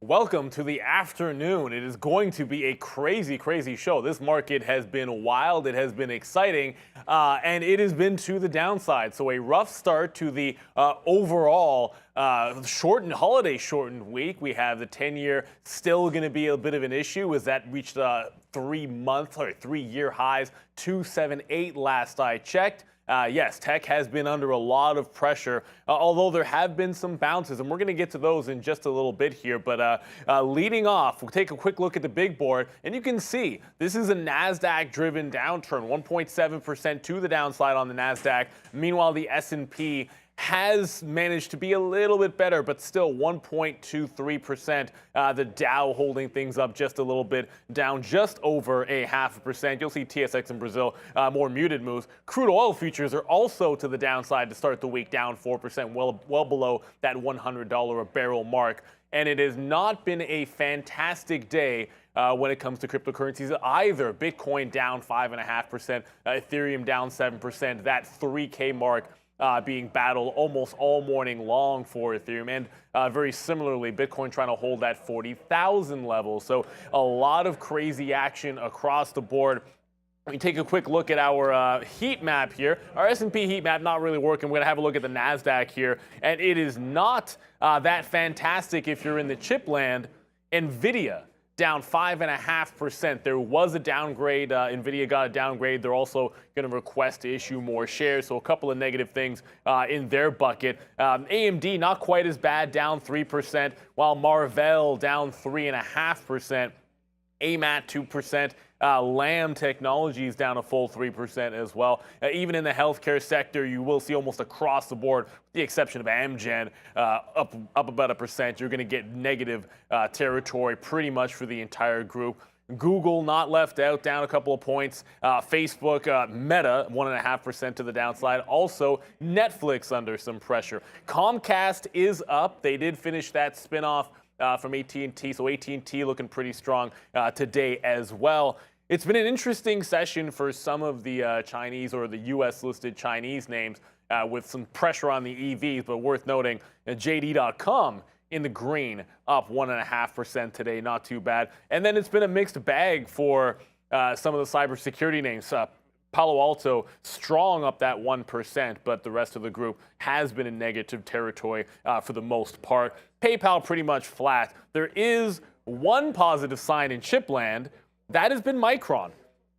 Welcome to the afternoon. It is going to be a crazy, crazy show. This market has been wild. It has been exciting, and it has been to the downside. So a rough start to the overall holiday shortened week. We have the 10-year still going to be a bit of an issue as that reached 3-year highs, 278 last I checked. Yes, tech has been under a lot of pressure, although there have been some bounces, and we're going to get to those in just a little bit here. But leading off, we'll take a quick look at the big board, and you can see this is a NASDAQ-driven downturn, 1.7% to the downside on the NASDAQ. Meanwhile, the S&P has managed to be a little bit better, but still 1.23%. The Dow holding things up just a little bit, down just over 0.5%. You'll see TSX in Brazil more muted moves. Crude oil futures are also to the downside to start the week, down 4%, well below that $100 a barrel mark. And it has not been a fantastic day when it comes to cryptocurrencies either. Bitcoin down 5.5%, Ethereum down 7%, that 3K mark being battled almost all morning long for Ethereum. And very similarly, Bitcoin trying to hold that 40,000 level. So a lot of crazy action across the board. We take a quick look at our heat map here. Our S&P heat map not really working. We're going to have a look at the NASDAQ here. And it is not that fantastic if you're in the chip land. NVIDIA down 5.5%. There was a downgrade. NVIDIA got a downgrade. They're also going to request to issue more shares. So a couple of negative things in their bucket. AMD not quite as bad, down 3%, while Marvell down 3.5%. AMAT 2%. Lam Technologies down a full 3% as well. Even in the healthcare sector, you will see almost across the board, with the exception of Amgen, up about 1%. You're going to get negative territory pretty much for the entire group. Google not left out, down a couple of points. Facebook, Meta, 1.5% to the downside. Also, Netflix under some pressure. Comcast is up. They did finish that spinoff from AT&T, so AT&T looking pretty strong today as well. It's been an interesting session for some of the Chinese or the U.S.-listed Chinese names with some pressure on the EVs, but worth noting, JD.com in the green, up 1.5% today, not too bad. And then it's been a mixed bag for some of the cybersecurity names. Palo Alto strong up that 1%, but the rest of the group has been in negative territory for the most part. PayPal pretty much flat. There is one positive sign in chipland. That has been Micron.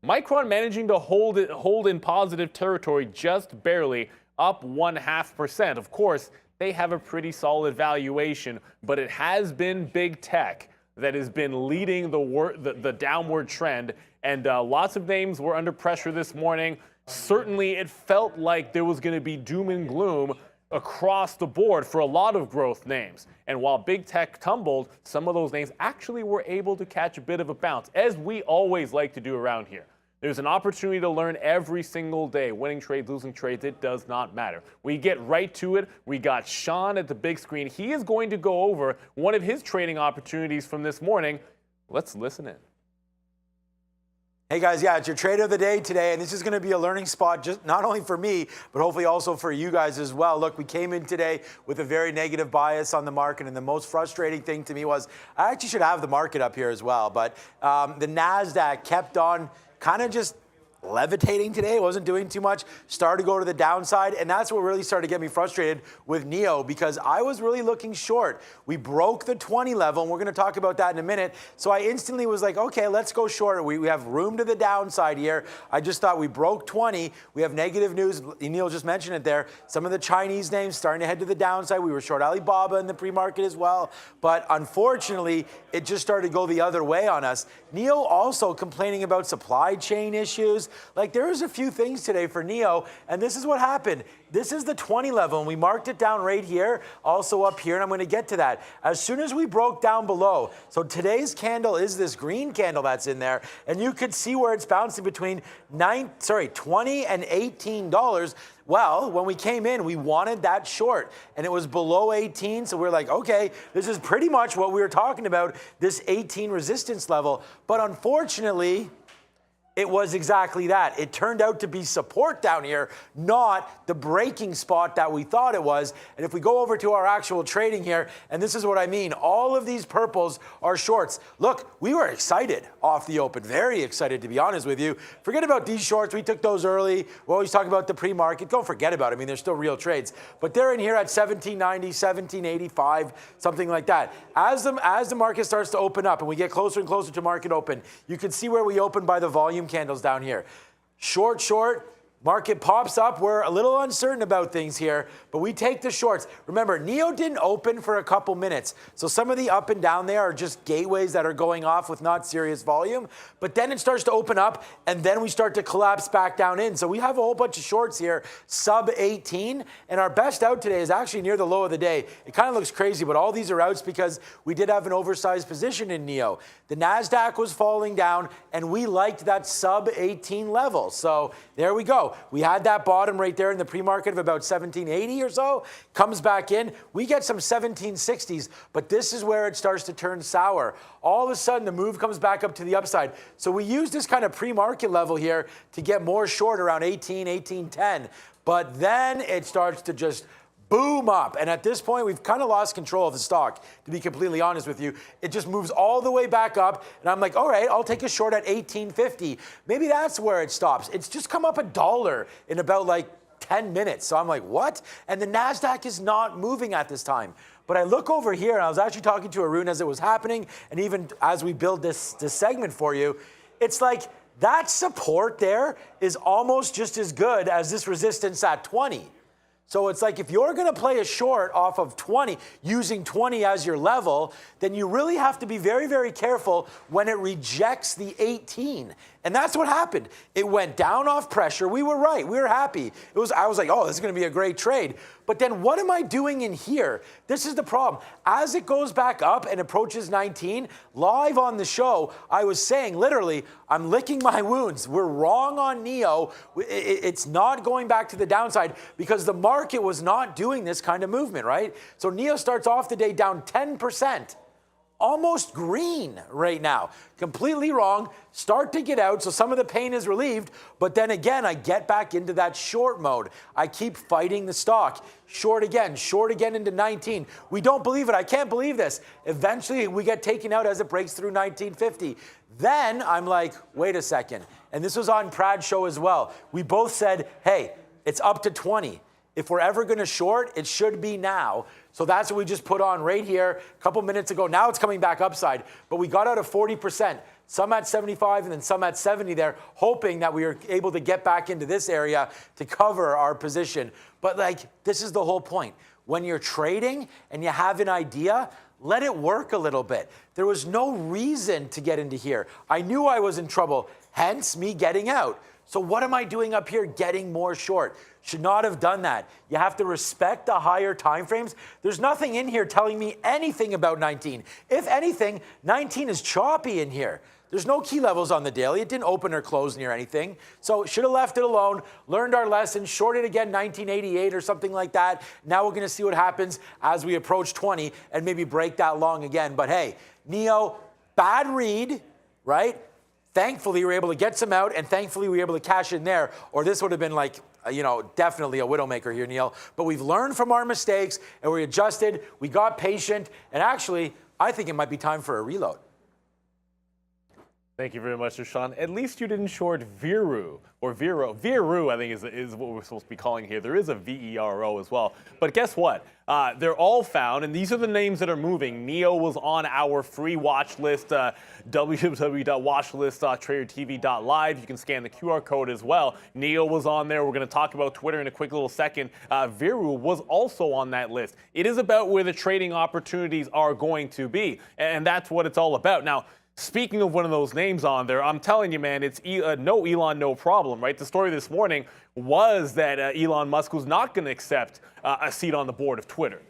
Micron managing to hold in positive territory just barely, up 0.5%. Of course, they have a pretty solid valuation, but it has been big tech that has been leading the downward trend. And lots of names were under pressure this morning. Certainly, it felt like there was going to be doom and gloom across the board for a lot of growth names. And while big tech tumbled, some of those names actually were able to catch a bit of a bounce, as we always like to do around here. There's an opportunity to learn every single day. Winning trades, losing trades, it does not matter. We get right to it. We got Sean at the big screen. He is going to go over one of his trading opportunities from this morning. Let's listen in. Hey guys, yeah, it's your trade of the day today, and this is going to be a learning spot just not only for me, but hopefully also for you guys as well. Look, we came in today with a very negative bias on the market, and the most frustrating thing to me was I actually should have the market up here as well, but the NASDAQ kept on kind of just levitating today. It wasn't doing too much, started to go to the downside, and that's what really started to get me frustrated with NEO, because I was really looking short. We broke the 20 level, and we're going to talk about that in a minute. So I instantly was like, okay, let's go short. We have room to the downside here. I just thought we broke 20. We have negative news. Neil just mentioned it there. Some of the Chinese names starting to head to the downside. We were short Alibaba in the pre-market as well. But unfortunately, it just started to go the other way on us. NEO also complaining about supply chain issues. Like, there was a few things today for NEO, and this is what happened. This is the 20 level, and we marked it down right here, also up here, and I'm going to get to that. As soon as we broke down below, so today's candle is this green candle that's in there, and you could see where it's bouncing between $20 and $18. Well, when we came in, we wanted that short, and it was below 18, so we're like, okay, this is pretty much what we were talking about, this 18 resistance level. But unfortunately, It was exactly that. It turned out to be support down here, not the breaking spot that we thought it was. And if we go over to our actual trading here, and this is what I mean, all of these purples are shorts. Look, we were excited off the open, very excited to be honest with you. Forget about these shorts, we took those early. We always talk about the pre-market, don't forget about it. I mean, they're still real trades. But they're in here at 1790, 1785, something like that. As the market starts to open up and we get closer and closer to market open, you can see where we open by the volume candles down here. Short, market pops up. We're a little uncertain about things here, but we take the shorts. Remember, NEO didn't open for a couple minutes, so some of the up and down there are just gateways that are going off with not serious volume, but then it starts to open up, and then we start to collapse back down in. So we have a whole bunch of shorts here, sub 18, and our best out today is actually near the low of the day. It kind of looks crazy, but all these are outs because we did have an oversized position in NEO. The NASDAQ was falling down, and we liked that sub 18 level. So there we go. We had that bottom right there in the pre-market of about 1780 or so. Comes back in. We get some 1760s, but this is where it starts to turn sour. All of a sudden, the move comes back up to the upside. So we use this kind of pre-market level here to get more short around 18, 1810. But then it starts to just boom up. And at this point, we've kind of lost control of the stock, to be completely honest with you. It just moves all the way back up. And I'm like, all right, I'll take a short at 1850. Maybe that's where it stops. It's just come up $1 in about like 10 minutes. So I'm like, what? And the NASDAQ is not moving at this time. But I look over here, and I was actually talking to Arun as it was happening, and even as we build this segment for you, it's like that support there is almost just as good as this resistance at 20. So it's like if you're going to play a short off of 20, using 20 as your level, then you really have to be very, very careful when it rejects the 18. And that's what happened. It went down off pressure. We were right. We were happy. I was like, oh, this is going to be a great trade. But then what am I doing in here? This is the problem. As it goes back up and approaches 19, live on the show, I was saying literally, I'm licking my wounds. We're wrong on NEO. It's not going back to the downside because the market was not doing this kind of movement, right? So NEO starts off the day down 10%. Almost green right now. Completely wrong. Start to get out, so some of the pain is relieved, but then again, I get back into that short mode. I keep fighting the stock. Short again into 19. We don't believe it. I can't believe this. Eventually, we get taken out as it breaks through 1950. Then I'm like, wait a second. And this was on Prad's show as well. We both said, hey, it's up to 20. If we're ever going to short, it should be now. So that's what we just put on right here a couple minutes ago. Now it's coming back upside, but we got out of 40%, some at 75 and then some at 70 there, hoping that we were able to get back into this area to cover our position. But like, this is the whole point. When you're trading and you have an idea, let it work a little bit. There was no reason to get into here. I knew I was in trouble, hence me getting out. So what am I doing up here getting more short? Should not have done that. You have to respect the higher time frames. There's nothing in here telling me anything about 19. If anything, 19 is choppy in here. There's no key levels on the daily. It didn't open or close near anything. So should have left it alone, learned our lesson, shorted again 1988 or something like that. Now we're going to see what happens as we approach 20 and maybe break that long again. But hey, NEO, bad read, right? Thankfully, we were able to get some out, and thankfully, we were able to cash in there, or this would have been like, definitely a widowmaker here, Neil. But we've learned from our mistakes, and we adjusted, we got patient, and actually, I think it might be time for a reload. Thank you very much, Sean. At least you didn't short Viru, or Vero. Viru, I think, is what we're supposed to be calling here. There is a VERO as well. But guess what? They're all found, and these are the names that are moving. NEO was on our free watch list, www.watchlist.tradertv.live. You can scan the QR code as well. NEO was on there. We're going to talk about Twitter in a quick little second. Viru was also on that list. It is about where the trading opportunities are going to be, and that's what it's all about. Now, speaking of one of those names on there, I'm telling you, man, it's no Elon, no problem, right? The story this morning was that Elon Musk was not going to accept a seat on the board of Twitter.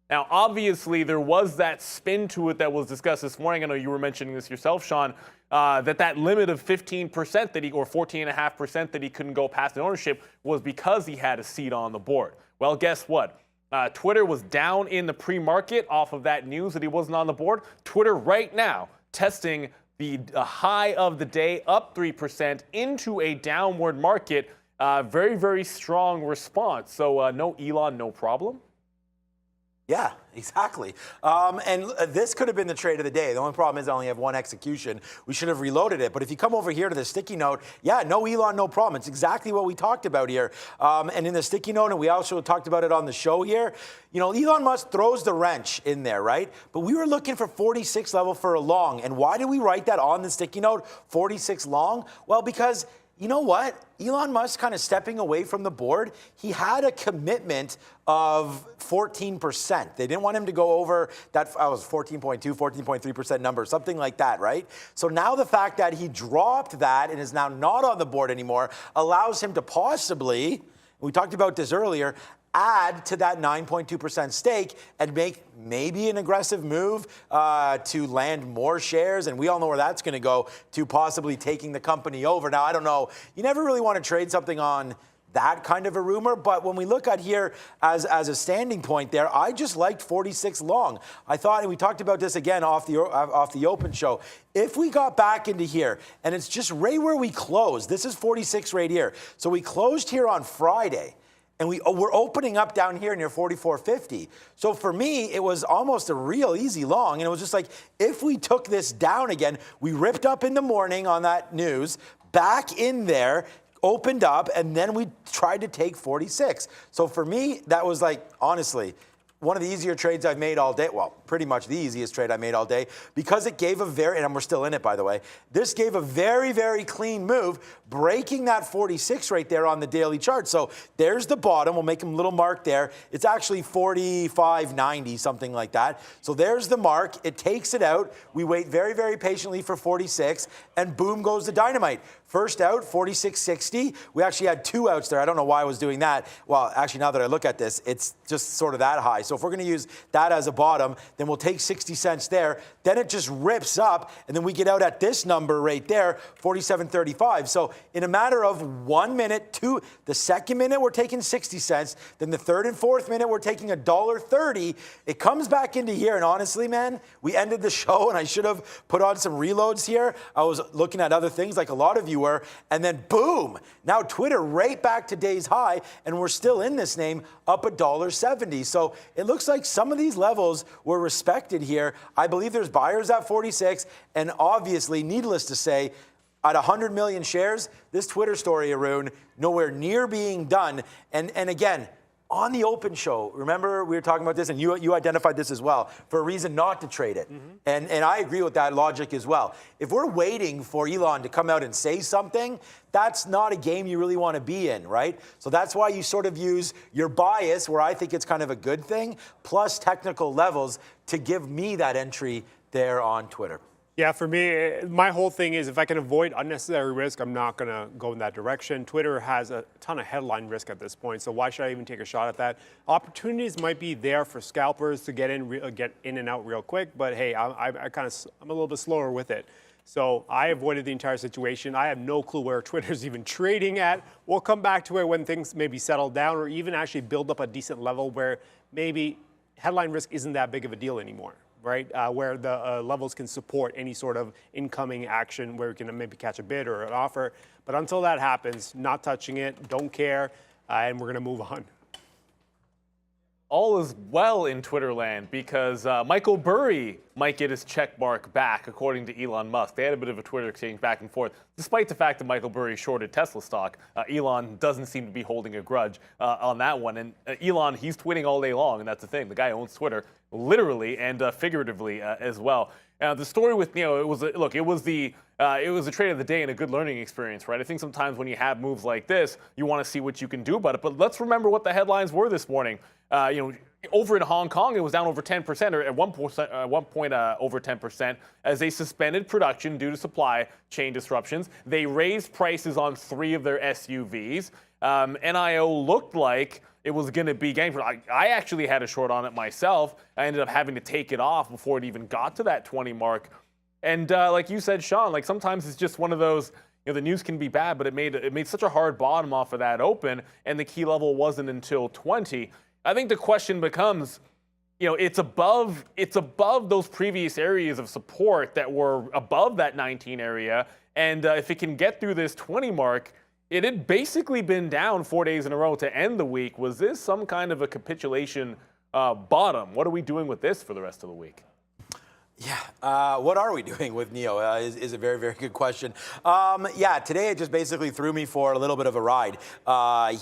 Now, obviously, there was that spin to it that was discussed this morning. I know you were mentioning this yourself, Sean, that limit of 15% that or 14.5% that he couldn't go past in ownership was because he had a seat on the board. Well, guess what? Twitter was down in the pre-market off of that news that he wasn't on the board. Twitter right now testing the high of the day, up 3% into a downward market. Very, very strong response. So no Elon, no problem. Yeah, exactly. And this could have been the trade of the day. The only problem is I only have one execution. We should have reloaded it. But if you come over here to the sticky note, yeah, no Elon, no problem. It's exactly what we talked about here. And in the sticky note, and we also talked about it on the show here, you know, Elon Musk throws the wrench in there, right? But we were looking for 46 level for a long. And why did we write that on the sticky note, 46 long? Well, because you know what? Elon Musk kind of stepping away from the board. He had a commitment of 14%. They didn't want him to go over that, I was 14.2, 14.3% number, something like that, right? So now the fact that he dropped that and is now not on the board anymore allows him to possibly, we talked about this earlier, add to that 9.2% stake and make maybe an aggressive move to land more shares. And we all know where that's going to go, to possibly taking the company over. Now, I don't know. You never really want to trade something on that kind of a rumor. But when we look at here as a standing point there, I just liked 46 long. I thought, and we talked about this again off the open show, if we got back into here, and it's just right where we closed, this is 46 right here. So we closed here on Friday. And we're opening up down here near 44.50. So for me, it was almost a real easy long. And it was just like, if we took this down again, we ripped up in the morning on that news, back in there, opened up, and then we tried to take 46. So for me, that was like, honestly, one of the easier trades I've made all day. Well, pretty much the easiest trade I made all day, because it gave a very, and we're still in it, by the way, this gave a very, very clean move, breaking that 46 right there on the daily chart. So there's the bottom. We'll make a little mark there. It's actually 45.90, something like that. So there's the mark. It takes it out. We wait very, very patiently for 46, and boom goes the dynamite. First out, 46.60. We actually had two outs there. I don't know why I was doing that. Well, actually, now that I look at this, it's just sort of that high. So if we're going to use that as a bottom, then we'll take 60 cents there. Then it just rips up, and then we get out at this number right there, 47.35. So in a matter of 1 minute, the second minute, we're taking 60 cents. Then the third and fourth minute, we're taking $1.30. It comes back into here, and honestly, man, we ended the show, and I should have put on some reloads here. I was looking at other things like a lot of you were, and then boom, now Twitter right back to day's high, and we're still in this name up $1.70. So it looks like some of these levels were respected here. I believe there's buyers at 46, and obviously, needless to say, at 100 million shares, this Twitter story, Arun, nowhere near being done. And again, on the open show, remember we were talking about this, and you identified this as well, for a reason not to trade it. Mm-hmm. And I agree with that logic as well. If we're waiting for Elon to come out and say something, that's not a game you really want to be in, right? So that's why you sort of use your bias, where I think it's kind of a good thing, plus technical levels to give me that entry there on Twitter. Yeah, for me, my whole thing is if I can avoid unnecessary risk, I'm not going to go in that direction. Twitter has a ton of headline risk at this point, so why should I even take a shot at that? Opportunities might be there for scalpers to get in and out real quick, but hey, I'm a little bit slower with it. So I avoided the entire situation. I have no clue where Twitter's even trading at. We'll come back to it when things maybe settle down, or even actually build up a decent level where maybe headline risk isn't that big of a deal anymore. Right, where the levels can support any sort of incoming action where we can maybe catch a bid or an offer. But until that happens, not touching it, don't care, and we're going to move on. All is well in Twitter land, because Michael Burry might get his check mark back, according to Elon Musk. They had a bit of a Twitter exchange back and forth. Despite the fact that Michael Burry shorted Tesla stock, Elon doesn't seem to be holding a grudge on that one. And Elon, he's tweeting all day long, and that's the thing. The guy owns Twitter, literally and figuratively as well. The story with Neo, it was a trade of the day and a good learning experience, right? I think sometimes when you have moves like this, you want to see what you can do about it. But let's remember what the headlines were this morning. Over in Hong Kong, it was down over 10%, or at one point over 10%, as they suspended production due to supply chain disruptions. They raised prices on 3 of their SUVs. NIO looked like it was going to be gang. I actually had a short on it myself. I ended up having to take it off before it even got to that 20 mark. And like you said, Sean, like sometimes it's just one of those, the news can be bad, but it made such a hard bottom off of that open, and the key level wasn't until 20. I think the question becomes, it's above those previous areas of support that were above that 19 area. And if it can get through this 20 mark, it had basically been down 4 days in a row to end the week. Was this some kind of a capitulation bottom? What are we doing with this for the rest of the week? Yeah, what are we doing with NEO is a very, very good question. Yeah, today it just basically threw me for a little bit of a ride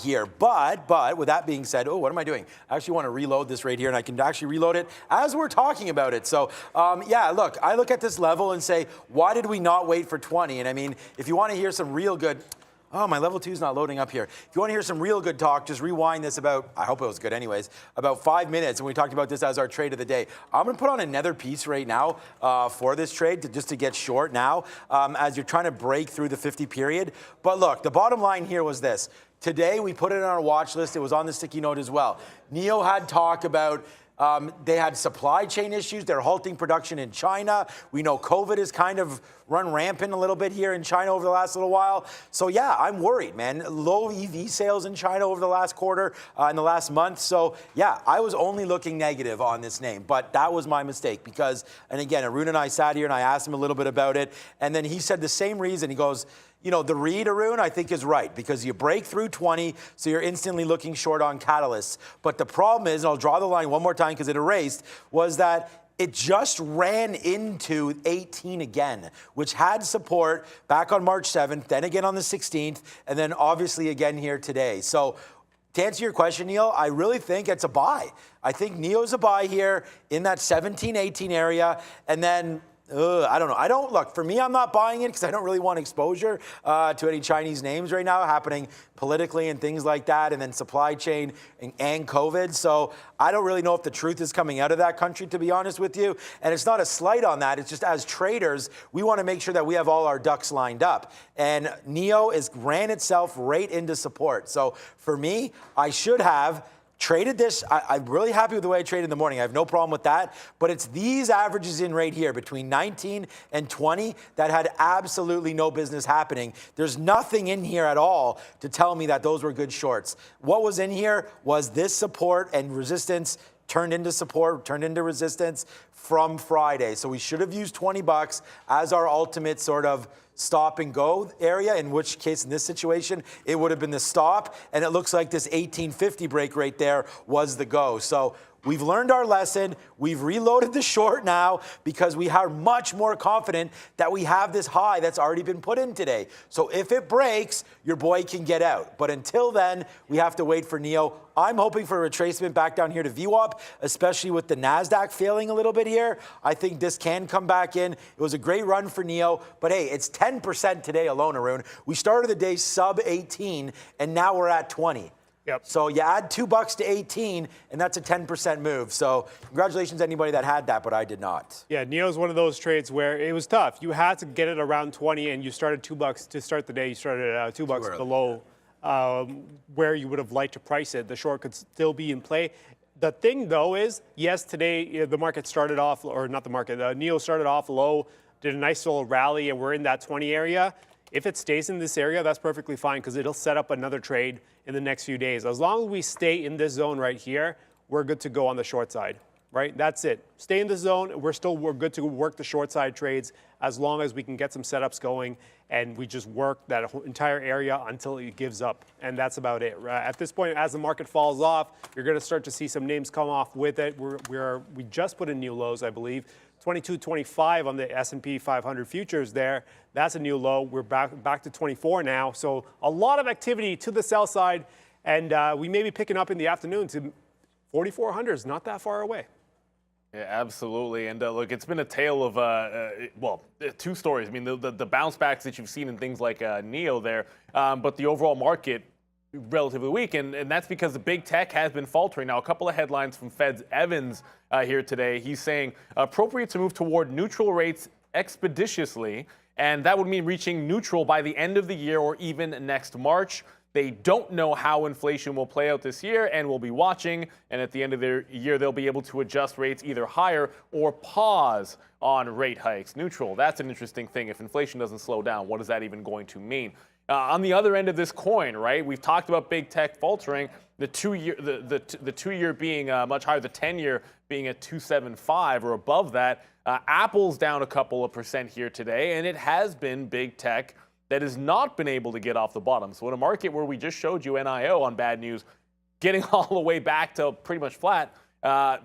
here. But with that being said, what am I doing? I actually want to reload this right here, and I can actually reload it as we're talking about it. So, yeah, look, I look at this level and say, why did we not wait for 20? And I mean, if you want to hear some real good... Oh, my level 2 is not loading up here. If you want to hear some real good talk, just rewind this about, I hope it was good anyways, about 5 minutes, and we talked about this as our trade of the day. I'm going to put on another piece right now for this trade just to get short now as you're trying to break through the 50 period. But look, the bottom line here was this. Today, we put it on our watch list. It was on the sticky note as well. NEO had talk about they had supply chain issues. They're halting production in China. We know COVID has kind of run rampant a little bit here in China over the last little while. So yeah, I'm worried, man. Low EV sales in China over the last quarter, in the last month. So yeah, I was only looking negative on this name, but that was my mistake because, and again, Arun and I sat here and I asked him a little bit about it. And then he said the same reason. He goes, the read, Arun, I think is right because you break through 20, so you're instantly looking short on catalysts. But the problem is, and I'll draw the line one more time because it erased, was that it just ran into 18 again, which had support back on March 7th, then again on the 16th, and then obviously again here today. So to answer your question, Neil, I really think it's a buy. I think NEO's a buy here in that 17, 18 area, and then I don't know. Look, for me, I'm not buying it because I don't really want exposure to any Chinese names right now happening politically and things like that, and then supply chain and COVID. So I don't really know if the truth is coming out of that country, to be honest with you. And it's not a slight on that. It's just as traders, we want to make sure that we have all our ducks lined up. And NEO ran itself right into support. So for me, I should have traded this. I'm really happy with the way I traded in the morning. I have no problem with that. But it's these averages in right here between 19 and 20 that had absolutely no business happening. There's nothing in here at all to tell me that those were good shorts. What was in here was this support and resistance turned into support, turned into resistance from Friday. So we should have used 20 bucks as our ultimate sort of stop and go area, in which case in this situation, it would have been the stop. And it looks like this 1850 break right there was the go. So we've learned our lesson. We've reloaded the short now because we are much more confident that we have this high that's already been put in today. So if it breaks, your boy can get out. But until then, we have to wait for NEO. I'm hoping for a retracement back down here to VWAP, especially with the NASDAQ failing a little bit here. I think this can come back in. It was a great run for NEO, but hey, it's 10% today alone, Arun. We started the day sub 18, and now we're at 20. Yep. So you add $2 to 18, and that's a 10% move. So congratulations to anybody that had that, but I did not. Yeah, NEO's one of those trades where it was tough. You had to get it around 20, and you started $2 to start the day. You started at $2 below where you would have liked to price it. The short could still be in play. The thing, though, is, yes, today the market started off, or not the market, NEO started off low, did a nice little rally, and we're in that 20 area. If it stays in this area, that's perfectly fine because it'll set up another trade in the next few days. As long as we stay in this zone right here, we're good to go on the short side, right? That's it. Stay in the zone. We're good to work the short side trades as long as we can get some setups going and we just work that entire area until it gives up. And that's about it. At this point, as the market falls off, you're going to start to see some names come off with it. We just put in new lows, I believe. 22.25 on the S&P 500 futures there. That's a new low. We're back to 24 now. So a lot of activity to the sell side, and we may be picking up in the afternoon to 4,400 is not that far away. Yeah, absolutely. And look, it's been a tale of, two stories. I mean, the bounce backs that you've seen in things like NEO there, but the overall market relatively weak, and that's because the big tech has been faltering. Now, a couple of headlines from Fed's Evans here today. He's saying appropriate to move toward neutral rates expeditiously, and that would mean reaching neutral by the end of the year or even next March. They don't know how inflation will play out this year and will be watching, and at the end of the year, they'll be able to adjust rates either higher or pause on rate hikes. Neutral, that's an interesting thing. If inflation doesn't slow down, what is that even going to mean? On the other end of this coin, right, we've talked about big tech faltering. The 2-year, the 2-year being much higher, the 10-year being at 275 or above that. Apple's down a couple of percent here today, and it has been big tech that has not been able to get off the bottom. So in a market where we just showed you NIO on bad news, getting all the way back to pretty much flat,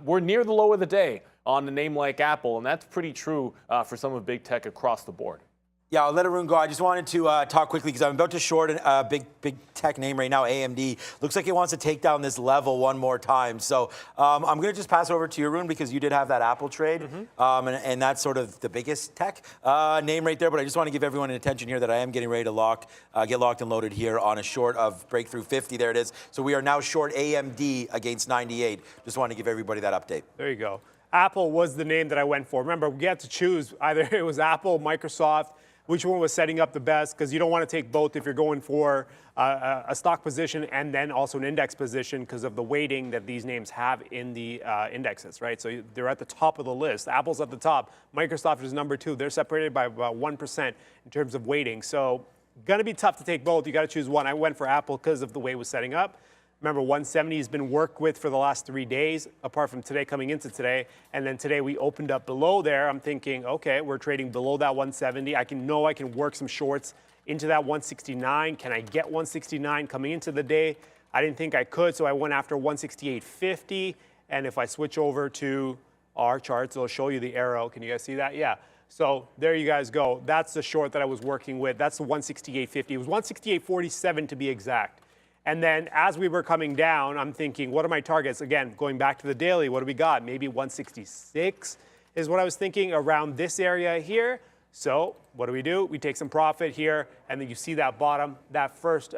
we're near the low of the day on a name like Apple, and that's pretty true for some of big tech across the board. Yeah, I'll let Arun go. I just wanted to talk quickly because I'm about to short a big tech name right now, AMD. Looks like it wants to take down this level one more time. So I'm going to just pass over to you, Arun, because you did have that Apple trade. And that's sort of the biggest tech name right there. But I just want to give everyone an attention here that I am getting ready to get locked and loaded here on a short of breakthrough 50. There it is. So we are now short AMD against 98. Just want to give everybody that update. There you go. Apple was the name that I went for. Remember, we had to choose either it was Apple, Microsoft, which one was setting up the best, because you don't want to take both if you're going for a stock position and then also an index position because of the weighting that these names have in the indexes, right? So they're at the top of the list. Apple's at the top. Microsoft is number 2. They're separated by about 1% in terms of weighting. So going to be tough to take both. You got to choose one. I went for Apple because of the way it was setting up. Remember, 170 has been worked with for the last 3 days, apart from today coming into today. And then today we opened up below there. I'm thinking, okay, we're trading below that 170. I can work some shorts into that 169. Can I get 169 coming into the day? I didn't think I could, so I went after 168.50. And if I switch over to our charts, it'll show you the arrow. Can you guys see that? Yeah. So there you guys go. That's the short that I was working with. That's the 168.50. It was 168.47 to be exact. And then as we were coming down, I'm thinking, what are my targets? Again, going back to the daily, what do we got? Maybe 166 is what I was thinking around this area here. So what do? We take some profit here, and then you see that bottom. That first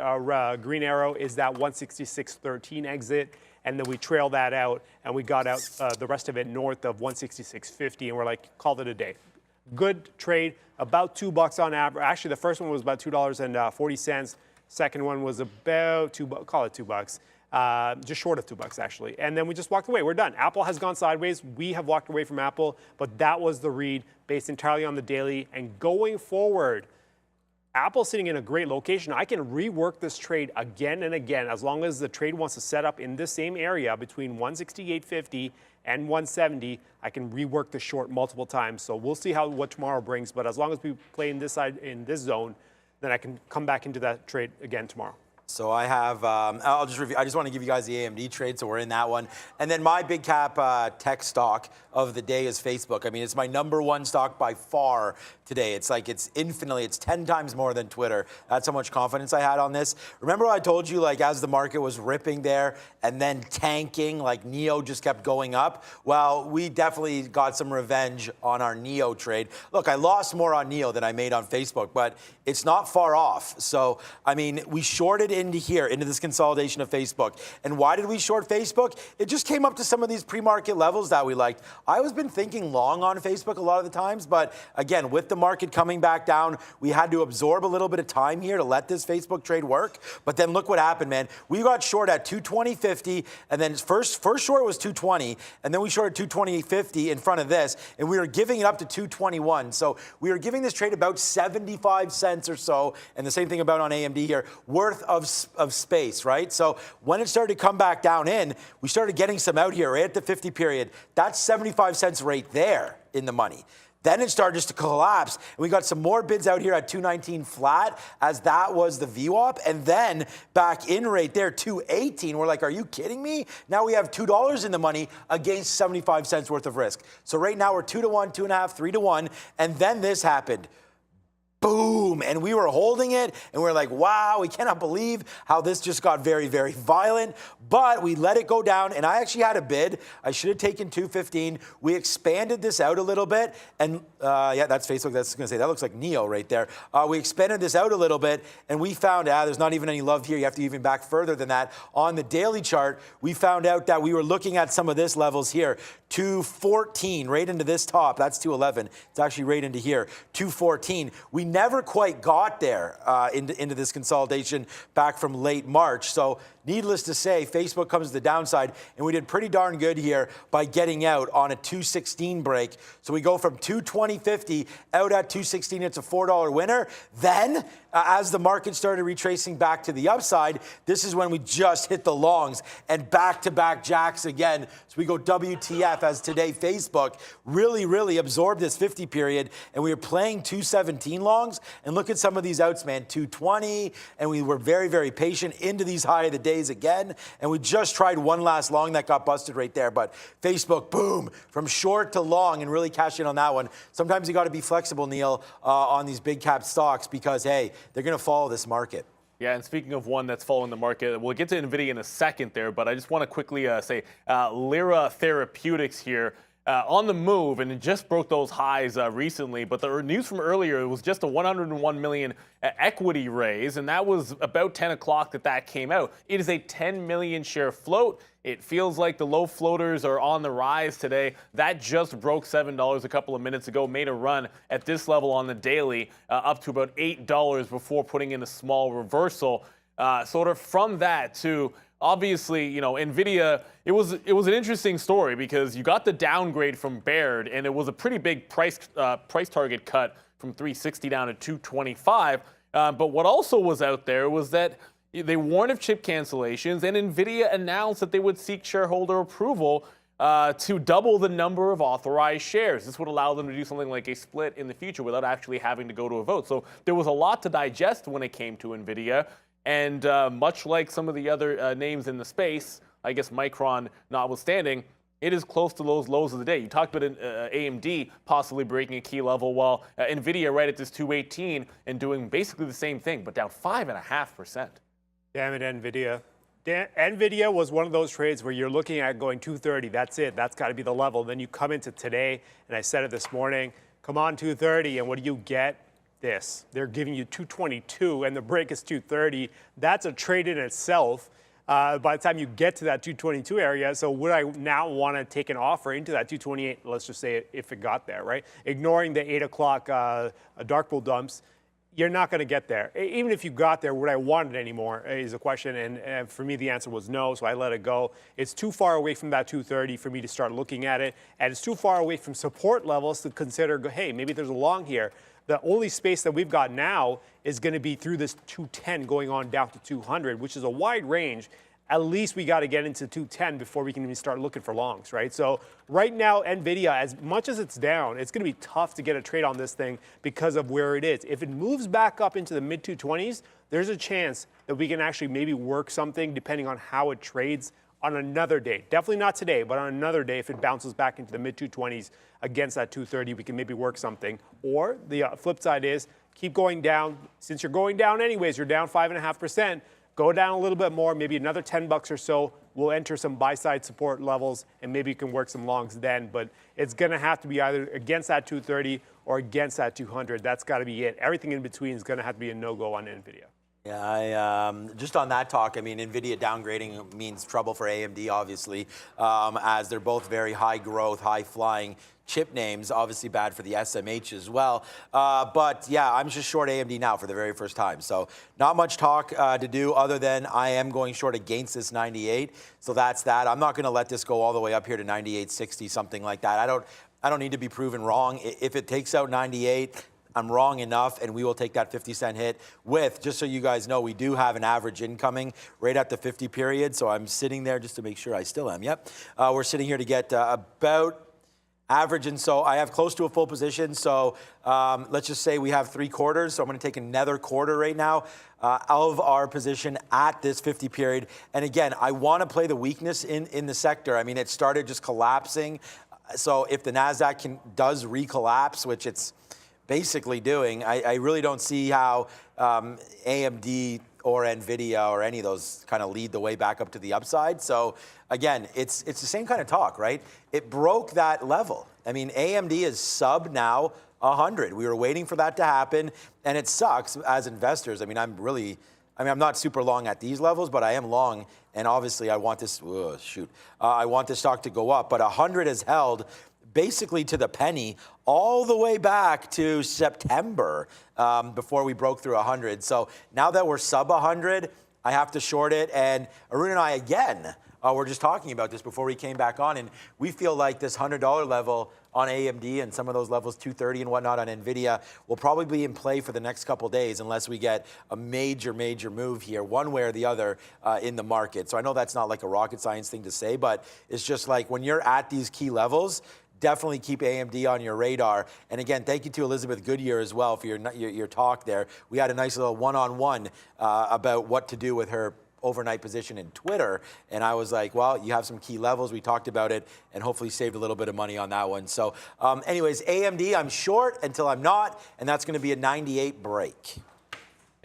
green arrow is that 166.13 exit, and then we trail that out, and we got out the rest of it north of 166.50, and we're like, called it a day. Good trade, about $2 on average. Actually, the first one was about $2.40. Second one was about $2, call it $2, just short of $2 actually. And then we just walked away. We're done. Apple has gone sideways. We have walked away from Apple, but that was the read based entirely on the daily. And going forward, Apple's sitting in a great location. I can rework this trade again and again as long as the trade wants to set up in this same area between 168.50 and 170. I can rework the short multiple times. So we'll see what tomorrow brings. But as long as we play in this side, in this zone, then I can come back into that trade again tomorrow. So I have, I'll just review. I just want to give you guys the AMD trade, so we're in that one. And then my big cap tech stock of the day is Facebook. I mean, it's my #1 stock by far today. It's like it's 10 times more than Twitter. That's how much confidence I had on this. Remember I told you, like, as the market was ripping there and then tanking, like NEO just kept going up? Well, we definitely got some revenge on our NEO trade. Look, I lost more on NEO than I made on Facebook, but it's not far off. So, I mean, we shorted into here, into this consolidation of Facebook. And why did we short Facebook? It just came up to some of these pre-market levels that we liked. I was been thinking long on Facebook a lot of the times, but again, with the market coming back down, we had to absorb a little bit of time here to let this Facebook trade work. But then look what happened, man. We got short at 220.50, and then first short was 220, and then we shorted 220.50 in front of this, and we were giving it up to 221. So we were giving this trade about 75 cents or so, and the same thing about on AMD here, worth of space, right? So when it started to come back down in, we started getting some out here right at the 50 period. That's 75 cents right there in the money. Then it started just to collapse, and we got some more bids out here at 219 flat, as that was the VWAP, and then back in right there, 218. We're like, are you kidding me? Now we have $2 in the money against 75 cents worth of risk. So right now we're 2-1, 2.5, 3-1, and then this happened. Boom, and we were holding it, and we were like, wow, we cannot believe how this just got very, very violent, but we let it go down, and I actually had a bid. I should have taken 215. We expanded this out a little bit, and yeah, that's Facebook. That's going to say, that looks like NEO right there. We expanded this out a little bit, and we found, there's not even any love here. You have to even back further than that. On the daily chart, we found out that we were looking at some of this levels here. 214, right into this top. That's 211. It's actually right into here. 214. We never quite got there into this consolidation back from late March. So needless to say, Facebook comes to the downside, and we did pretty darn good here by getting out on a 216 break. So we go from 220.50 out at 216. It's a $4 winner. Then as the market started retracing back to the upside, this is when we just hit the longs and back-to-back jacks again. So we go WTF as today Facebook really absorbed this 50 period, and we were playing 217 longs. And look at some of these outs, man, 220, and we were very patient into these high of the days again. And we just tried one last long that got busted right there. But Facebook, boom, from short to long, and really cash in on that one. Sometimes you got to be flexible, Neil, on these big cap stocks because, hey, they're going to follow this market. Yeah, and speaking of one that's following the market, we'll get to NVIDIA in a second there, but I just want to quickly say Lira Therapeutics here on the move, and it just broke those highs recently. But the news from earlier, it was just a 101 million equity raise, and that was about 10 o'clock that came out. It is a 10 million share float. It feels like the low floaters are on the rise today. That just broke $7 a couple of minutes ago, made a run at this level on the daily up to about $8 before putting in a small reversal. Sort of from that to obviously, you know, NVIDIA, it was an interesting story because you got the downgrade from Baird, and it was a pretty big price target cut from 360 down to 225. But what also was out there was that they warned of chip cancellations, and NVIDIA announced that they would seek shareholder approval to double the number of authorized shares. This would allow them to do something like a split in the future without actually having to go to a vote. So there was a lot to digest when it came to NVIDIA. And much like some of the other names in the space, I guess Micron notwithstanding, it is close to those lows of the day. You talked about AMD possibly breaking a key level, while NVIDIA right at this 218 and doing basically the same thing, but down 5.5%. Damn it, NVIDIA. NVIDIA was one of those trades where you're looking at going 230. That's it. That's got to be the level. Then you come into today, and I said it this morning, come on 230, and what do you get? This. They're giving you 222, and the break is 230. That's a trade in itself by the time you get to that 222 area. So would I now want to take an offer into that 228, let's just say if it got there, right? Ignoring the 8 o'clock dark pool dumps, you're not going to get there. Even if you got there, would I want it anymore is a question. And for me, the answer was no, so I let it go. It's too far away from that 230 for me to start looking at it. And it's too far away from support levels to consider, hey, maybe there's a long here. The only space that we've got now is going to be through this 210 going on down to 200, which is a wide range. At least we got to get into 210 before we can even start looking for longs, right? So right now, NVIDIA, as much as it's down, it's going to be tough to get a trade on this thing because of where it is. If it moves back up into the mid-220s, there's a chance that we can actually maybe work something depending on how it trades on another day. Definitely not today, but on another day, if it bounces back into the mid-220s against that 230, we can maybe work something. Or the flip side is keep going down. Since you're going down anyways, you're down 5.5%. Go down a little bit more, maybe another $10 or so. We'll enter some buy-side support levels, and maybe you can work some longs then. But it's going to have to be either against that 230 or against that 200. That's got to be it. Everything in between is going to have to be a no-go on NVIDIA. Yeah, just on that talk, I mean, NVIDIA downgrading means trouble for AMD, obviously, as they're both very high growth, high flying chip names, obviously bad for the SMH as well. But yeah, I'm just short AMD now for the very first time. So not much talk to do other than I am going short against this 98. So that's that. I'm not going to let this go all the way up here to 98.60, something like that. I don't need to be proven wrong. If it takes out 98, I'm wrong enough, and we will take that 50-cent hit with, just so you guys know, we do have an average incoming right at the 50 period. So I'm sitting there just to make sure I still am. Yep. We're sitting here to get about average, and so I have close to a full position. So let's just say we have 3 quarters. So I'm going to take another quarter right now of our position at this 50 period. And again, I want to play the weakness in the sector. I mean, it started just collapsing. So if the NASDAQ does recollapse, which it's basically doing, I really don't see how AMD or NVIDIA or any of those kind of lead the way back up to the upside. So again, it's the same kind of talk, right? It broke that level. I mean, AMD is sub now 100. We were waiting for that to happen, and it sucks as investors. I mean, I'm not super long at these levels, but I am long, and obviously I want this, I want this stock to go up, but 100 has held basically to the penny all the way back to September before we broke through 100. So now that we're sub 100, I have to short it. And Arun and I, again, we're just talking about this before we came back on, and we feel like this $100 level on AMD and some of those levels, 230 and whatnot on NVIDIA, will probably be in play for the next couple days unless we get a major move here, one way or the other in the market. So I know that's not like a rocket science thing to say, but it's just like when you're at these key levels, definitely keep AMD on your radar. And again, thank you to Elizabeth Goodyear as well for your talk there. We had a nice little one-on-one about what to do with her overnight position in Twitter. And I was like, well, you have some key levels. We talked about it and hopefully saved a little bit of money on that one. So anyways, AMD, I'm short until I'm not, and that's going to be a 98 break.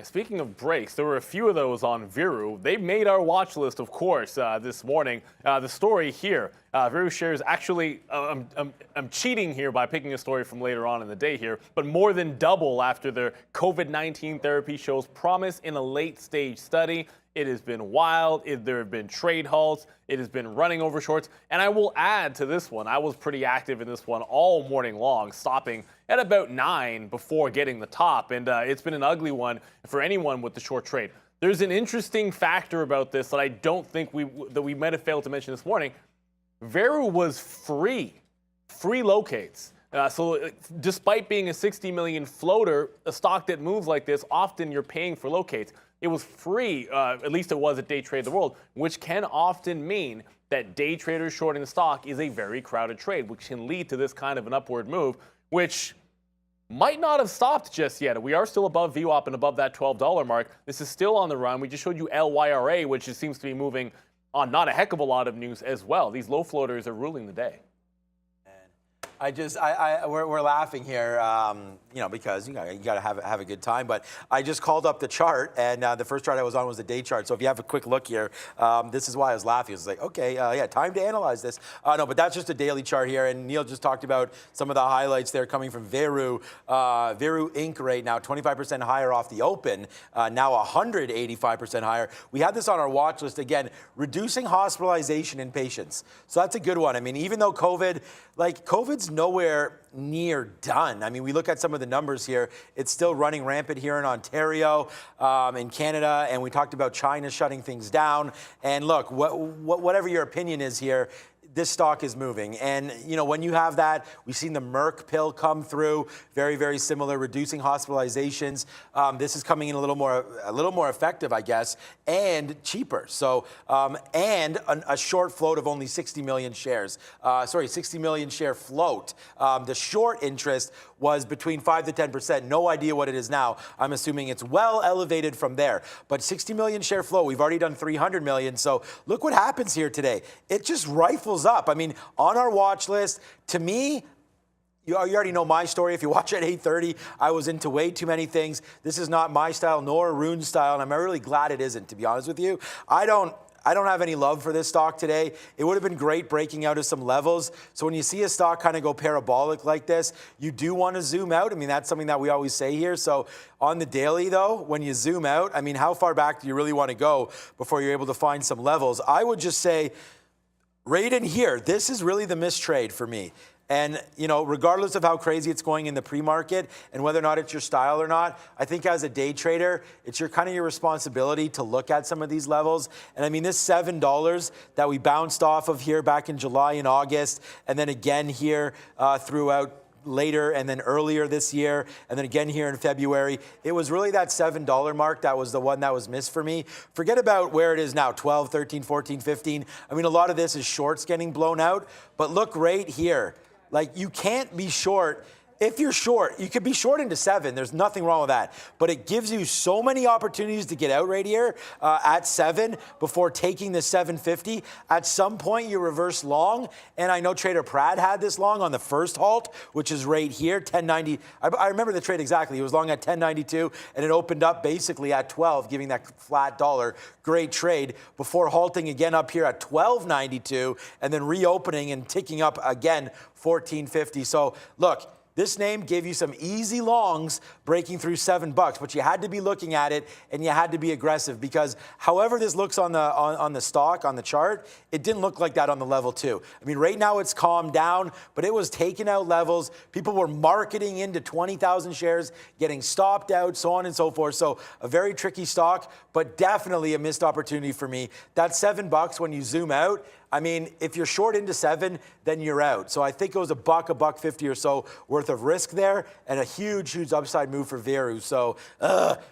Speaking of breaks, there were a few of those on Viru. They made our watch list, of course, this morning. The story here, Viru shares actually, I'm cheating here by picking a story from later on in the day here, but more than double after their COVID-19 therapy shows promise in a late-stage study. It has been wild. There have been trade halts. It has been running over shorts. And I will add to this one, I was pretty active in this one all morning long, stopping at about 9 before getting the top. And it's been an ugly one for anyone with the short trade. There's an interesting factor about this that I don't think we might have failed to mention this morning. Veru was free locates. So despite being a 60 million floater, a stock that moves like this, often you're paying for locates. It was free, at least it was at Day Trade the World, which can often mean that day traders shorting the stock is a very crowded trade, which can lead to this kind of an upward move, which might not have stopped just yet. We are still above VWAP and above that $12 mark. This is still on the run. We just showed you LYRA, which seems to be moving on not a heck of a lot of news as well. These low floaters are ruling the day. We're laughing here, because you got to have a good time. But I just called up the chart, and the first chart I was on was the day chart. So if you have a quick look here, this is why I was laughing. I was like, okay, time to analyze this. No, but that's just a daily chart here. And Neil just talked about some of the highlights there coming from Veru. Veru Inc. right now, 25% higher off the open, now 185% higher. We had this on our watch list again, reducing hospitalization in patients. So that's a good one. I mean, even though COVID's nowhere near done. I mean, we look at some of the numbers here. It's still running rampant here in Ontario, in Canada, and we talked about China shutting things down. And look, whatever your opinion is here, this stock is moving. And, when you have that, we've seen the Merck pill come through, very, very similar, reducing hospitalizations. This is coming in a little more effective, I guess, and cheaper. So, and a short float of only 60 million shares. 60 million share float. The short interest was between 5 to 10%. No idea what it is now. I'm assuming it's well elevated from there. But 60 million share float, we've already done 300 million. So look what happens here today. It just rifles up. I mean, on our watch list, to me, you already know my story. If you watch at 8:30, I was into way too many things. This is not my style nor Rune's style, and I'm really glad it isn't, to be honest with you. I don't have any love for this stock today. It would have been great breaking out of some levels. So when you see a stock kind of go parabolic like this, you do want to zoom out. I mean, that's something that we always say here. So on the daily, though, when you zoom out, I mean, how far back do you really want to go before you're able to find some levels? I would just say right in here, this is really the mistrade for me. And, regardless of how crazy it's going in the pre-market and whether or not it's your style or not, I think as a day trader, it's your responsibility to look at some of these levels. And I mean, this $7 that we bounced off of here back in July and August, and then again here throughout later and then earlier this year, and then again here in February, it was really that $7 mark that was the one that was missed for me. Forget about where it is now, 12, 13, 14, 15. I mean, a lot of this is shorts getting blown out, but look right here. Like, you can't be short. If you're short, you could be short into 7. There's nothing wrong with that. But it gives you so many opportunities to get out right here at 7 before taking the 750. At some point, you reverse long. And I know Trader Pratt had this long on the first halt, which is right here, 1090. I remember the trade exactly. It was long at 1092, and it opened up basically at 12, giving that flat dollar. Great trade before halting again up here at 1292, and then reopening and ticking up again, 1450. So look, this name gave you some easy longs breaking through $7, but you had to be looking at it and you had to be aggressive, because however this looks on the stock, on the chart, it didn't look like that on the level 2. I mean, right now it's calmed down, but it was taking out levels. People were marketing into 20,000 shares, getting stopped out, so on and so forth. So a very tricky stock, but definitely a missed opportunity for me. That $7 when you zoom out, I mean, if you're short into 7, then you're out. So I think it was a $1.50 or so worth of risk there, and a huge upside move for Veru. So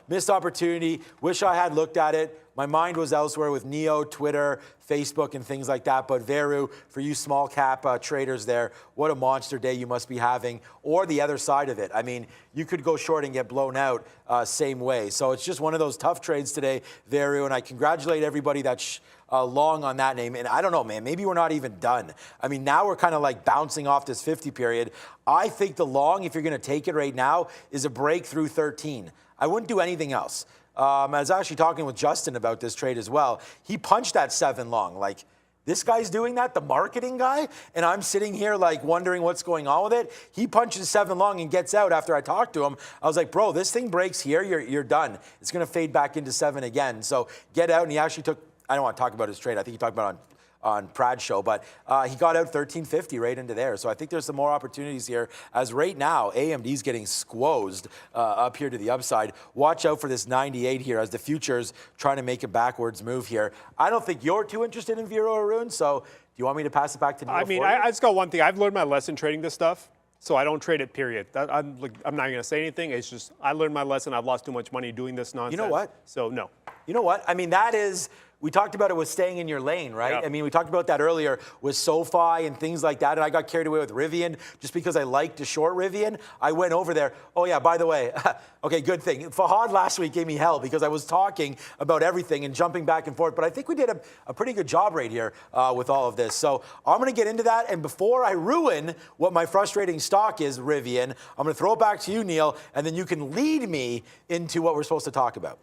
missed opportunity. Wish I had looked at it. My mind was elsewhere with Neo, Twitter, Facebook, and things like that. But Veru, for you small cap traders there, what a monster day you must be having. Or the other side of it. I mean, you could go short and get blown out same way. So it's just one of those tough trades today, Veru. And I congratulate everybody that's long on that name. And I don't know, man, maybe we're not even done. I mean, now we're kind of like bouncing off this 50 period. I think the long, if you're going to take it right now, is a break through 13. I wouldn't do anything else. I was actually talking with Justin about this trade as well. He punched that 7 long. Like, this guy's doing that, the marketing guy, and I'm sitting here like wondering what's going on with it. He punches 7 long and gets out after I talked to him. I was like, bro, this thing breaks here, you're done. It's going to fade back into 7 again. So get out, and he actually took, I don't want to talk about his trade. I think he talked about it on Prad's show, but he got out 1350 right into there. So I think there's some more opportunities here, as right now AMD's getting squozed up here to the upside. Watch out for this 98 here as the futures trying to make a backwards move here. I don't think you're too interested in Vero Arun, so do you want me to pass it back to Neil? I mean, I just got one thing. I've learned my lesson trading this stuff, so I don't trade it, period. I'm not going to say anything. It's just I learned my lesson. I've lost too much money doing this nonsense. You know what? So, no. You know what? I mean, that is... We talked about it with staying in your lane, right? Yep. I mean, we talked about that earlier with SoFi and things like that, and I got carried away with Rivian just because I liked to short Rivian. I went over there. Oh, yeah, by the way, okay, good thing. Fahad last week gave me hell because I was talking about everything and jumping back and forth, but I think we did a pretty good job right here with all of this. So I'm going to get into that, and before I ruin what my frustrating stock is, Rivian, I'm going to throw it back to you, Neil, and then you can lead me into what we're supposed to talk about.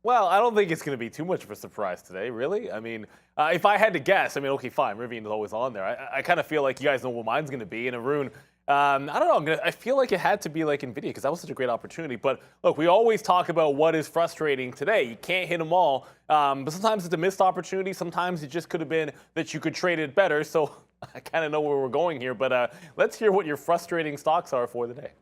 Well, I don't think it's going to be too much of a surprise today, really. I mean, if I had to guess, I mean, okay, fine, Rivian is always on there. I kind of feel like you guys know what mine's going to be. And Arun, I don't know, I feel like it had to be like NVIDIA because that was such a great opportunity. But look, we always talk about what is frustrating today. You can't hit them all. But sometimes it's a missed opportunity. Sometimes it just could have been that you could trade it better. So I kind of know where we're going here. But let's hear what your frustrating stocks are for the day.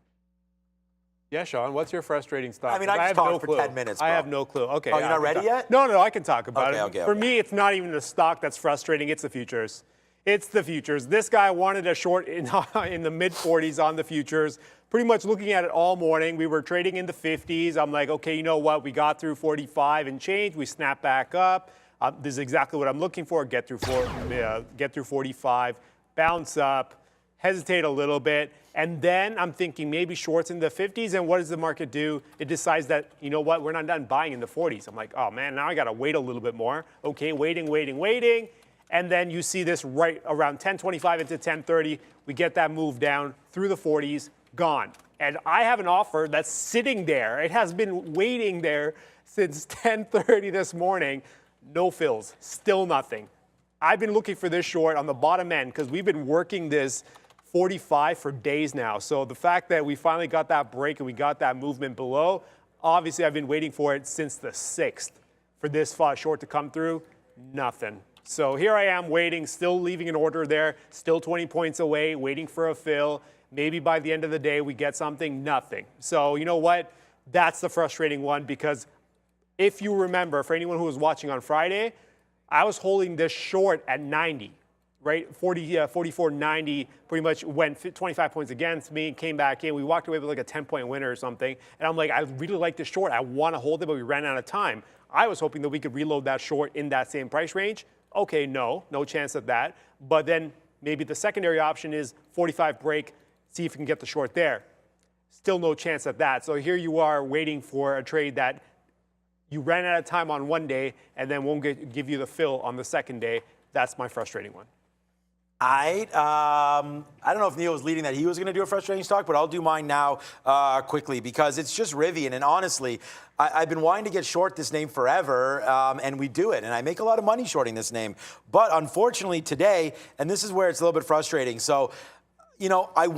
Yeah, Sean, what's your frustrating stock? I mean, I just talked for 10 minutes, bro. I have no clue. Okay. Oh, you're not ready yet? No, I can talk about it. Okay. For me, it's not even the stock that's frustrating. It's the futures. It's the futures. This guy wanted a short in the mid-40s on the futures. Pretty much looking at it all morning. We were trading in the 50s. I'm like, okay, you know what? We got through 45 and change. We snapped back up. This is exactly what I'm looking for. Get through 45, bounce up, hesitate a little bit. And then I'm thinking maybe shorts in the 50s. And what does the market do? It decides that, you know what, we're not done buying in the 40s. I'm like, oh, man, now I got to wait a little bit more. Okay, waiting. And then you see this right around 10:25 into 10:30. We get that move down through the 40s, gone. And I have an offer that's sitting there. It has been waiting there since 10:30 this morning. No fills, still nothing. I've been looking for this short on the bottom end because we've been working this 45 for days now. So the fact that we finally got that break and we got that movement below, obviously I've been waiting for it since the 6th for this short to come through, nothing. So here I am waiting, still leaving an order there, still 20 points away, waiting for a fill. Maybe by the end of the day we get something, nothing. So you know what? That's the frustrating one because if you remember, for anyone who was watching on Friday, I was holding this short at 90. Right, 44.90 pretty much went 25 points against me, came back in. We walked away with like a 10-point winner or something. And I'm like, I really like this short. I want to hold it, but we ran out of time. I was hoping that we could reload that short in that same price range. Okay, no chance of that. But then maybe the secondary option is 45 break, see if we can get the short there. Still no chance at that. So here you are waiting for a trade that you ran out of time on one day and then won't give you the fill on the second day. That's my frustrating one. I don't know if Neil was leading that he was going to do a frustrating stock, but I'll do mine now quickly because it's just Rivian. And honestly, I've been wanting to get short this name forever, and we do it. And I make a lot of money shorting this name. But unfortunately today, and this is where it's a little bit frustrating. So, you know, it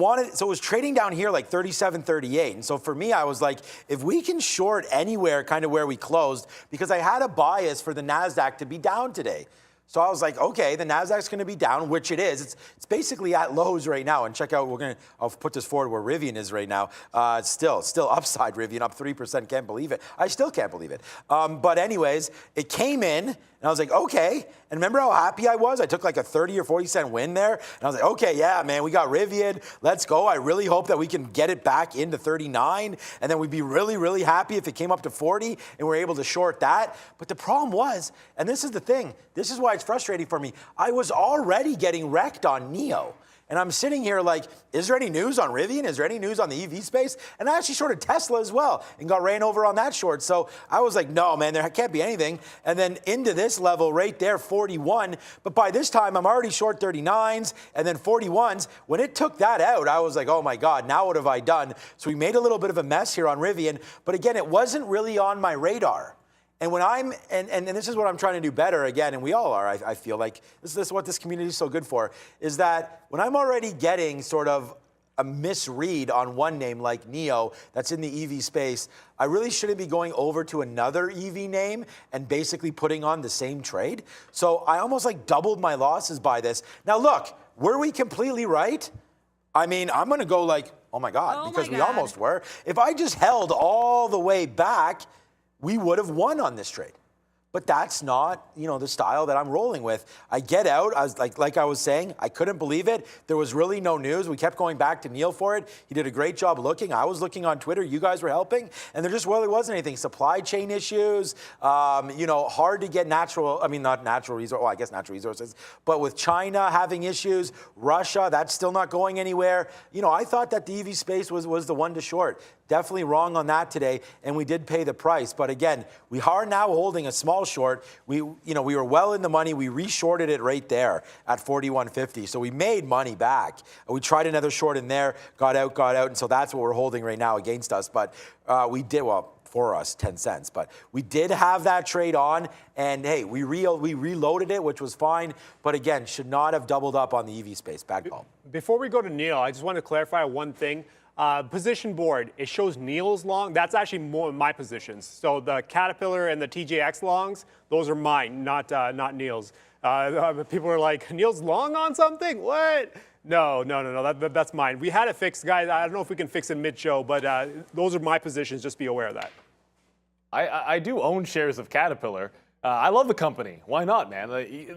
was trading down here like 37, 38. And so for me, I was like, if we can short anywhere kind of where we closed, because I had a bias for the NASDAQ to be down today. So I was like, okay, the NASDAQ's going to be down, which it is. It's basically at lows right now. And check out, I'll put this forward where Rivian is right now. It's still upside Rivian, up 3%. Can't believe it. I still can't believe it. But anyways, it came in. And I was like, okay. And remember how happy I was? I took like a 30 or 40 cent win there. And I was like, okay, yeah, man, we got Rivian. Let's go. I really hope that we can get it back into 39. And then we'd be really, really happy if it came up to 40 and we're able to short that. But the problem was, and this is the thing, this is why it's frustrating for me, I was already getting wrecked on NEO. And I'm sitting here like, is there any news on Rivian? Is there any news on the EV space? And I actually shorted Tesla as well and got ran over on that short. So I was like, no, man, there can't be anything. And then into this level right there, 41. But by this time, I'm already short 39s and then 41s. When it took that out, I was like, oh my God, now what have I done? So we made a little bit of a mess here on Rivian. But again, it wasn't really on my radar. And when I'm, and this is what I'm trying to do better again, and we all are, I feel like, this is what this community is so good for, is that when I'm already getting sort of a misread on one name like NEO that's in the EV space, I really shouldn't be going over to another EV name and basically putting on the same trade. So I almost like doubled my losses by this. Now look, were we completely right? I mean, I'm gonna go like, oh my God, because we almost were. If I just held all the way back, we would have won on this trade. But that's not, you know, the style that I'm rolling with. I get out, I was like I was saying, I couldn't believe it. There was really no news. We kept going back to Neil for it. He did a great job looking. I was looking on Twitter. You guys were helping. And there just really wasn't anything. Supply chain issues, you know, hard to get not natural resources, I guess natural resources, but with China having issues, Russia, that's still not going anywhere. You know, I thought that the EV space was the one to short. Definitely wrong on that today, and we did pay the price. But again, we are now holding a small short. We were well in the money. We re-shorted it right there at 41.50, so we made money back. We tried another short in there, got out, and so that's what we're holding right now against us. But we did, well, for us, 10 cents. But we did have that trade on, and hey, we reloaded it, which was fine. But again, should not have doubled up on the EV space. Bad call. Before we go to Neil, I just want to clarify one thing. Position board, it shows Neil's long. That's actually more of my positions. So the Caterpillar and the TJX longs, those are mine, not Neil's. People are like, Neil's long on something? What? No, that's mine. We had it fixed, guys. I don't know if we can fix it mid-show, but those are my positions. Just be aware of that. I do own shares of Caterpillar. I love the company. Why not, man?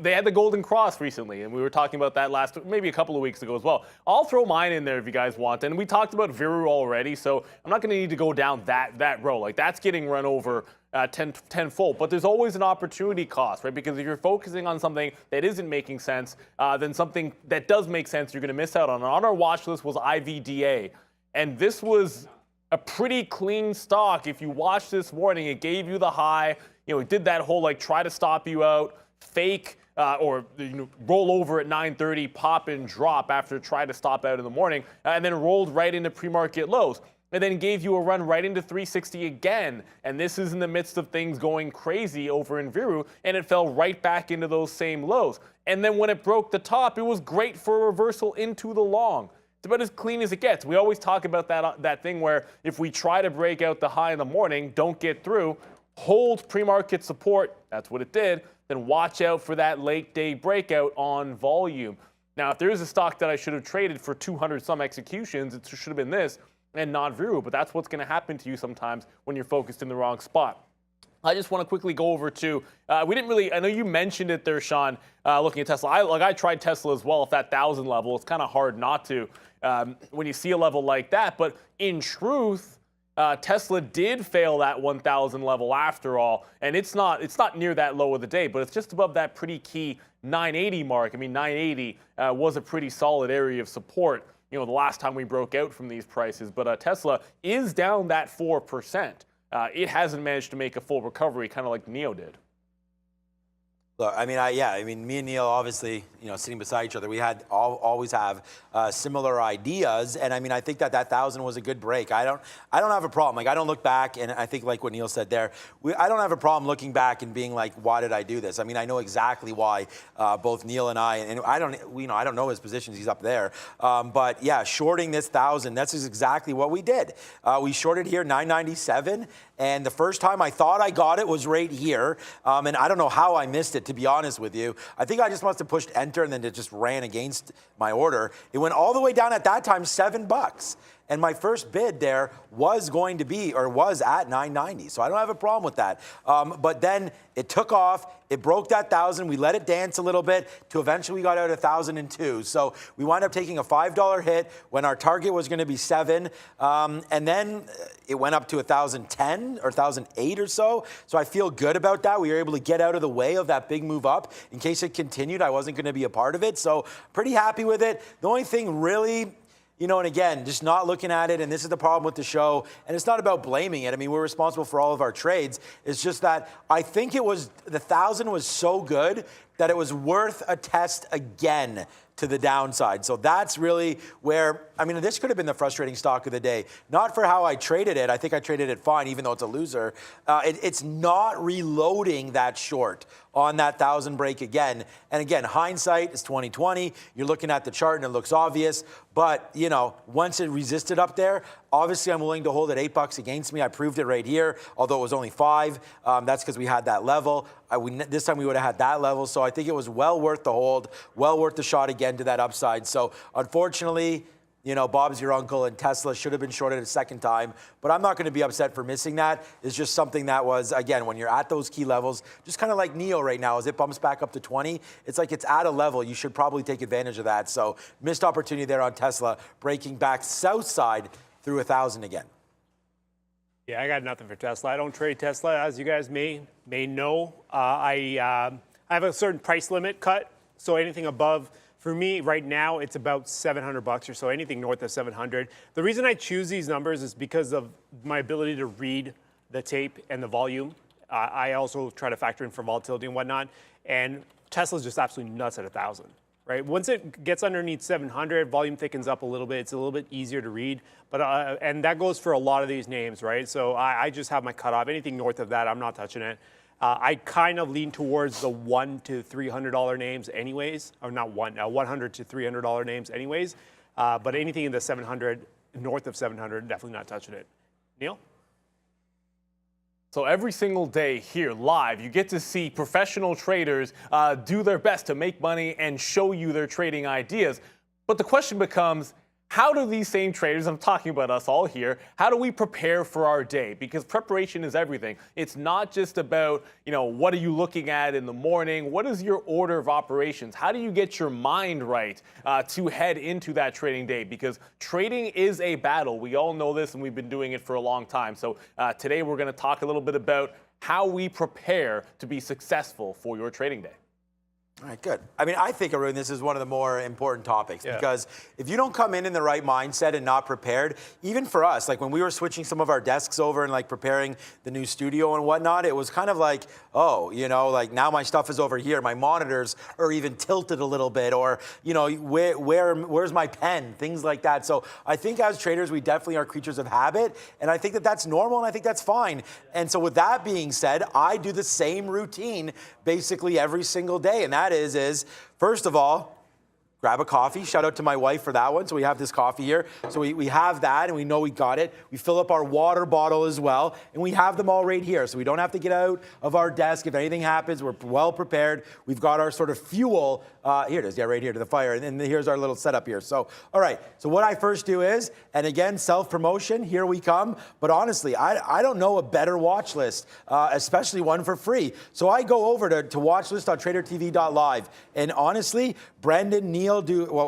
They had the Golden Cross recently, and we were talking about that maybe a couple of weeks ago as well. I'll throw mine in there if you guys want. And we talked about Viru already, so I'm not going to need to go down that row. Like, that's getting run over tenfold. But there's always an opportunity cost, right? Because if you're focusing on something that isn't making sense, then something that does make sense, you're going to miss out on. On our watch list was IVDA, and this was a pretty clean stock. If you watched this morning, it gave you the high. You know, it did that whole like try to stop you out, fake or roll over at 9:30, pop and drop after try to stop out in the morning, and then rolled right into pre-market lows, and then gave you a run right into 360 again. And this is in the midst of things going crazy over in Viru, and it fell right back into those same lows. And then when it broke the top, it was great for a reversal into the long. It's about as clean as it gets. We always talk about that thing where if we try to break out the high in the morning, don't get through, hold pre-market support, that's what it did, then watch out for that late day breakout on volume. Now, if there is a stock that I should have traded for 200 some executions, it should have been this and not Viru, but that's what's going to happen to you sometimes when you're focused in the wrong spot. I just want to quickly go over to, we didn't really, I know you mentioned it there, Sean, looking at Tesla. I tried Tesla as well at that 1,000 level. It's kind of hard not to when you see a level like that, but in truth, Tesla did fail that 1,000 level after all, and it's not near that low of the day, but it's just above that pretty key 980 mark. I mean, 980 was a pretty solid area of support, you know, the last time we broke out from these prices. But Tesla is down that 4%. It hasn't managed to make a full recovery, kind of like NEO did. Look, I mean, me and Neil, obviously, you know, sitting beside each other, we always have similar ideas, and I mean, I think that 1,000 was a good break. I don't have a problem. Like, I don't look back, and I think like what Neil said there, I don't have a problem looking back and being like, why did I do this? I mean, I know exactly why both Neil and I don't know his positions. He's up there, but yeah, shorting this 1,000, that's exactly what we did. We shorted here 997. And the first time I thought I got it was right here. And I don't know how I missed it, to be honest with you. I think I just must have pushed enter and then it just ran against my order. It went all the way down at that time, $7. And my first bid there was going to be, or was at 990. So I don't have a problem with that. But then it took off. It broke that 1,000. We let it dance a little bit to eventually we got out 1,002. So we wound up taking a $5 hit when our target was going to be 7. And then it went up to 1,010 or 1,008 or so. So I feel good about that. We were able to get out of the way of that big move up. In case it continued, I wasn't going to be a part of it. So pretty happy with it. The only thing really, you know, and again, just not looking at it, and this is the problem with the show, and it's not about blaming it. I mean, we're responsible for all of our trades. It's just that I think it was, the 1,000 was so good that it was worth a test again to the downside. So that's really where, I mean, this could have been the frustrating stock of the day. Not for how I traded it. I think I traded it fine, even though it's a loser. It's not reloading that short on that 1,000 break again. And again, hindsight is 2020. You're looking at the chart and it looks obvious. But, you know, once it resisted up there, obviously I'm willing to hold it $8 against me. I proved it right here, although it was only 5. That's because we had that level. This time we would have had that level. So I think it was well worth the hold, well worth the shot again to that upside. So unfortunately, you know, Bob's your uncle and Tesla should have been shorted a second time, but I'm not going to be upset for missing that. It's just something that was, again, when you're at those key levels, just kind of like NEO right now, as it bumps back up to 20, it's like it's at a level. You should probably take advantage of that. So missed opportunity there on Tesla, breaking back south side through 1,000 again. Yeah, I got nothing for Tesla. I don't trade Tesla, as you guys may know. I have a certain price limit cut, so anything above, for me right now, it's about $700 or so, anything north of 700. The reason I choose these numbers is because of my ability to read the tape and the volume. I also try to factor in for volatility and whatnot, and Tesla's just absolutely nuts at 1,000. Right? Once it gets underneath 700, volume thickens up a little bit. It's a little bit easier to read, but and that goes for a lot of these names, right? So I just have my cutoff. Anything north of that, I'm not touching it. I kind of lean towards the $100 to $300 names, anyways, or not $100 to $300 names, anyways. But anything in the 700, north of 700, definitely not touching it. Neil? So every single day here live, you get to see professional traders do their best to make money and show you their trading ideas. But the question becomes, how do these same traders, I'm talking about us all here, how do we prepare for our day? Because preparation is everything. It's not just about, you know, what are you looking at in the morning? What is your order of operations? How do you get your mind right to head into that trading day? Because trading is a battle. We all know this and we've been doing it for a long time. So today we're going to talk a little bit about how we prepare to be successful for your trading day. All right, good. I mean, I think, Arun, this is one of the more important topics because if you don't come in the right mindset and not prepared, even for us, like when we were switching some of our desks over and like preparing the new studio and whatnot, it was kind of like, oh, you know, like now my stuff is over here. My monitors are even tilted a little bit, or, you know, where's my pen? Things like that. So I think as traders, we definitely are creatures of habit, and I think that that's normal, and I think that's fine. And so with that being said, I do the same routine basically every single day, and that is first of all, grab a coffee. Shout out to my wife for that one. So we have this coffee here. So we have that and we know we got it. We fill up our water bottle as well. And we have them all right here. So we don't have to get out of our desk. If anything happens, we're well prepared. We've got our sort of fuel. Here it is. Yeah, right here to the fire. And then here's our little setup here. So, all right. So what I first do is, and again, self-promotion. Here we come. But honestly, I don't know a better watch list, especially one for free. So I go over to watch list on tradertv.live. And honestly, Brendan, Neil,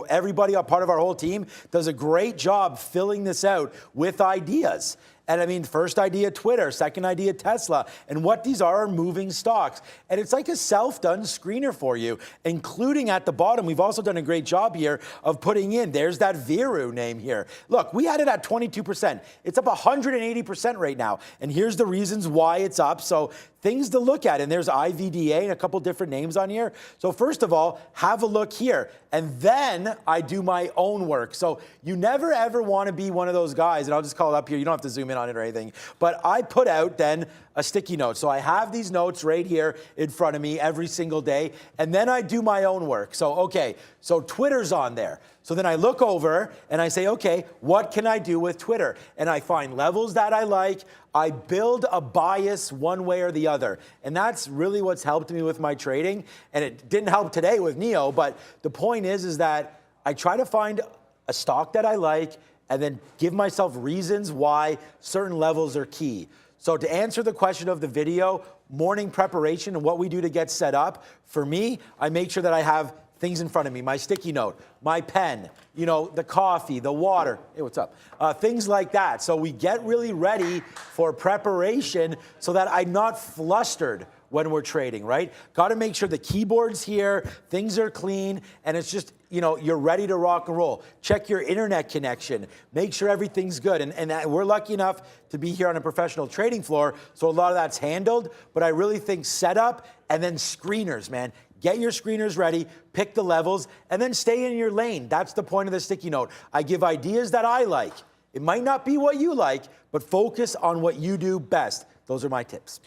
everybody, a part of our whole team, does a great job filling this out with ideas. And I mean, first idea, Twitter, second idea, Tesla. And what these are moving stocks. And it's like a self-done screener for you, including at the bottom. We've also done a great job here of putting in, there's that Viru name here. Look, we had it at 22%. It's up 180% right now. And here's the reasons why it's up. So things to look at. And there's IVDA and a couple different names on here. So first of all, have a look here. And then I do my own work. So you never, ever want to be one of those guys, and I'll just call it up here. You don't have to zoom in on it or anything. But I put out then a sticky note. So I have these notes right here in front of me every single day. And then I do my own work. So, okay, so Twitter's on there. So then I look over and I say, okay, what can I do with Twitter? And I find levels that I like. I build a bias one way or the other. And that's really what's helped me with my trading. And it didn't help today with NEO, but the point is that I try to find a stock that I like and then give myself reasons why certain levels are key. So to answer the question of the video, morning preparation and what we do to get set up, for me, I make sure that I have things in front of me, my sticky note, my pen, the coffee, the water, hey, what's up? Things like that. So we get really ready for preparation so that I'm not flustered when we're trading, right? Got to make sure the keyboard's here, things are clean, and it's just, you're ready to rock and roll. Check your internet connection. Make sure everything's good. And we're lucky enough to be here on a professional trading floor, so a lot of that's handled. But I really think setup and then screeners, man. Get your screeners ready, pick the levels, and then stay in your lane. That's the point of the sticky note. I give ideas that I like. It might not be what you like, but focus on what you do best. Those are my tips.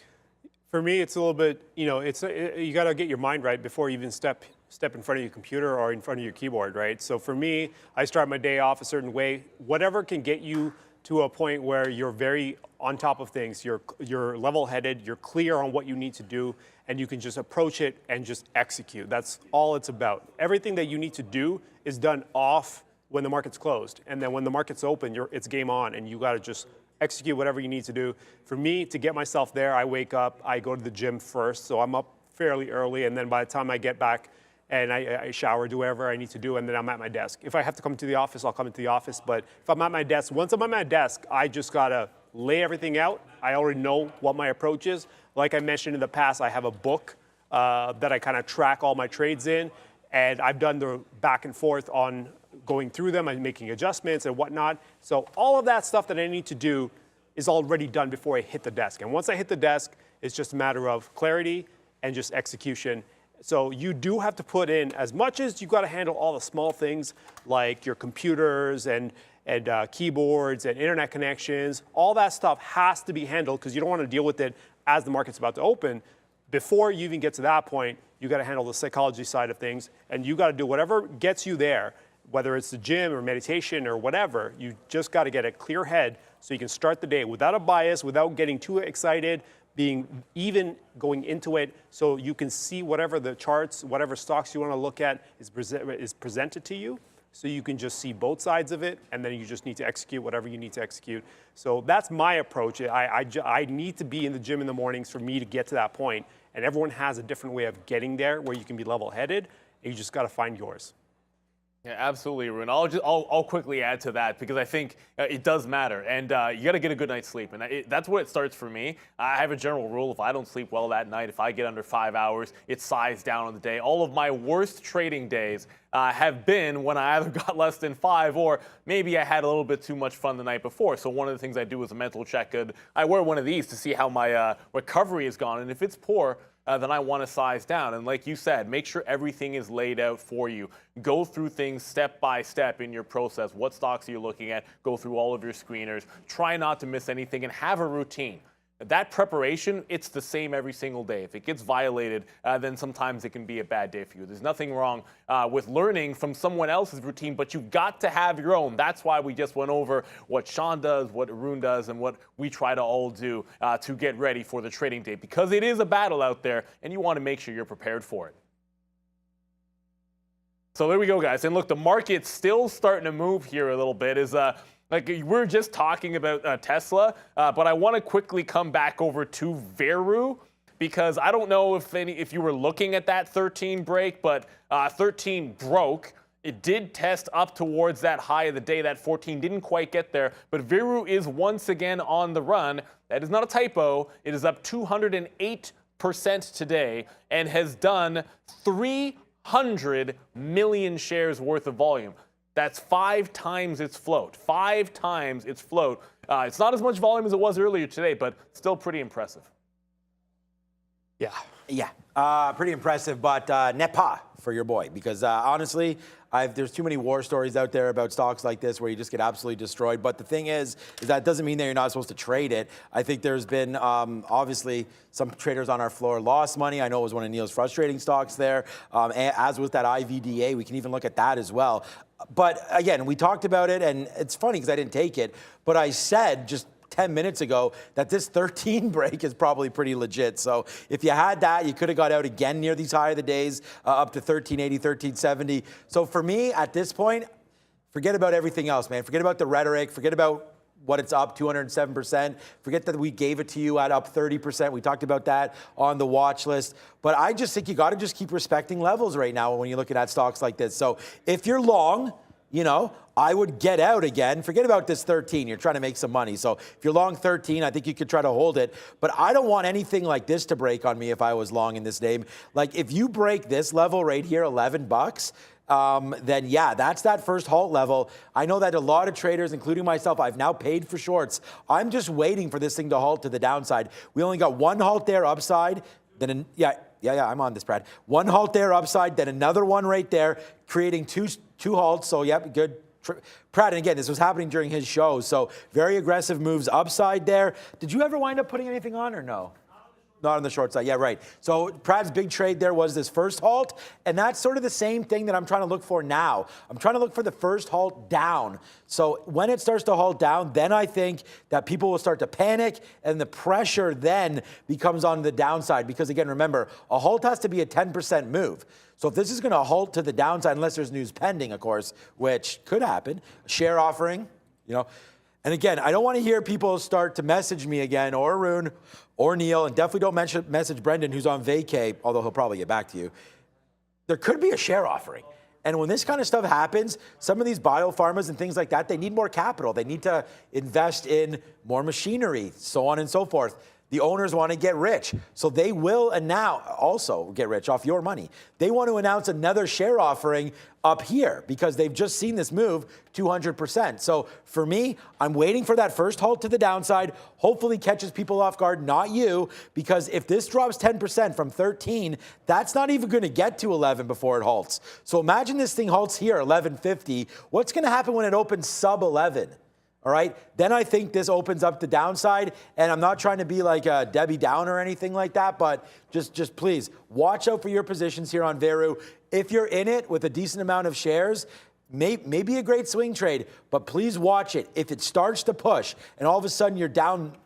For me, it's a little bit, you got to get your mind right before you even step in front of your computer or in front of your keyboard, right? So for me, I start my day off a certain way. Whatever can get you to a point where you're very on top of things, you're level-headed, you're clear on what you need to do, and you can just approach it and just execute. That's all it's about. Everything that you need to do is done off when the market's closed. And then when the market's open, it's game on, and you got to just execute whatever you need to do. For me, to get myself there, I wake up, I go to the gym first, so I'm up fairly early, and then by the time I get back and I shower, do whatever I need to do, and then I'm at my desk. If I have to come to the office, I'll come into the office, but if I'm at my desk, once I'm at my desk, I just gotta lay everything out. I already know what my approach is. Like I mentioned in the past, I have a book that I kind of track all my trades in, and I've done the back and forth on going through them and making adjustments and whatnot. So all of that stuff that I need to do is already done before I hit the desk. And once I hit the desk, it's just a matter of clarity and just execution. So you do have to put in, as much as you've got to handle all the small things like your computers and keyboards and internet connections, all that stuff has to be handled because you don't want to deal with it as the market's about to open. Before you even get to that point, you got to handle the psychology side of things, and you got to do whatever gets you there, whether it's the gym or meditation or whatever. You just got to get a clear head so you can start the day without a bias, without getting too excited, being even going into it, so you can see whatever the charts, whatever stocks you want to look at is presented to you, so you can just see both sides of it, and then you just need to execute whatever you need to execute. So that's my approach. I need to be in the gym in the mornings for me to get to that point, and everyone has a different way of getting there where you can be level-headed, and you just got to find yours. Yeah, absolutely, Arun. I'll quickly add to that because I think it does matter, and you got to get a good night's sleep, and that's where it starts for me. I have a general rule: if I don't sleep well that night, if I get under 5 hours, it sighs down on the day. All of my worst trading days have been when I either got less than 5 or maybe I had a little bit too much fun the night before. So one of the things I do is a mental check. I wear one of these to see how my recovery has gone, and if it's poor, then I want to size down. And like you said, make sure everything is laid out for you. Go through things step by step in your process. What stocks are you looking at? Go through all of your screeners. Try not to miss anything and have a routine. That preparation, it's the same every single day. If it gets violated, then sometimes it can be a bad day for you. There's nothing wrong with learning from someone else's routine, but you've got to have your own. That's why we just went over what Sean does, what Arun does, and what we try to all do to get ready for the trading day, because it is a battle out there, and you want to make sure you're prepared for it. So there we go, guys. And look, the market's still starting to move here a little bit. Like we're just talking about Tesla, but I want to quickly come back over to Veru, because I don't know if you were looking at that 13 break, but 13 broke. It did test up towards that high of the day. That 14 didn't quite get there, but Veru is once again on the run. That is not a typo. It is up 208% today and has done 300 million shares worth of volume. That's 5 times its float. 5 times its float. It's not as much volume as it was earlier today, but still pretty impressive. Yeah, pretty impressive, but nepa for your boy, because honestly, there's too many war stories out there about stocks like this where you just get absolutely destroyed. But the thing is that doesn't mean that you're not supposed to trade it. I think there's been obviously some traders on our floor lost money. I know it was one of Neil's frustrating stocks there, as with that IVDA. We can even look at that as well. But again, we talked about it, and it's funny because I didn't take it, but I said just 10 minutes ago that this 13 break is probably pretty legit. So if you had that, you could have got out again near these high of the days, up to 1380, 1370. So for me, at this point, forget about everything else, man. Forget about the rhetoric. Forget about what it's up 207%. Forget that we gave it to you at up 30%. We talked about that on the watch list. But I just think you got to just keep respecting levels right now when you're looking at stocks like this. So if you're long, you know, I would get out again. Forget about this 13. You're trying to make some money. So if you're long 13, I think you could try to hold it. But I don't want anything like this to break on me if I was long in this name. Like if you break this level right here, 11 bucks, then yeah, that's that first halt level. I know that a lot of traders, including myself, I've now paid for shorts. I'm just waiting for this thing to halt to the downside. We only got one halt there upside, then yeah, I'm on this, Brad. One halt there upside, then another one right there, creating two halts. So yep, good. Pratt, and again, this was happening during his show. So very aggressive moves upside there. Did you ever wind up putting anything on or no? Not on the short side. Yeah, right. So Pratt's big trade there was this first halt, and that's sort of the same thing that I'm trying to look for now. I'm trying to look for the first halt down. So when it starts to halt down, then I think that people will start to panic, and the pressure then becomes on the downside. Because again, remember, a halt has to be a 10% move. So if this is going to halt to the downside, unless there's news pending, of course, which could happen, share offering, you know. And again, I don't want to hear people start to message me again, or Arun, or Neil, and definitely don't message Brendan, who's on vacay, although he'll probably get back to you. There could be a share offering. And when this kind of stuff happens, some of these biopharmas and things like that, they need more capital. They need to invest in more machinery, so on and so forth. The owners want to get rich, so they will now also get rich off your money. They want to announce another share offering up here because they've just seen this move 200%. So for me, I'm waiting for that first halt to the downside, hopefully catches people off guard, not you, because if this drops 10% from 13, that's not even going to get to 11 before it halts. So imagine this thing halts here, 1150. What's going to happen when it opens sub 11? All right, then I think this opens up the downside, and I'm not trying to be like a Debbie Downer or anything like that, but just please watch out for your positions here on Veru. If you're in it with a decent amount of shares, maybe a great swing trade, but please watch it. If it starts to push and all of a sudden you're down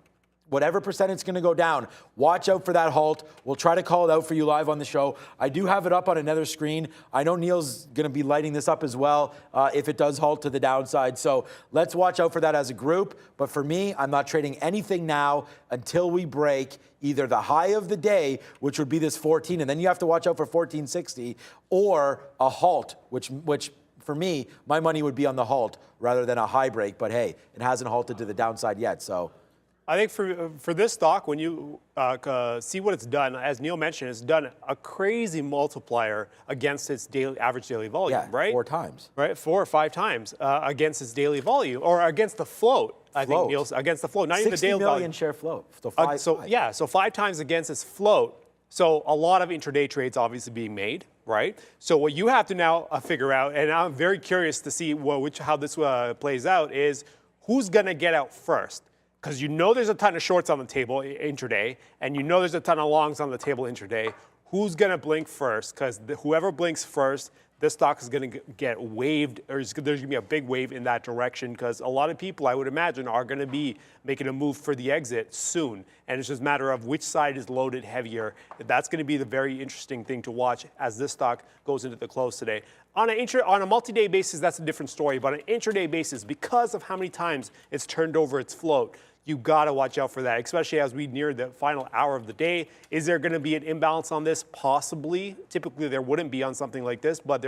whatever percent it's going to go down, watch out for that halt. We'll try to call it out for you live on the show. I do have it up on another screen. I know Neil's going to be lighting this up as well if it does halt to the downside. So let's watch out for that as a group. But for me, I'm not trading anything now until we break either the high of the day, which would be this 14, and then you have to watch out for 1460, or a halt, which for me, my money would be on the halt rather than a high break. But hey, it hasn't halted to the downside yet, so. I think for this stock, when you see what it's done, as Neil mentioned, it's done a crazy multiplier against its average daily volume, right? 4 times. Right, 4 or 5 times against its daily volume, or against the float. I think Neil's against the float, not even the daily volume. 60 million share float. So so 5 times against its float. So a lot of intraday trades obviously being made, right? So what you have to now figure out, and I'm very curious to see how this plays out, is who's going to get out first. Because you know there's a ton of shorts on the table intraday, and you know there's a ton of longs on the table intraday. Who's going to blink first? Because whoever blinks first, this stock is going to get waved, or there's going to be a big wave in that direction, because a lot of people, I would imagine, are going to be making a move for the exit soon. And it's just a matter of which side is loaded heavier. That's going to be the very interesting thing to watch as this stock goes into the close today. On a multi-day basis, that's a different story. But on an intraday basis, because of how many times it's turned over its float, you got to watch out for that, especially as we near the final hour of the day. Is there going to be an imbalance on this? Possibly. Typically, there wouldn't be on something like this, but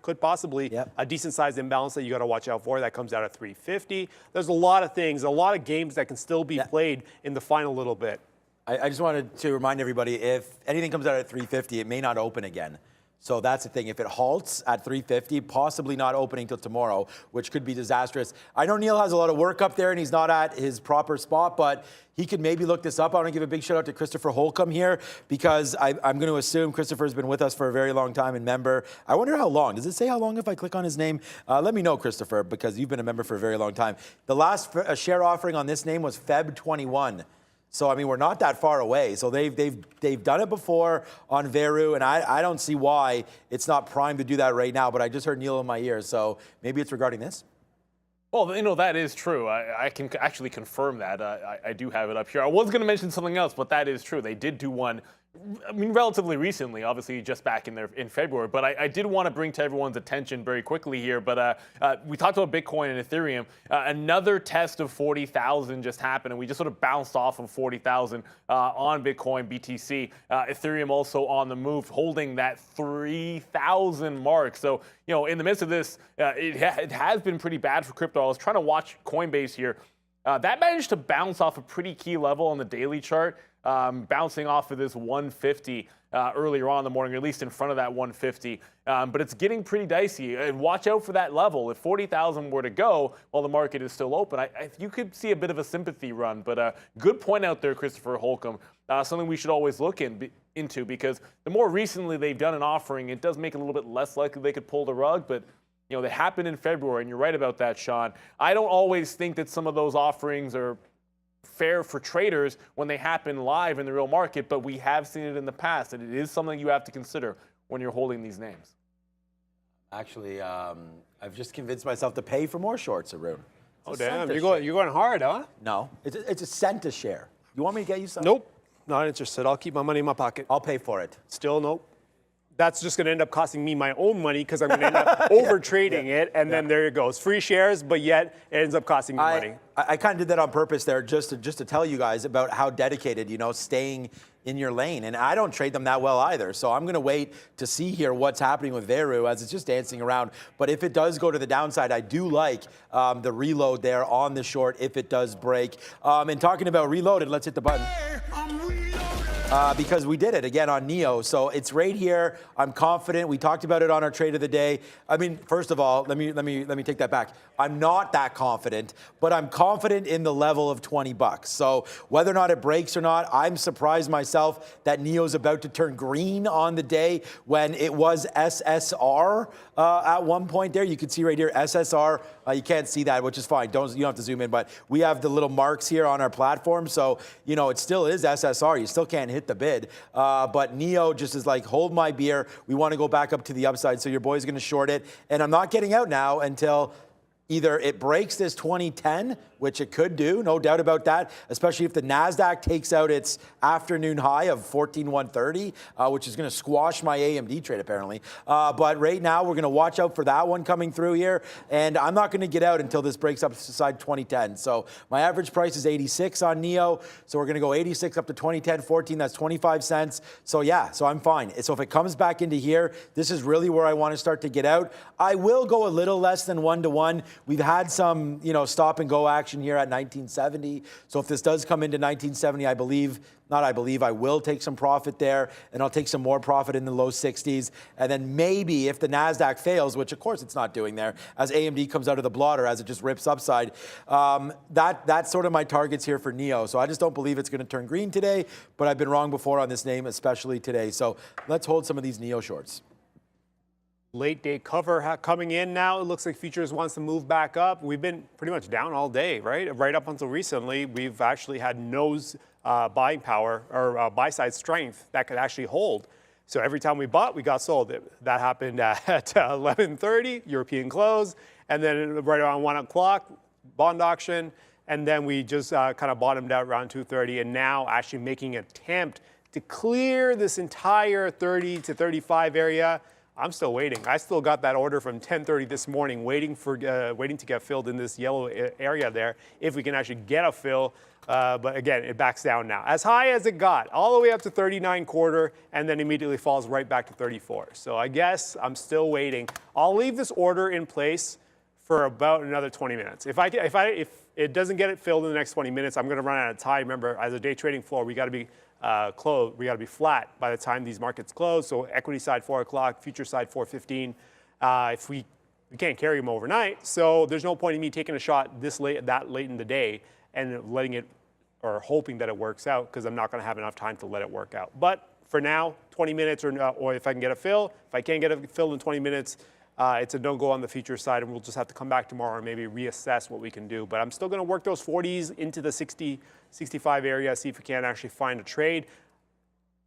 could possibly a decent-sized imbalance that you got to watch out for. That comes out at 350. There's a lot of things, a lot of games that can still be played in the final little bit. I just wanted to remind everybody, if anything comes out at 350, it may not open again. So that's the thing. If it halts at 350, possibly not opening till tomorrow, which could be disastrous. I know Neil has a lot of work up there and he's not at his proper spot, but he could maybe look this up. I want to give a big shout out to Christopher Holcomb here, because I'm going to assume Christopher's been with us for a very long time and member. I wonder how long. Does it say how long if I click on his name? Let me know, Christopher, because you've been a member for a very long time. The last share offering on this name was Feb 21. So, I mean, we're not that far away. So they've done it before on Veru, and I don't see why it's not primed to do that right now. But I just heard Neil in my ear, so maybe it's regarding this. Well, you know, that is true. I can actually confirm that. I do have it up here. I was going to mention something else, but that is true. They did do one I mean, relatively recently, obviously just back in February, but I did want to bring to everyone's attention very quickly here, but we talked about Bitcoin and Ethereum. Another test of 40,000 just happened, and we just sort of bounced off of 40,000 on Bitcoin, BTC. Ethereum also on the move, holding that 3,000 mark. So, you know, in the midst of this, it has been pretty bad for crypto. I was trying to watch Coinbase here. That managed to bounce off a pretty key level on the daily chart. Bouncing off of this 150 earlier on in the morning, or at least in front of that 150. But it's getting pretty dicey. And watch out for that level. If 40,000 were to go while the market is still open, you could see a bit of a sympathy run. But good point out there, Christopher Holcomb. Something we should always look into, because the more recently they've done an offering, it does make it a little bit less likely they could pull the rug. But you know, they happened in February, and you're right about that, Sean. I don't always think that some of those offerings are fair for traders when they happen live in the real market, but we have seen it in the past, and it is something you have to consider when you're holding these names. Actually, I've just convinced myself to pay for more shorts, Arun. Oh, damn. You're going hard, huh? No, it's a cent a share. You want me to get you some? Nope. Not interested. I'll keep my money in my pocket. I'll pay for it. Still nope. That's just going to end up costing me my own money because I'm going to end up over trading it, and then there it goes. Free shares, but yet it ends up costing me money. I kind of did that on purpose there, just to tell you guys about how dedicated, you know, staying in your lane. And I don't trade them that well either. So I'm going to wait to see here what's happening with Veru as it's just dancing around. But if it does go to the downside, I do like the reload there on the short if it does break. And talking about reloaded, let's hit the button. Because we did it again on NEO. So it's right here. I'm confident. We talked about it on our trade of the day. I mean, first of all, let me take that back. I'm not that confident, but I'm confident in the level of 20 bucks. So whether or not it breaks or not, I'm surprised myself that NEO's about to turn green on the day when it was SSR at one point there. You can see right here, SSR. You can't see that, which is fine. You don't have to zoom in, but we have the little marks here on our platform. So, you know, it still is SSR. You still can't hit the bid. But NEO just is like, hold my beer. We want to go back up to the upside. So your boy's going to short it. And I'm not getting out now until either it breaks this 2010, which it could do, no doubt about that, especially if the NASDAQ takes out its afternoon high of 14,130, which is going to squash my AMD trade apparently. But right now, we're going to watch out for that one coming through here. And I'm not going to get out until this breaks up to side 2010. So my average price is 86 on NEO. So we're going to go 86 up to 2010, 14, that's 25 cents. So yeah, so I'm fine. So if it comes back into here, this is really where I want to start to get out. I will go a little less than 1-to-1. We've had some, you know, stop and go action here at 1970. So if this does come into 1970, I will take some profit there, and I'll take some more profit in the low 60s. And then maybe if the NASDAQ fails, which of course it's not doing there, as AMD comes out of the blotter, as it just rips upside, that's sort of my targets here for NEO. So I just don't believe it's going to turn green today, but I've been wrong before on this name, especially today. So let's hold some of these NEO shorts. Late day cover coming in now. It looks like futures wants to move back up. We've been pretty much down all day, right? Right up until recently, we've actually had no buying power or buy side strength that could actually hold. So every time we bought, we got sold. That happened at 11:30, European close, and then right around 1 o'clock, bond auction, and then we just kind of bottomed out around 2:30, and now actually making an attempt to clear this entire 30 to 35 area. I'm still waiting. I still got that order from 10:30 this morning, waiting to get filled in this yellow area there, if we can actually get a fill. But again, it backs down now. As high as it got, all the way up to 39.25, and then immediately falls right back to 34. So I guess I'm still waiting. I'll leave this order in place for about another 20 minutes. If it doesn't get it filled in the next 20 minutes, I'm going to run out of time. Remember, as a day trading floor, we got to be closed. We got to be flat by the time these markets close. So equity side 4 o'clock, future side 4:15. If we can't carry them overnight, so there's no point in me taking a shot that late in the day and letting it or hoping that it works out, because I'm not going to have enough time to let it work out. But for now, 20 minutes or if I can get a fill. If I can't get a fill in 20 minutes, it's a no-go on the future side, and we'll just have to come back tomorrow and maybe reassess what we can do. But I'm still going to work those 40s into the 60, 65 area, see if we can actually find a trade.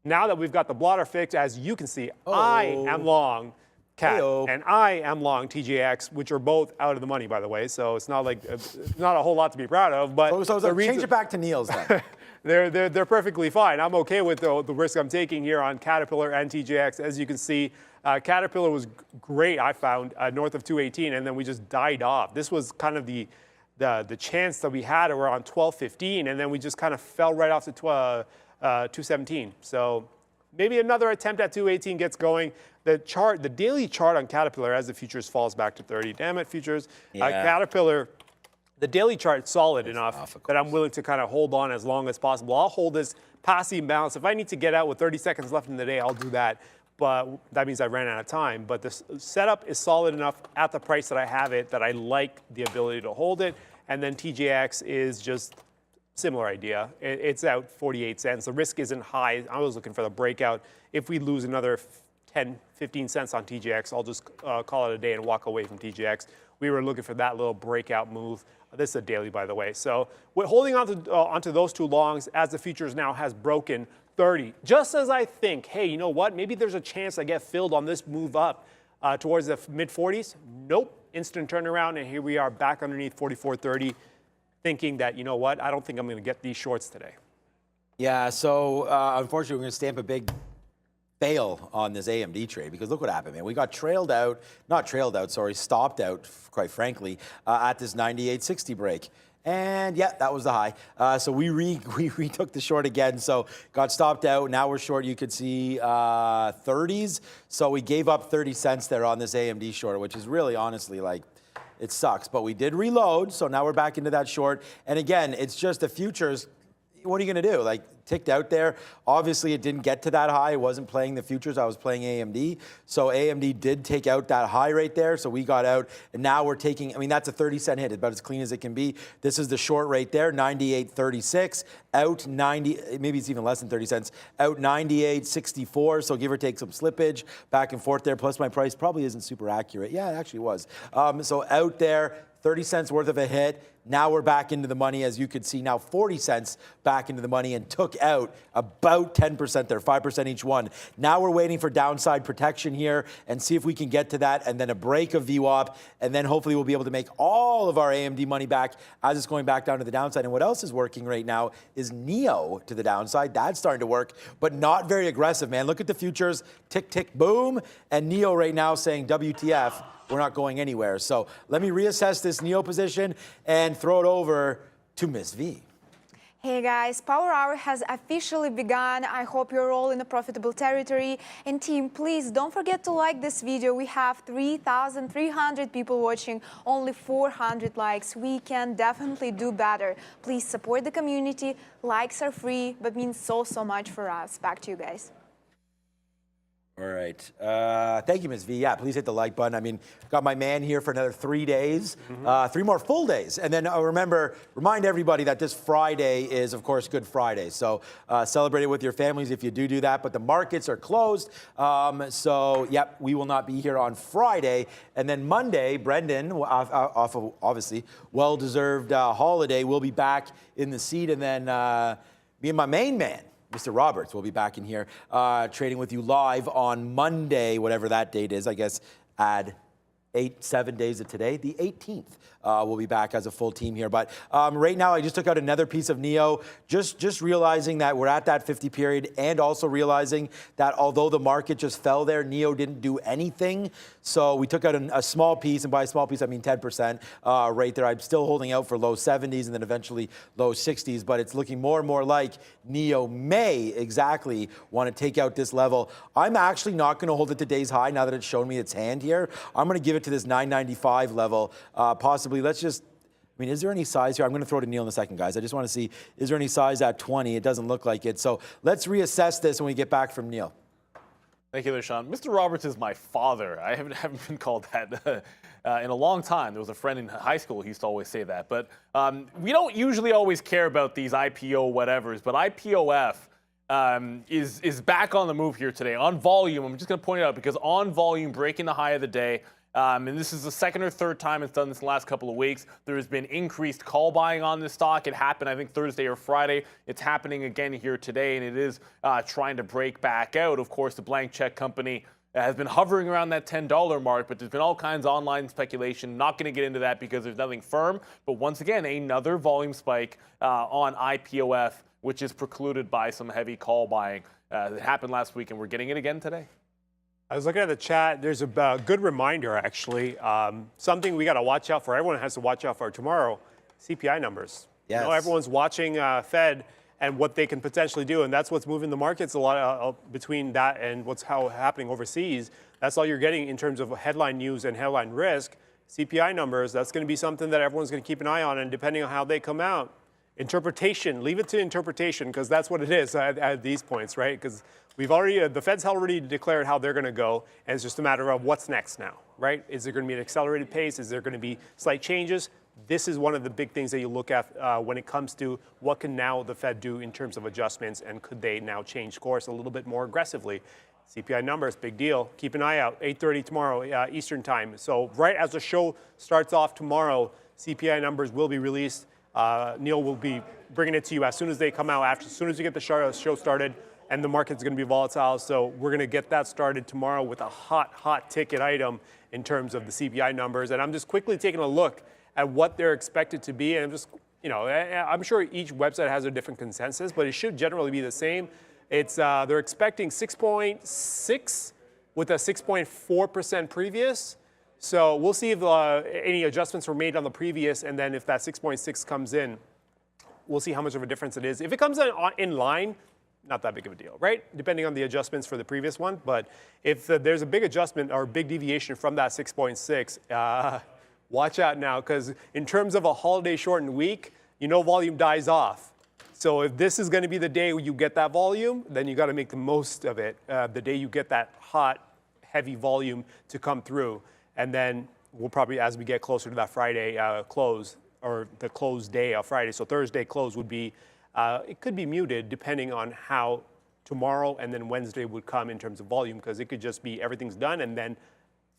Now that we've got the blotter fixed, as you can see, I am long CAT. Heyo. And I am long TJX, which are both out of the money, by the way. So it's not like not a whole lot to be proud of. But So change it back to Neil's then. they're perfectly fine. I'm okay with the risk I'm taking here on Caterpillar and TJX. As you can see, Caterpillar was great, I found, north of 218, and then we just died off. This was kind of the chance that we had around 1215, and then we just kind of fell right off to 217. So maybe another attempt at 218 gets going. The daily chart on Caterpillar as the futures falls back to 30. Damn it, futures. Yeah. Caterpillar, the daily chart's solid enough that I'm willing to kind of hold on as long as possible. I'll hold this past the imbalance. If I need to get out with 30 seconds left in the day, I'll do that. But that means I ran out of time. But the setup is solid enough at the price that I have it that I like the ability to hold it. And then TJX is just similar idea. It's out 48 cents. The risk isn't high. I was looking for the breakout. If we lose another 10, 15 cents on TJX, I'll just call it a day and walk away from TJX. We were looking for that little breakout move. This is a daily, by the way. So we're holding onto those two longs as the futures now has broken 30. Just as I think, hey, you know what? Maybe there's a chance I get filled on this move up towards the mid-40s. Nope. Instant turnaround, and here we are back underneath 44.30, thinking that, you know what? I don't think I'm going to get these shorts today. Yeah, so unfortunately, we're going to stamp a big fail on this AMD trade because look what happened, man. We got stopped out, quite frankly, at this 98.60 break. And yeah, that was the high. So we retook the short again. So got stopped out. Now we're short. You could see 30s. So we gave up 30 cents there on this AMD short, which is really honestly like, it sucks. But we did reload. So now we're back into that short. And again, it's just the futures. What are you going to do? Like, ticked out there. Obviously, it didn't get to that high. I wasn't playing the futures. I was playing AMD. So AMD did take out that high right there. So we got out. And now we're taking, I mean, that's a 30-cent hit. It's about as clean as it can be. This is the short right there, 98.36. Out 90, maybe it's even less than 30 cents. Out 98.64. So give or take some slippage back and forth there. Plus, my price probably isn't super accurate. Yeah, it actually was. So out there, 30 cents worth of a hit. Now we're back into the money, as you can see now, 40 cents back into the money and took out about 10% there, 5% each one. Now we're waiting for downside protection here and see if we can get to that and then a break of VWAP. And then hopefully we'll be able to make all of our AMD money back as it's going back down to the downside. And what else is working right now is NEO to the downside. That's starting to work, but not very aggressive, man. Look at the futures, tick, tick, boom. And NEO right now saying WTF. We're not going anywhere. So let me reassess this NEO position and throw it over to Miss V. Hey guys, Power Hour has officially begun. I hope you're all in a profitable territory. And team, please don't forget to like this video. We have 3,300 people watching, only 400 likes. We can definitely do better. Please support the community. Likes are free, but means so much for us. Back to you guys. All right. Thank you, Ms. V. Yeah, please hit the like button. I mean, got my man here for another 3 days, 3 more full days. And then remind everybody that this Friday is, of course, Good Friday. So celebrate it with your families if you do that. But the markets are closed. So, yep, we will not be here on Friday. And then Monday, Brendan, off of, obviously, well-deserved holiday, will be back in the seat. And then me and my main man, Mr. Roberts, will be back in here trading with you live on Monday, whatever that date is. I guess add 7 days of today, the 18th. We'll be back as a full team here. But right now, I just took out another piece of NEO, just realizing that we're at that 50 period and also realizing that although the market just fell there, NEO didn't do anything. So we took out a small piece, and by a small piece, I mean 10% right there. I'm still holding out for low 70s and then eventually low 60s, but it's looking more and more like NEO may exactly want to take out this level. I'm actually not going to hold it to today's high now that it's shown me its hand here. I'm going to give it to this 995 level, possibly. Let's just, I mean, is there any size here? I'm going to throw to Neil in a second, guys. I just want to see, is there any size at 20? It doesn't look like it. So let's reassess this when we get back from Neil. Thank you there, Sean. Mr. Roberts is my father. I haven't been called that in a long time. There was a friend in high school who used to always say that. But we don't usually always care about these IPO whatevers, but IPOF is back on the move here today. On volume, I'm just going to point it out because on volume, breaking the high of the day, and this is the second or third time it's done this in the last couple of weeks. There has been increased call buying on this stock. It happened, I think, Thursday or Friday. It's happening again here today, and it is trying to break back out. Of course, the blank check company has been hovering around that $10 mark, but there's been all kinds of online speculation. Not going to get into that because there's nothing firm. But once again, another volume spike on IPOF, which is precluded by some heavy call buying that happened last week, and we're getting it again today. I was looking at the chat. There's a good reminder, actually. Something we got to watch out for. Everyone has to watch out for tomorrow. CPI numbers. Yes. You know, everyone's watching Fed and what they can potentially do, and that's what's moving the markets a lot between that and what's happening overseas. That's all you're getting in terms of headline news and headline risk. CPI numbers, that's going to be something that everyone's going to keep an eye on, and depending on how they come out. Interpretation, leave it to interpretation, because that's what it is at these points, right? Because we've already, the Fed's already declared how they're going to go, and it's just a matter of what's next now, right? Is there going to be an accelerated pace? Is there going to be slight changes? This is one of the big things that you look at when it comes to what can now the Fed do in terms of adjustments, and could they now change course a little bit more aggressively? CPI numbers, big deal. Keep an eye out, 8:30 tomorrow Eastern time. So right as the show starts off tomorrow, CPI numbers will be released. Neil will be bringing it to you as soon as they come out, as soon as we get the show started, and the market's going to be volatile. So we're going to get that started tomorrow with a hot ticket item in terms of the CPI numbers. And I'm just quickly taking a look at what they're expected to be. And I'm just, you know, I'm sure each website has a different consensus, but it should generally be the same. It's they're expecting 6.6 with a 6.4% previous. So we'll see if any adjustments were made on the previous, and then if that 6.6 comes in, we'll see how much of a difference it is. If it comes in line, not that big of a deal, right? Depending on the adjustments for the previous one. But if there's a big adjustment or big deviation from that 6.6, watch out now, because in terms of a holiday shortened week, you know volume dies off. So if this is going to be the day where you get that volume, then you got to make the most of it. The day you get that hot, heavy volume to come through. And then we'll probably, as we get closer to that Friday close, or the close day of Friday, so Thursday close would be, it could be muted depending on how tomorrow and then Wednesday would come in terms of volume, because it could just be everything's done, and then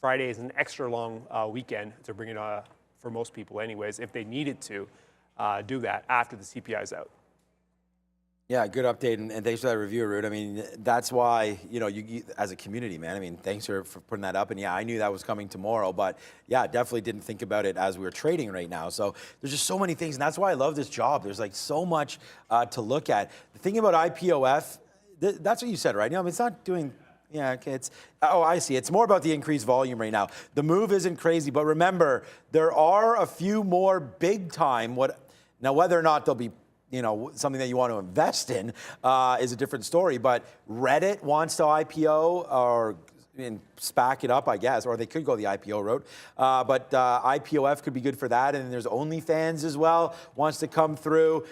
Friday is an extra long weekend to bring it for most people anyways, if they needed to do that after the CPI is out. Yeah, good update, and thanks for that review, Arun. I mean, that's why, you know, you as a community, man, I mean, thanks for putting that up. And yeah, I knew that was coming tomorrow, but yeah, definitely didn't think about it as we were trading right now. So there's just so many things, and that's why I love this job. There's like so much to look at. The thing about IPOF, that's what you said, right? You know, I mean, it's not doing, yeah, okay, it's, oh, I see. It's more about the increased volume right now. The move isn't crazy, but remember, there are a few more big time, now whether or not they'll be, you know, something that you want to invest in is a different story. But Reddit wants to IPO or SPAC it up, I guess, or they could go the IPO route. But IPOF could be good for that. And then there's OnlyFans as well, wants to come through.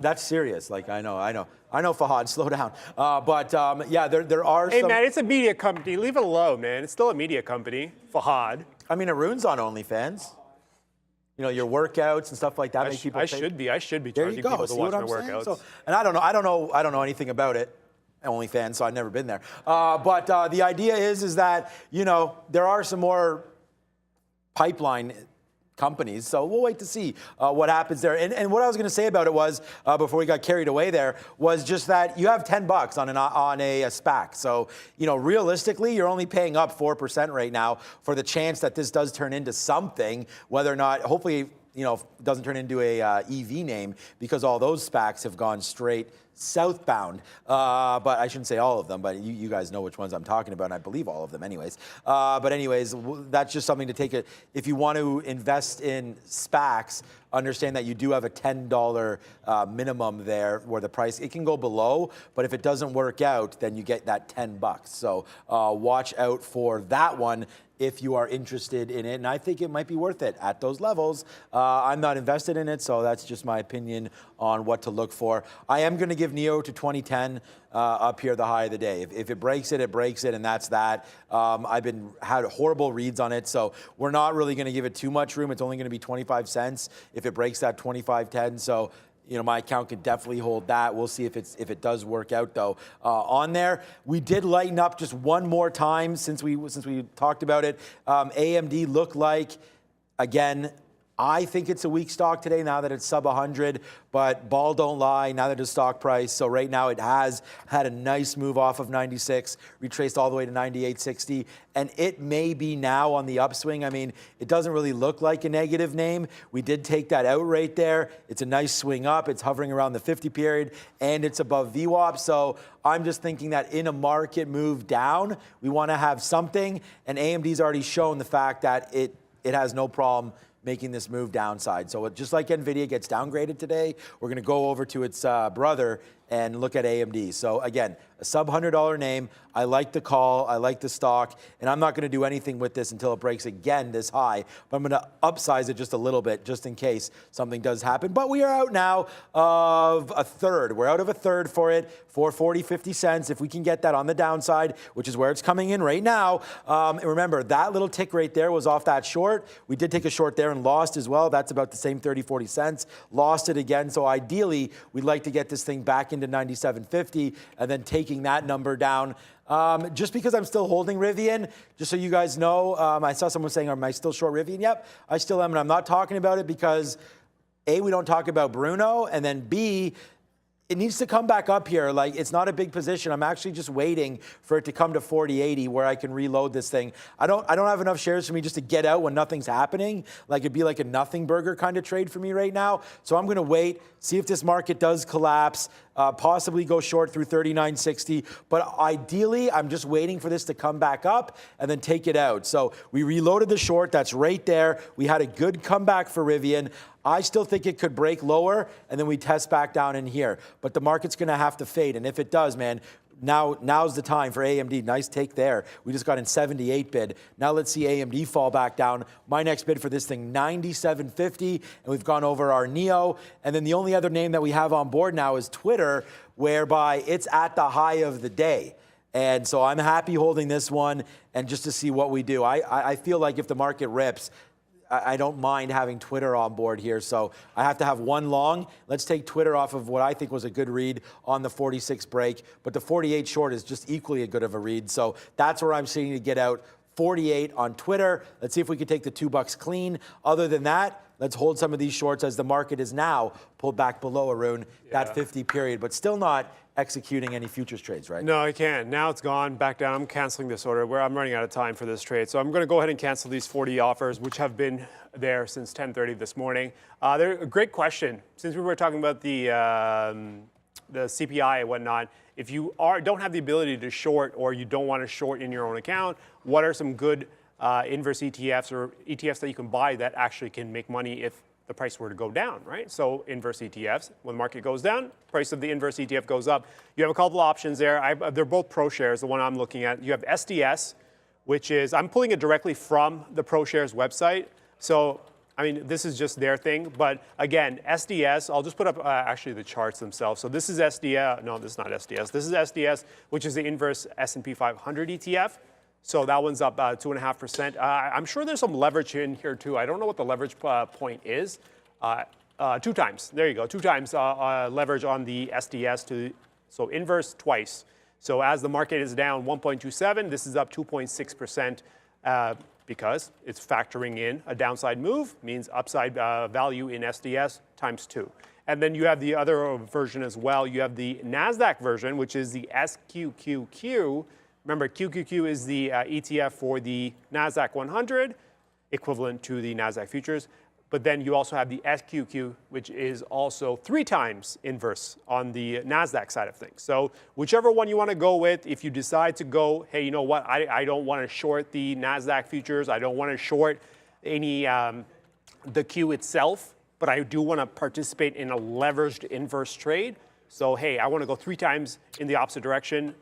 That's serious. Like, I know, Fahad, slow down. Yeah, there are some. Hey, man, it's a media company. Leave it alone, man. It's still a media company, Fahad. I mean, Arun's on OnlyFans. You know, your workouts and stuff like that. I should be charging people to watch my workouts. So, and I don't know anything about it. OnlyFans, so I've never been there. But the idea is that, you know, there are some more pipeline companies, so we'll wait to see what happens there. And what I was going to say about it was, before we got carried away there, was just that you have $10 on a SPAC. So, you know, realistically, you're only paying up 4% right now for the chance that this does turn into something, whether or not, hopefully, you know, doesn't turn into a EV name, because all those SPACs have gone straight southbound. But I shouldn't say all of them, but you guys know which ones I'm talking about, and I believe all of them anyways. But anyways, that's just something to take it. If you want to invest in SPACs, understand that you do have a $10 minimum there, where the price, it can go below, but if it doesn't work out, then you get that $10. So watch out for that one if you are interested in it, and I think it might be worth it at those levels. I'm not invested in it, so that's just my opinion on what to look for. I am going to give NEO to 2010 up here, the high of the day. If it breaks it, it breaks it, and that's that. I've had horrible reads on it, so we're not really going to give it too much room. It's only going to be 25 cents if it breaks that 25.10. So, you know, my account can definitely hold that. We'll see if it does work out, though. On there, we did lighten up just one more time since we talked about it. AMD looked like, again, I think it's a weak stock today now that it's sub 100, but ball don't lie, neither does stock price. So right now it has had a nice move off of 96, retraced all the way to 98.60, and it may be now on the upswing. I mean, it doesn't really look like a negative name. We did take that out right there. It's a nice swing up. It's hovering around the 50 period, and it's above VWAP. So I'm just thinking that in a market move down, we want to have something, and AMD's already shown the fact that it has no problem making this move downside. So just like NVIDIA gets downgraded today, we're going to go over to its brother and look at AMD. So again, a sub $100 name. I like the call. I like the stock. And I'm not going to do anything with this until it breaks again this high. But I'm going to upsize it just a little bit just in case something does happen. But we are out now of a third. We're out of a third for it, 4.40, 50 cents. If we can get that on the downside, which is where it's coming in right now. And remember, that little tick right there was off that short. We did take a short there and lost as well. That's about the same 30, 40 cents. Lost it again. So ideally, we'd like to get this thing back into 97.50 and then taking that number down. Just because I'm still holding Rivian, just so you guys know, I saw someone saying, am I still short Rivian? Yep, I still am, and I'm not talking about it because A, we don't talk about Bruno, and then B, it needs to come back up here. Like, it's not a big position. I'm actually just waiting for it to come to 40.80 where I can reload this thing. I don't have enough shares for me just to get out when nothing's happening. Like, it'd be like a nothing burger kind of trade for me right now. So I'm going to wait, see if this market does collapse, possibly go short through 39.60. But ideally, I'm just waiting for this to come back up and then take it out. So we reloaded the short. That's right there. We had a good comeback for Rivian. I still think it could break lower, and then we test back down in here. But the market's going to have to fade. And if it does, man, now's the time for AMD. Nice take there. We just got in 78 bid. Now let's see AMD fall back down. My next bid for this thing, 97.50, and we've gone over our Neo. And then the only other name that we have on board now is Twitter, whereby it's at the high of the day. And so I'm happy holding this one and just to see what we do. I feel like if the market rips, I don't mind having Twitter on board here, so I have to have one long. Let's take Twitter off of what I think was a good read on the 46 break, but the 48 short is just equally as good of a read, so that's where I'm seeing to get out. 48 on Twitter. Let's see if we can take the $2 clean. Other than that, let's hold some of these shorts as the market is now pulled back below, Arun, that 50 period, but still not executing any futures trades, right? No, I can't. Now it's gone back down. I'm canceling this order where I'm running out of time for this trade. So I'm going to go ahead and cancel these 40 offers, which have been there since 10:30 this morning. They're a great question. Since we were talking about the CPI and whatnot, if you don't have the ability to short or you don't want to short in your own account, what are some good inverse ETFs or ETFs that you can buy that actually can make money if the price were to go down, right? So inverse ETFs, when the market goes down, price of the inverse ETF goes up. You have a couple of options there. They're both ProShares, the one I'm looking at. You have SDS, which is, I'm pulling it directly from the ProShares website. So, I mean, this is just their thing. But again, SDS, I'll just put up actually the charts themselves. So this is SDS, no, this is not SDS. This is SDS, which is the inverse S&P 500 ETF. So that one's up 2.5%. I'm sure there's some leverage in here too. I don't know what the leverage point is. 2 times, there you go. 2 times leverage on the SDS so inverse twice. So as the market is down 1.27, this is up 2.6% because it's factoring in a downside move, means upside value in SDS times 2. And then you have the other version as well. You have the NASDAQ version, which is the SQQQ. Remember, QQQ is the ETF for the NASDAQ 100, equivalent to the NASDAQ futures. But then you also have the SQQ, which is also 3 times inverse on the NASDAQ side of things. So whichever one you want to go with, if you decide to go, hey, you know what, I don't want to short the NASDAQ futures, I don't want to short any the Q itself, but I do want to participate in a leveraged inverse trade. So hey, I want to go 3 times in the opposite direction.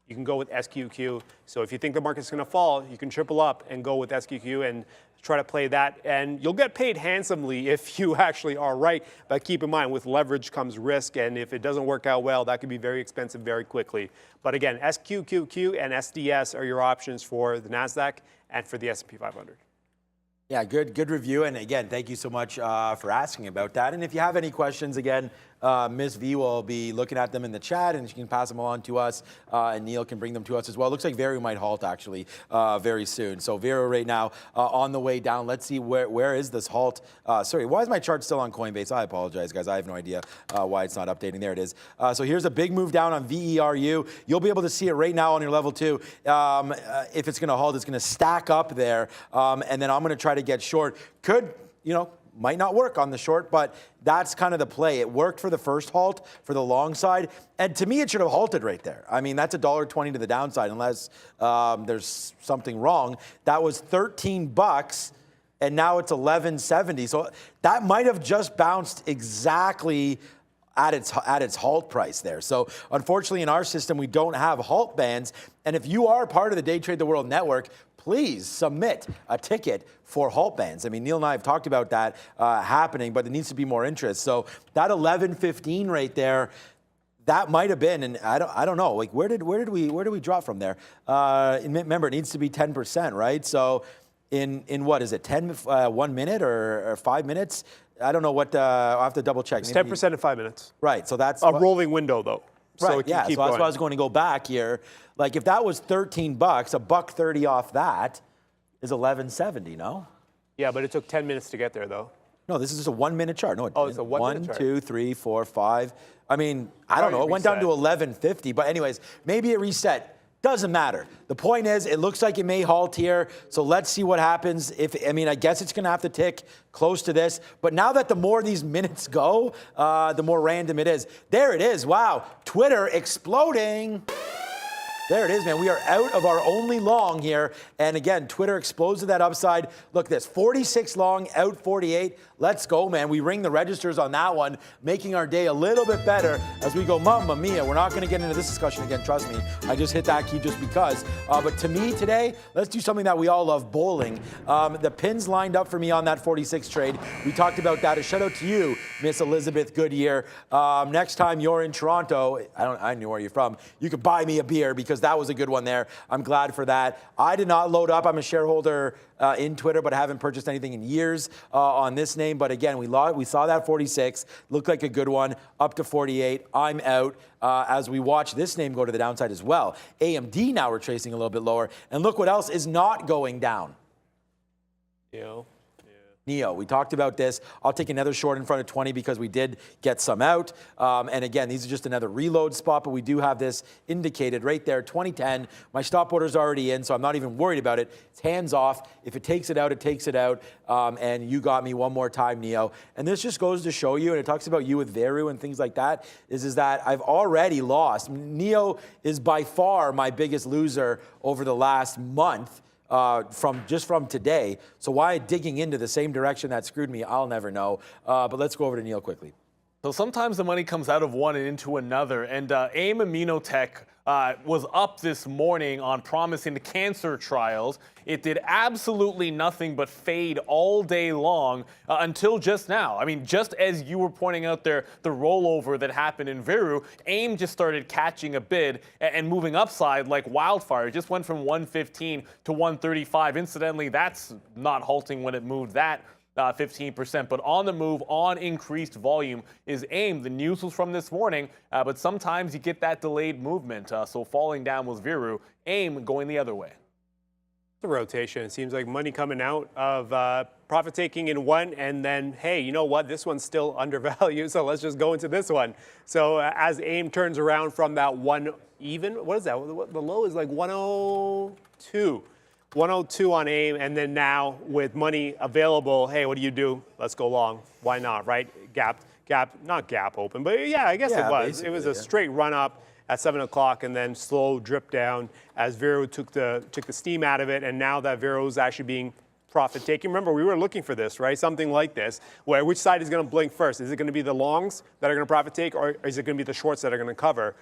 You can go with SQQ. So if you think the market's going to fall, you can triple up and go with SQQ and try to play that. And you'll get paid handsomely if you actually are right. But keep in mind, with leverage comes risk. And if it doesn't work out well, that could be very expensive very quickly. But again, SQQQ and SDS are your options for the NASDAQ and for the S&P 500. Yeah, good review. And again, thank you so much for asking about that. And if you have any questions, again, Miss V will be looking at them in the chat, and she can pass them along to us, and Neil can bring them to us as well. Looks like Vero might halt actually very soon. So Vero right now on the way down. Let's see where is this halt. Sorry, why is my chart still on Coinbase? I apologize, guys. I have no idea why it's not updating. There it is. So here's a big move down on VERU. You'll be able to see it right now on your level 2. If it's going to halt, it's going to stack up there, and then I'm going to try to get short. Could, might not work on the short, but that's kind of the play. It worked for the first halt for the long side, and to me, it should have halted right there. I mean, that's $1.20 to the downside, unless there's something wrong. That was $13, and now it's $11.70. So that might have just bounced exactly at its halt price there. So unfortunately, in our system, we don't have halt bands. And if you are part of the Day Trade the World network, please submit a ticket for halt bands. I mean, Neil and I have talked about that happening, but there needs to be more interest. So that 11.15 right there, that might have been, and I don't know, like where did we drop from there? Remember, it needs to be 10%, right? So in what is it, 1 minute or 5 minutes? I don't know what, I'll have to double check. It's 10% in 5 minutes. Right, so that's a rolling window though. Right, so it can yeah, keep so that's going. why I was going to go back here. Like if that was $13, $1.30 off that is $11.70, no? Yeah, but it took 10 minutes to get there though. No, this is just a 1 minute chart. No, it's a 1 minute chart. 1, 2, 3, 4, 5. I mean, I don't know. It went down to 11.50, but anyways, maybe it reset. Doesn't matter. The point is, it looks like it may halt here. So let's see what happens. I guess it's going to have to tick close to this. But now that the more these minutes go, the more random it is. There it is. Wow. Twitter exploding. There it is, man. We are out of our only long here. And again, Twitter explodes to that upside. Look at this, 46 long, out 48. Let's go, man. We ring the registers on that one, making our day a little bit better as we go, mamma mia. We're not going to get into this discussion again, trust me. I just hit that key just because. But to me today, let's do something that we all love, bowling. The pins lined up for me on that 46 trade. We talked about that. A shout out to you, Miss Elizabeth Goodyear. Next time you're in Toronto, I know where you're from, you could buy me a beer because that was a good one there. I'm glad for that. I did not load up. I'm a shareholder in Twitter, but I haven't purchased anything in years on this name. But again, we saw that 46. Looked like a good one. Up to 48. I'm out as we watch this name go to the downside as well. AMD now retracing a little bit lower. And look what else is not going down. Neo, we talked about this. I'll take another short in front of 20 because we did get some out. And again, these are just another reload spot, but we do have this indicated right there, 2010. My stop order's already in, so I'm not even worried about it. It's hands off. If it takes it out, it takes it out. And you got me one more time, Neo. And this just goes to show you, and it talks about you with Veru and things like that, is that I've already lost. Neo is by far my biggest loser over the last month. From today. So why digging into the same direction that screwed me, I'll never know. But let's go over to Neil quickly. So sometimes the money comes out of one and into another. And AIM Immunotech was up this morning on promising the cancer trials. It did absolutely nothing but fade all day long until just now. I mean, just as you were pointing out there, the rollover that happened in Veru, AIM just started catching a bid and moving upside like wildfire. It just went from 115 to 135. Incidentally, that's not halting when it moved that 15%, but on the move, on increased volume is AIM. The news was from this morning, but sometimes you get that delayed movement. So falling down was Veru, AIM going the other way. The rotation. It seems like money coming out of profit taking in one, and then, hey, you know what? This one's still undervalued, so let's just go into this one. So as AIM turns around from that what is that? The low is like 102. 102 on AIM, and then now with money available, hey, what do? Let's go long. Why not, right? Not gap open, but yeah, I guess it was. It was a straight run up at 7 o'clock and then slow drip down as Vero took the steam out of it, and now that Vero is actually being profit taking. Remember, we were looking for this, right? Something like this, where which side is going to blink first? Is it going to be the longs that are going to profit take, or is it going to be the shorts that are going to cover?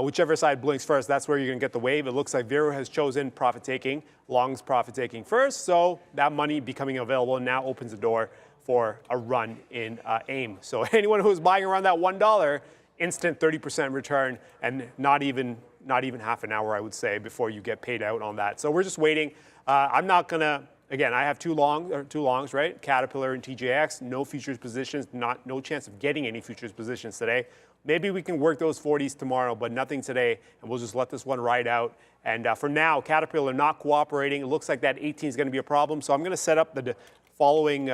Whichever side blinks first, that's where you're going to get the wave. It looks like Vero has chosen profit taking, longs profit taking first, so that money becoming available now opens the door for a run in AIM. So anyone who's buying around that $1, instant 30% return, and not even half an hour, I would say, before you get paid out on that. So we're just waiting. I'm not going to again, I have two longs, right? Caterpillar and TJX, no futures positions, no chance of getting any futures positions today. Maybe we can work those 40s tomorrow, but nothing today, and we'll just let this one ride out. And for now, Caterpillar not cooperating. It looks like that 18 is going to be a problem, so I'm going to set up the following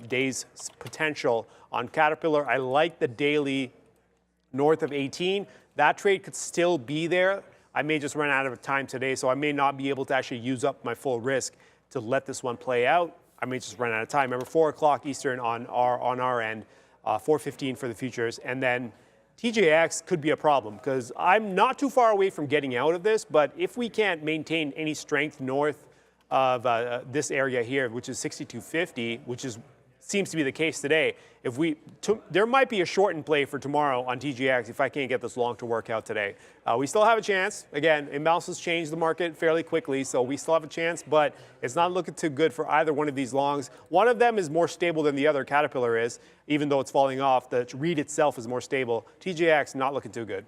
day's potential on Caterpillar. I like the daily north of 18. That trade could still be there. I may just run out of time today, so I may not be able to actually use up my full risk to let this one play out. I may just run out of time. Remember, 4 o'clock Eastern on our end, 4:15 for the futures, and then TJX could be a problem because I'm not too far away from getting out of this, but if we can't maintain any strength north of this area here, which is 62.50, which seems to be the case today, there might be a shortened play for tomorrow on TJX if I can't get this long to work out today. We still have a chance. Again, imbalances change the market fairly quickly, so we still have a chance, but it's not looking too good for either one of these longs. One of them is more stable than the other, Caterpillar is, even though it's falling off. The read itself is more stable. TJX not looking too good.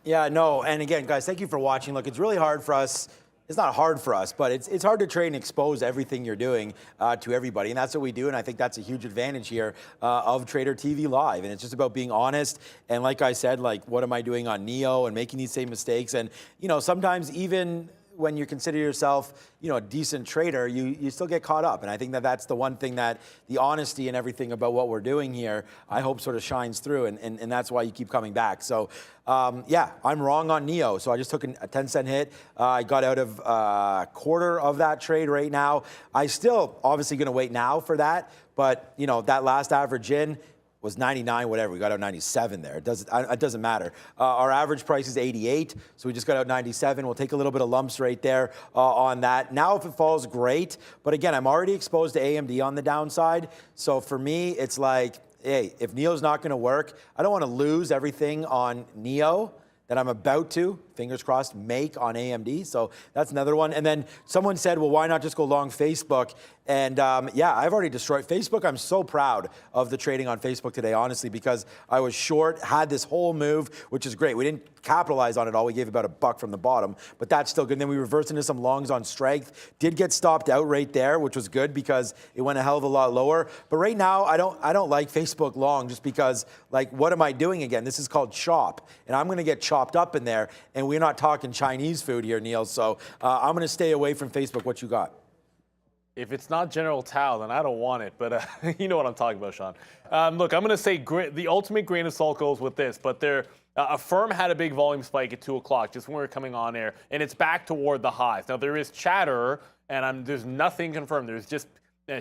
Yeah, no, and again, guys, thank you for watching. Look, it's really hard for us. It's not hard for us, but it's hard to trade and expose everything you're doing to everybody, and that's what we do, and I think that's a huge advantage here of Trader TV Live, and it's just about being honest, and like I said, like, what am I doing on NEO and making these same mistakes, and, you know, sometimes even when you consider yourself, you know, a decent trader, you still get caught up. And I think that's the one thing that the honesty and everything about what we're doing here, I hope sort of shines through. And that's why you keep coming back. So, yeah, I'm wrong on NEO. So I just took a 10-cent hit. I got out of a quarter of that trade right now. I still obviously going to wait now for that. But, you know, that last average in was 99, whatever. We got out 97 there. It doesn't matter. Our average price is 88, so we just got out 97. We'll take a little bit of lumps right there on that. Now, if it falls, great. But again, I'm already exposed to AMD on the downside. So for me, it's like, hey, if NEO's not going to work, I don't want to lose everything on NEO that I'm about to, fingers crossed, make on AMD. So that's another one. And then someone said, well, why not just go long Facebook? And yeah, I've already destroyed Facebook. I'm so proud of the trading on Facebook today, honestly, because I was short, had this whole move, which is great. We didn't capitalize on it all. We gave about $1 from the bottom, but that's still good. And then we reversed into some longs on strength. Did get stopped out right there, which was good because it went a hell of a lot lower. But right now, I don't like Facebook long just because, like, what am I doing again? This is called chop, and I'm going to get chopped up in there. And we're not talking Chinese food here, Neil. So I'm going to stay away from Facebook. What you got? If it's not General Tao, then I don't want it. But you know what I'm talking about, Sean. Look, I'm going to say the ultimate grain of salt goes with this. But a firm had a big volume spike at 2 o'clock just when we were coming on air. And it's back toward the highs. Now, there is chatter, and there's nothing confirmed. There's just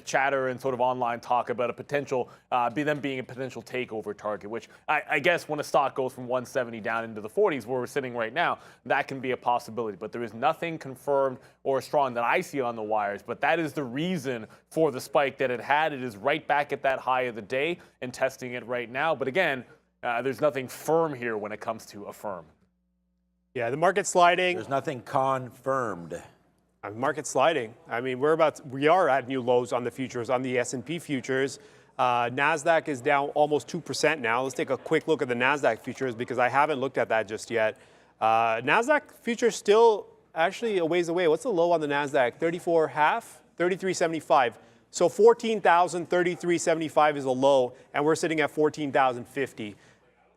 chatter and sort of online talk about a potential, them being a potential takeover target, which I guess when a stock goes from 170 down into the 40s where we're sitting right now, that can be a possibility. But there is nothing confirmed or strong that I see on the wires. But that is the reason for the spike that it had. It is right back at that high of the day and testing it right now. But again, there's nothing firm here when it comes to a firm. Yeah, the market's sliding. There's nothing confirmed. Market sliding. I mean, we are at new lows on the futures, on the S&P futures. NASDAQ is down almost 2% now. Let's take a quick look at the NASDAQ futures because I haven't looked at that just yet. NASDAQ futures still actually a ways away. What's the low on the NASDAQ? 34.5? 33.75. So 14,033.75 is a low, and we're sitting at 14,050.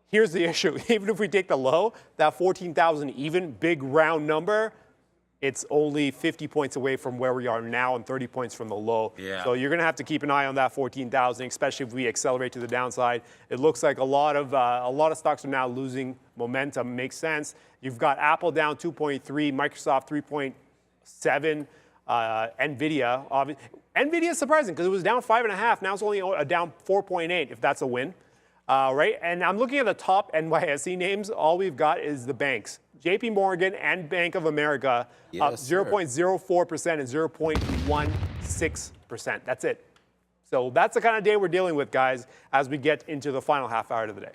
Here's the issue. Even if we take the low, that 14,000 even, big round number, it's only 50 points away from where we are now and 30 points from the low. Yeah. So you're going to have to keep an eye on that 14,000, especially if we accelerate to the downside. It looks like a lot of stocks are now losing momentum. Makes sense. You've got Apple down 2.3, Microsoft 3.7, Nvidia. Nvidia is surprising because it was down 5.5. Now it's only down 4.8. If that's a win, right? And I'm looking at the top NYSE names. All we've got is the banks. JP Morgan and Bank of America up 0.04% and 0.16%. That's it. So that's the kind of day we're dealing with, guys, as we get into the final half hour of the day.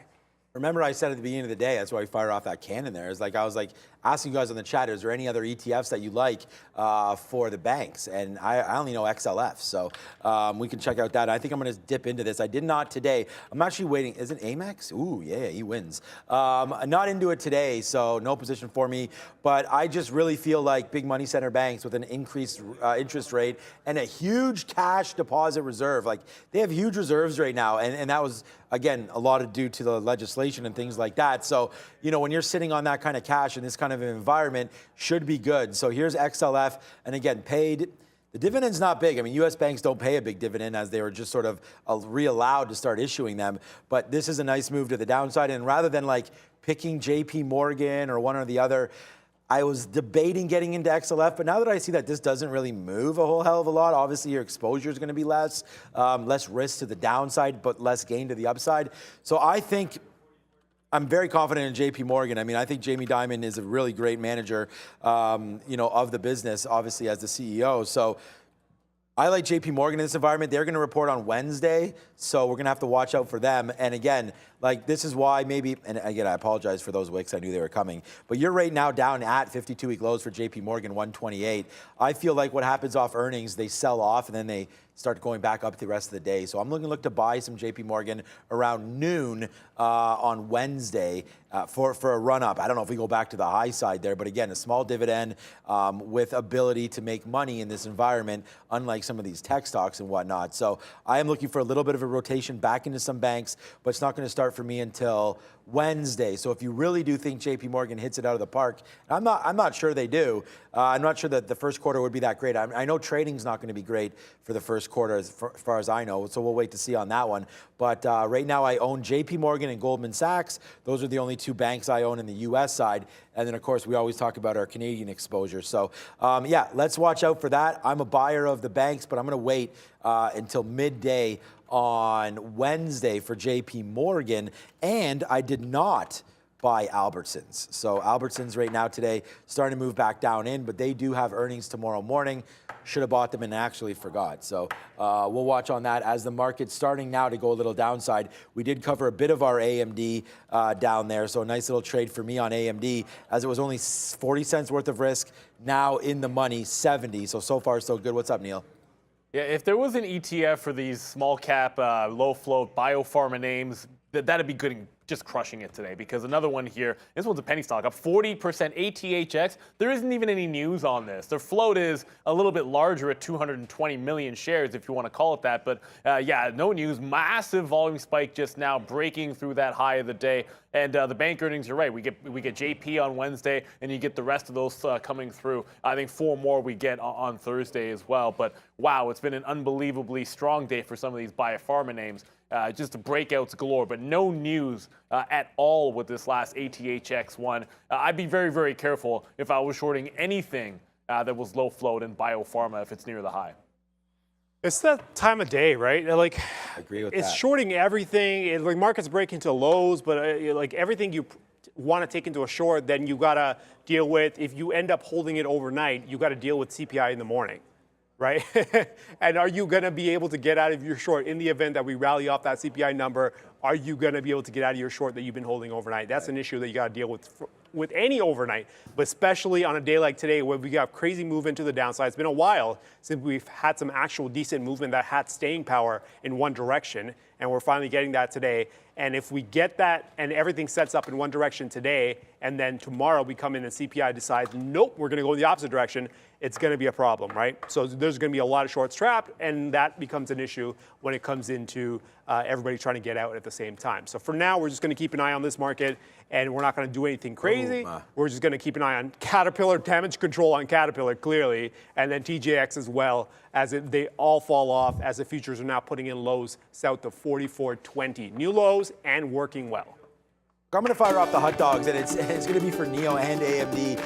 Remember I said at the beginning of the day, that's why we fired off that cannon there. It's like I was like asking you guys on the chat, is there any other ETFs that you like for the banks? And I only know XLF, so we can check out that. I think I'm going to dip into this. I did not today. I'm actually waiting. Is it Amex? Ooh, yeah, he wins. Not into it today, so no position for me. But I just really feel like big money center banks with an increased interest rate and a huge cash deposit reserve. Like they have huge reserves right now, and that was, again, a lot of due to the legislation and things like that. So, you know, when you're sitting on that kind of cash in this kind of an environment, should be good. So here's XLF, and again, paid. The dividend's not big. I mean, U.S. banks don't pay a big dividend as they were just sort of re-allowed to start issuing them. But this is a nice move to the downside. And rather than like picking JP Morgan or one or the other, I was debating getting into XLF, but now that I see that this doesn't really move a whole hell of a lot, obviously your exposure is going to be less risk to the downside, but less gain to the upside. So I think I'm very confident in JP Morgan. I mean, I think Jamie Dimon is a really great manager, you know, of the business, obviously as the CEO. So I like JP Morgan in this environment. They're going to report on Wednesday, so we're going to have to watch out for them. And again, like this is why maybe, and again, I apologize for those wicks. I knew they were coming. But you're right now down at 52-week lows for JP Morgan, 128. I feel like what happens off earnings, they sell off and then they start going back up the rest of the day. So I'm going to look to buy some JP Morgan around noon on Wednesday for a run up. I don't know if we go back to the high side there, but again, a small dividend with ability to make money in this environment, unlike some of these tech stocks and whatnot. So I am looking for a little bit of a rotation back into some banks, but it's not going to start for me until Wednesday. So if you really do think JP Morgan hits it out of the park, I'm not sure they do. I'm not sure that the first quarter would be that great. I know trading's not going to be great for the first quarter as far as I know, so we'll wait to see on that one. But right now I own JP Morgan and Goldman Sachs. Those are the only two banks I own in the U.S. side. And then, of course, we always talk about our Canadian exposure. So, yeah, let's watch out for that. I'm a buyer of the banks, but I'm going to wait until midday on Wednesday for JP Morgan, and I did not buy Albertsons. So Albertsons right now today starting to move back down in, but they do have earnings tomorrow morning. Should have bought them and actually forgot. So we'll watch on that as the market's starting now to go a little downside. We did cover a bit of our AMD down there, so a nice little trade for me on AMD as it was only 40 cents worth of risk, now in the money 70. So far so good. What's up, Neil? Yeah, if there was an ETF for these small cap, low float biopharma names, that'd be good. Just crushing it today, because another one here, this one's a penny stock, up 40%, ATHX. There isn't even any news on this. Their float is a little bit larger at 220 million shares, if you want to call it that. But yeah, no news. Massive volume spike just now, breaking through that high of the day. And the bank earnings are right. We get JP on Wednesday, and you get the rest of those coming through. I think 4 more we get on Thursday as well. But wow, it's been an unbelievably strong day for some of these biopharma names. Just breakouts galore, but no news at all with this last ATHX one. I'd be very, very careful if I was shorting anything that was low float in biopharma if it's near the high. It's that time of day, right? Like, I agree with it's that. shorting everything. Like markets break into lows, but like everything you want to take into a short, then you gotta deal with. If you end up holding it overnight, you got to deal with CPI in the morning, right? And are you going to be able to get out of your short in the event that we rally off that CPI number? Are you going to be able to get out of your short that you've been holding overnight? That's an issue that you got to deal with any overnight, but especially on a day like today where we got crazy movement to the downside. It's been a while since we've had some actual decent movement that had staying power in one direction, and we're finally getting that today. And if we get that and everything sets up in one direction today, and then tomorrow we come in and CPI decides, nope, we're going to go in the opposite direction, it's going to be a problem, right? So there's going to be a lot of shorts trapped, and that becomes an issue when it comes into everybody trying to get out at the same time. So for now, we're just going to keep an eye on this market, and we're not going to do anything crazy. We're just going to keep an eye on Caterpillar, damage control on Caterpillar, clearly, and then TJX as well, as they all fall off as the futures are now putting in lows south of 44.20. New lows and working well. I'm going to fire off the hot dogs, and it's going to be for NEO and AMD.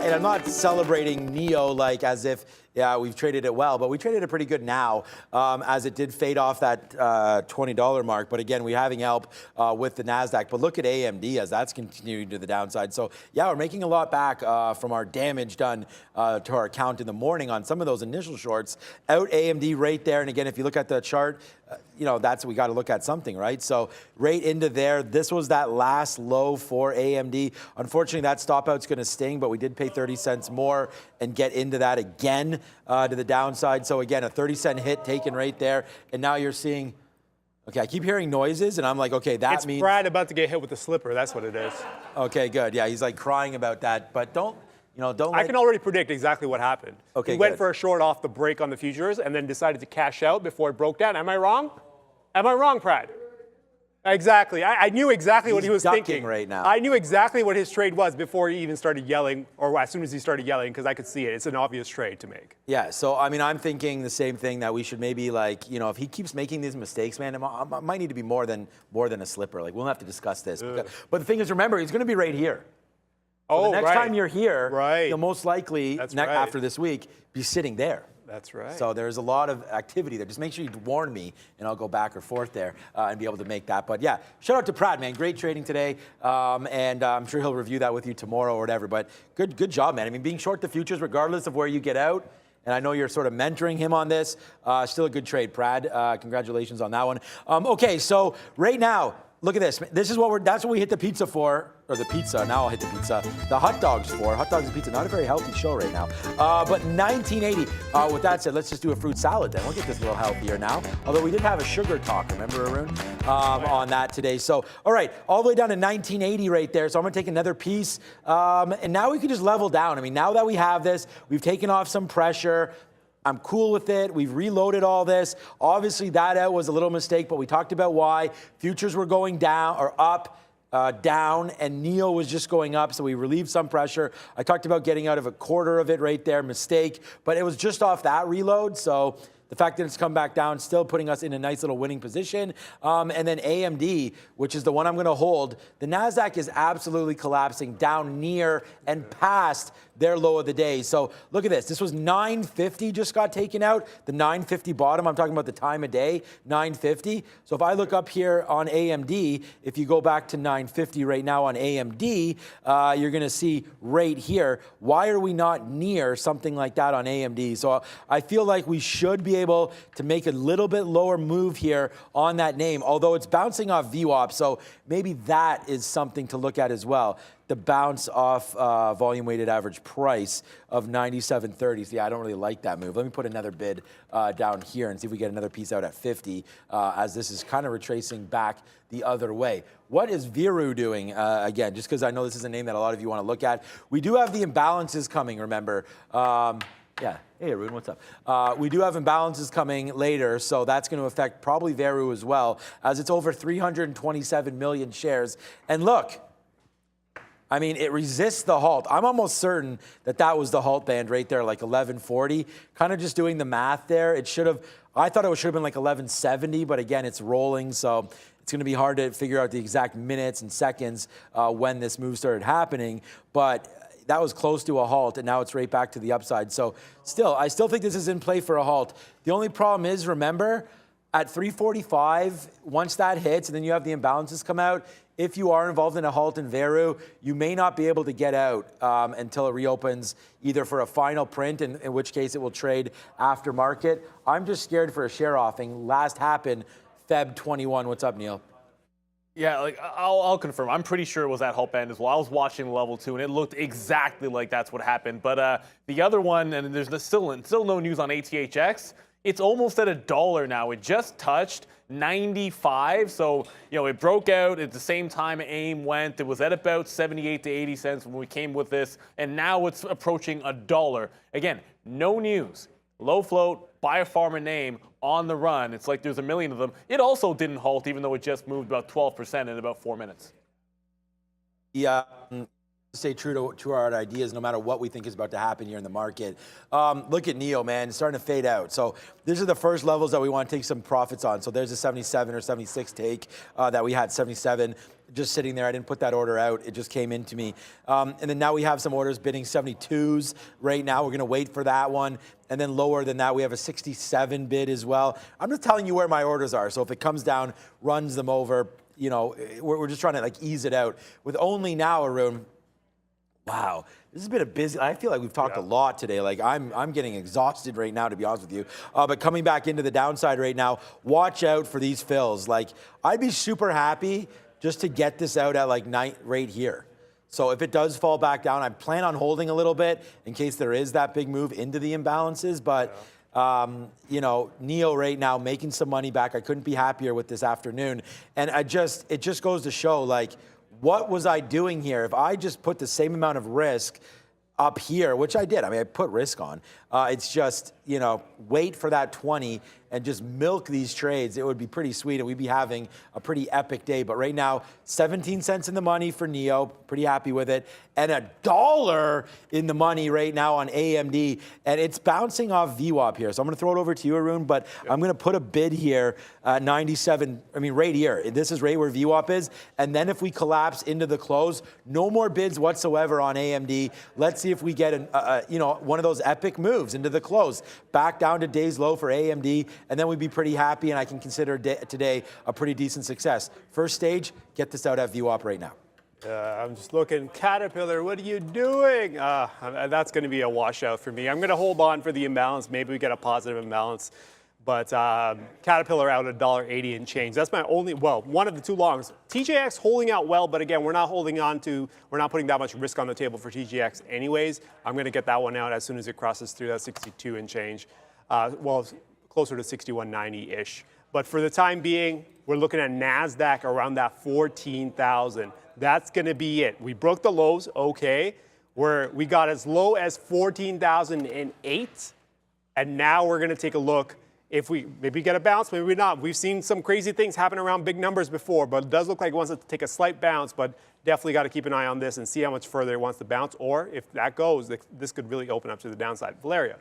And I'm not celebrating NEO like as if Yeah, we've traded it well, but we traded it pretty good now as it did fade off that $20 mark. But again, we're having help with the NASDAQ. But look at AMD as that's continuing to the downside. So yeah, we're making a lot back from our damage done to our account in the morning on some of those initial shorts. Out AMD right there. And again, if you look at the chart, you know, that's, we got to look at something, right? So right into there, this was that last low for AMD. Unfortunately, that stop out's going to sting, but we did pay 30 cents more and get into that again to the downside. So again, a 30-cent hit taken right there. And now you're seeing, okay, I keep hearing noises and I'm like, okay, that means. It's Brad about to get hit with a slipper. That's what it is. Okay, good. Yeah, he's like crying about that, but don't. You know, don't I can already predict exactly what happened. Okay, he went good. for a short off the break on the futures and then decided to cash out before it broke down. Am I wrong? Am I wrong, Brad? Exactly. I knew exactly what he was ducking thinking right now. I knew exactly what his trade was before he even started yelling, or as soon as he started yelling, because I could see it. It's an obvious trade to make. Yeah, so I mean, I'm thinking the same thing, that we should maybe, like, you know, if he keeps making these mistakes, man, it might need to be more than a slipper. Like, we'll have to discuss this. But the thing is, remember, he's going to be right here. So the next time you're here, you'll most likely, after this week, be sitting there. That's right. So there's a lot of activity there. Just make sure you warn me, and I'll go back or forth there and be able to make that. But yeah, shout out to Pratt, man. Great trading today, and I'm sure he'll review that with you tomorrow or whatever. But good job, man. I mean, being short the futures, regardless of where you get out, and I know you're sort of mentoring him on this, still a good trade, Brad. Congratulations on that one. Okay, so right now, look at this. This is what that's what we hit the pizza for, or the pizza. Now I'll hit the pizza. The hot dogs for. Hot dogs and pizza. Not a very healthy show right now. But 1980. With that said, let's just do a fruit salad then. We'll get this a little healthier now. Although we did have a sugar talk, remember, Arun, on that today. So, all right, all the way down to 1980 right there. So I'm going to take another piece. And now we can just level down. I mean, now that we have this, we've taken off some pressure. I'm cool with it. We've reloaded all this. Obviously, that out was a little mistake, but we talked about why. Futures were going down or up, down, and NEO was just going up, so we relieved some pressure. I talked about getting out of a quarter of it right there, mistake, but it was just off that reload, so the fact that it's come back down, still putting us in a nice little winning position. And then AMD, which is the one I'm going to hold, the NASDAQ is absolutely collapsing down near and past their low of the day. So look at this. This was 950 just got taken out. The 950 bottom, I'm talking about the time of day, 950. So if I look up here on AMD, if you go back to 950 right now on AMD, you're going to see right here, why are we not near something like that on AMD? So I feel like we should be able to make a little bit lower move here on that name, although it's bouncing off VWAP, so maybe that is something to look at as well. The bounce off volume weighted average price of 97.30. So yeah, I don't really like that move. Let me put another bid down here and see if we get another piece out at 50 as this is kind of retracing back the other way. What is Viru doing? Again, just because I know this is a name that a lot of you want to look at. We do have the imbalances coming, remember. Yeah, hey Arun, what's up? We do have imbalances coming later, so that's going to affect probably Veru as well, as it's over 327 million shares. And look, I mean, it resists the halt. I'm almost certain that that was the halt band right there, like 1140. Kind of just doing the math there. It should have, I thought it should have been like 1170, but again, it's rolling, so it's going to be hard to figure out the exact minutes and seconds when this move started happening. But that was close to a halt, and now it's right back to the upside. So still, I still think this is in play for a halt. The only problem is, remember, at 345, once that hits, and then you have the imbalances come out, if you are involved in a halt in Veru, you may not be able to get out until it reopens, either for a final print, in which case it will trade after market. I'm just scared for a share offing. Last happened Feb 21. What's up, Neil? Yeah, like I'll confirm. I'm pretty sure it was at halt band as well. I was watching level 2, and it looked exactly like that's what happened. But the other one, and there's still no news on ATHX. It's almost at $1 now. It just touched 95, so it broke out at the same time AIM went. It was at about 78 to 80 cents when we came with this, and now it's approaching $1. Again, no news. Low float, biopharma name on the run. It's like there's a million of them. It also didn't halt, even though it just moved about 12% in about 4 minutes. Yeah, stay true to our ideas no matter what we think is about to happen here in the market. Look at NEO, man, it's starting to fade out. So these are the first levels that we want to take some profits on. So there's a 77 or 76 take that we had, 77. Just sitting there, I didn't put that order out. It just came into me. And then now we have some orders bidding 72s right now. We're gonna wait for that one. And then lower than that, we have a 67 bid as well. I'm just telling you where my orders are. So if it comes down, runs them over, you know, we're just trying to like ease it out. With only now, Arun, wow, this has been a busy, I feel like we've talked a lot today. Like I'm getting exhausted right now, to be honest with you. But coming back into the downside right now, watch out for these fills. Like I'd be super happy just to get this out at like night right here. So if it does fall back down, I plan on holding a little bit in case there is that big move into the imbalances. But you know, NEO right now making some money back. I couldn't be happier with this afternoon. And it just goes to show, like, what was I doing here? If I just put the same amount of risk up here, which I did. I mean, I put risk on. It's just, you know, wait for that 20 and just milk these trades. It would be pretty sweet, and we'd be having a pretty epic day. But right now, 17 cents in the money for NEO. Pretty happy with it. And $1 in the money right now on AMD. And it's bouncing off VWAP here. So I'm going to throw it over to you, Arun, but I'm going to put a bid here at 97. I mean, right here. This is right where VWAP is. And then if we collapse into the close, no more bids whatsoever on AMD. Let's see if we get you know, one of those epic moves into the close. Back down to day's low for AMD, and then we'd be pretty happy, and I can consider today a pretty decent success. First stage, get this out at VWAP right now. I'm just looking, Caterpillar, what are you doing? That's going to be a washout for me. I'm going to hold on for the imbalance. Maybe we get a positive imbalance. But Caterpillar out at $1.80 and change. That's my only, well, one of the two longs. TJX holding out well, but again, we're not putting that much risk on the table for TJX anyways. I'm going to get that one out as soon as it crosses through that 62 and change. Well, closer to 61.90-ish. But for the time being, we're looking at NASDAQ around that 14,000. That's going to be it. We broke the lows, okay. We got as low as 14,008, and now we're going to take a look. If we maybe get a bounce, maybe not. We've seen some crazy things happen around big numbers before, but it does look like it wants to take a slight bounce, but definitely got to keep an eye on this and see how much further it wants to bounce, or if that goes, this could really open up to the downside. Valeria.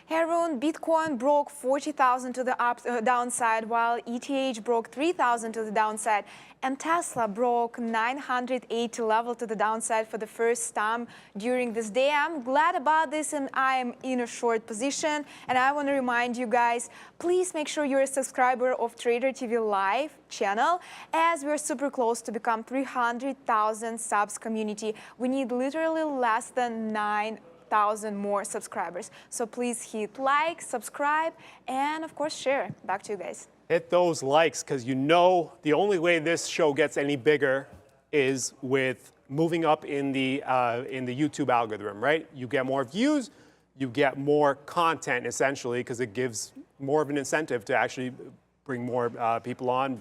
Hey Arun, Bitcoin broke 40,000 to the downside, while ETH broke 3,000 to the downside, and Tesla broke 980 level to the downside for the first time during this day. I'm glad about this, and I am in a short position. And I want to remind you guys, please make sure you're a subscriber of Trader TV Live channel, as we're super close to become 300,000 subs community. We need literally less than 9,000 more subscribers. So please hit like, subscribe, and of course share. Back to you guys. Hit those likes, because you know the only way this show gets any bigger is with moving up in the YouTube algorithm, right? You get more views, you get more content essentially, because it gives more of an incentive to actually bring more people on,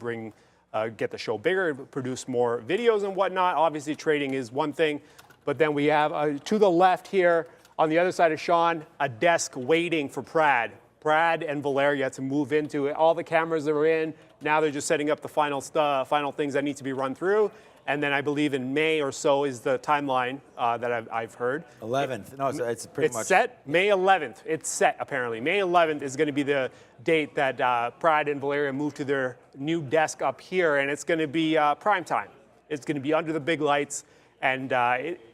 get the show bigger, produce more videos and whatnot. Obviously trading is one thing, but then we have to the left here, on the other side of Sean, a desk waiting for Brad and Valeria to move into it. All the cameras are in. Now they're just setting up the final things that need to be run through. And then I believe in May or so is the timeline that I've heard. 11th. No, it's pretty much. It's set. May 11th. It's set, apparently. May 11th is going to be the date that Brad and Valeria move to their new desk up here. And it's going to be prime time. It's going to be under the big lights. And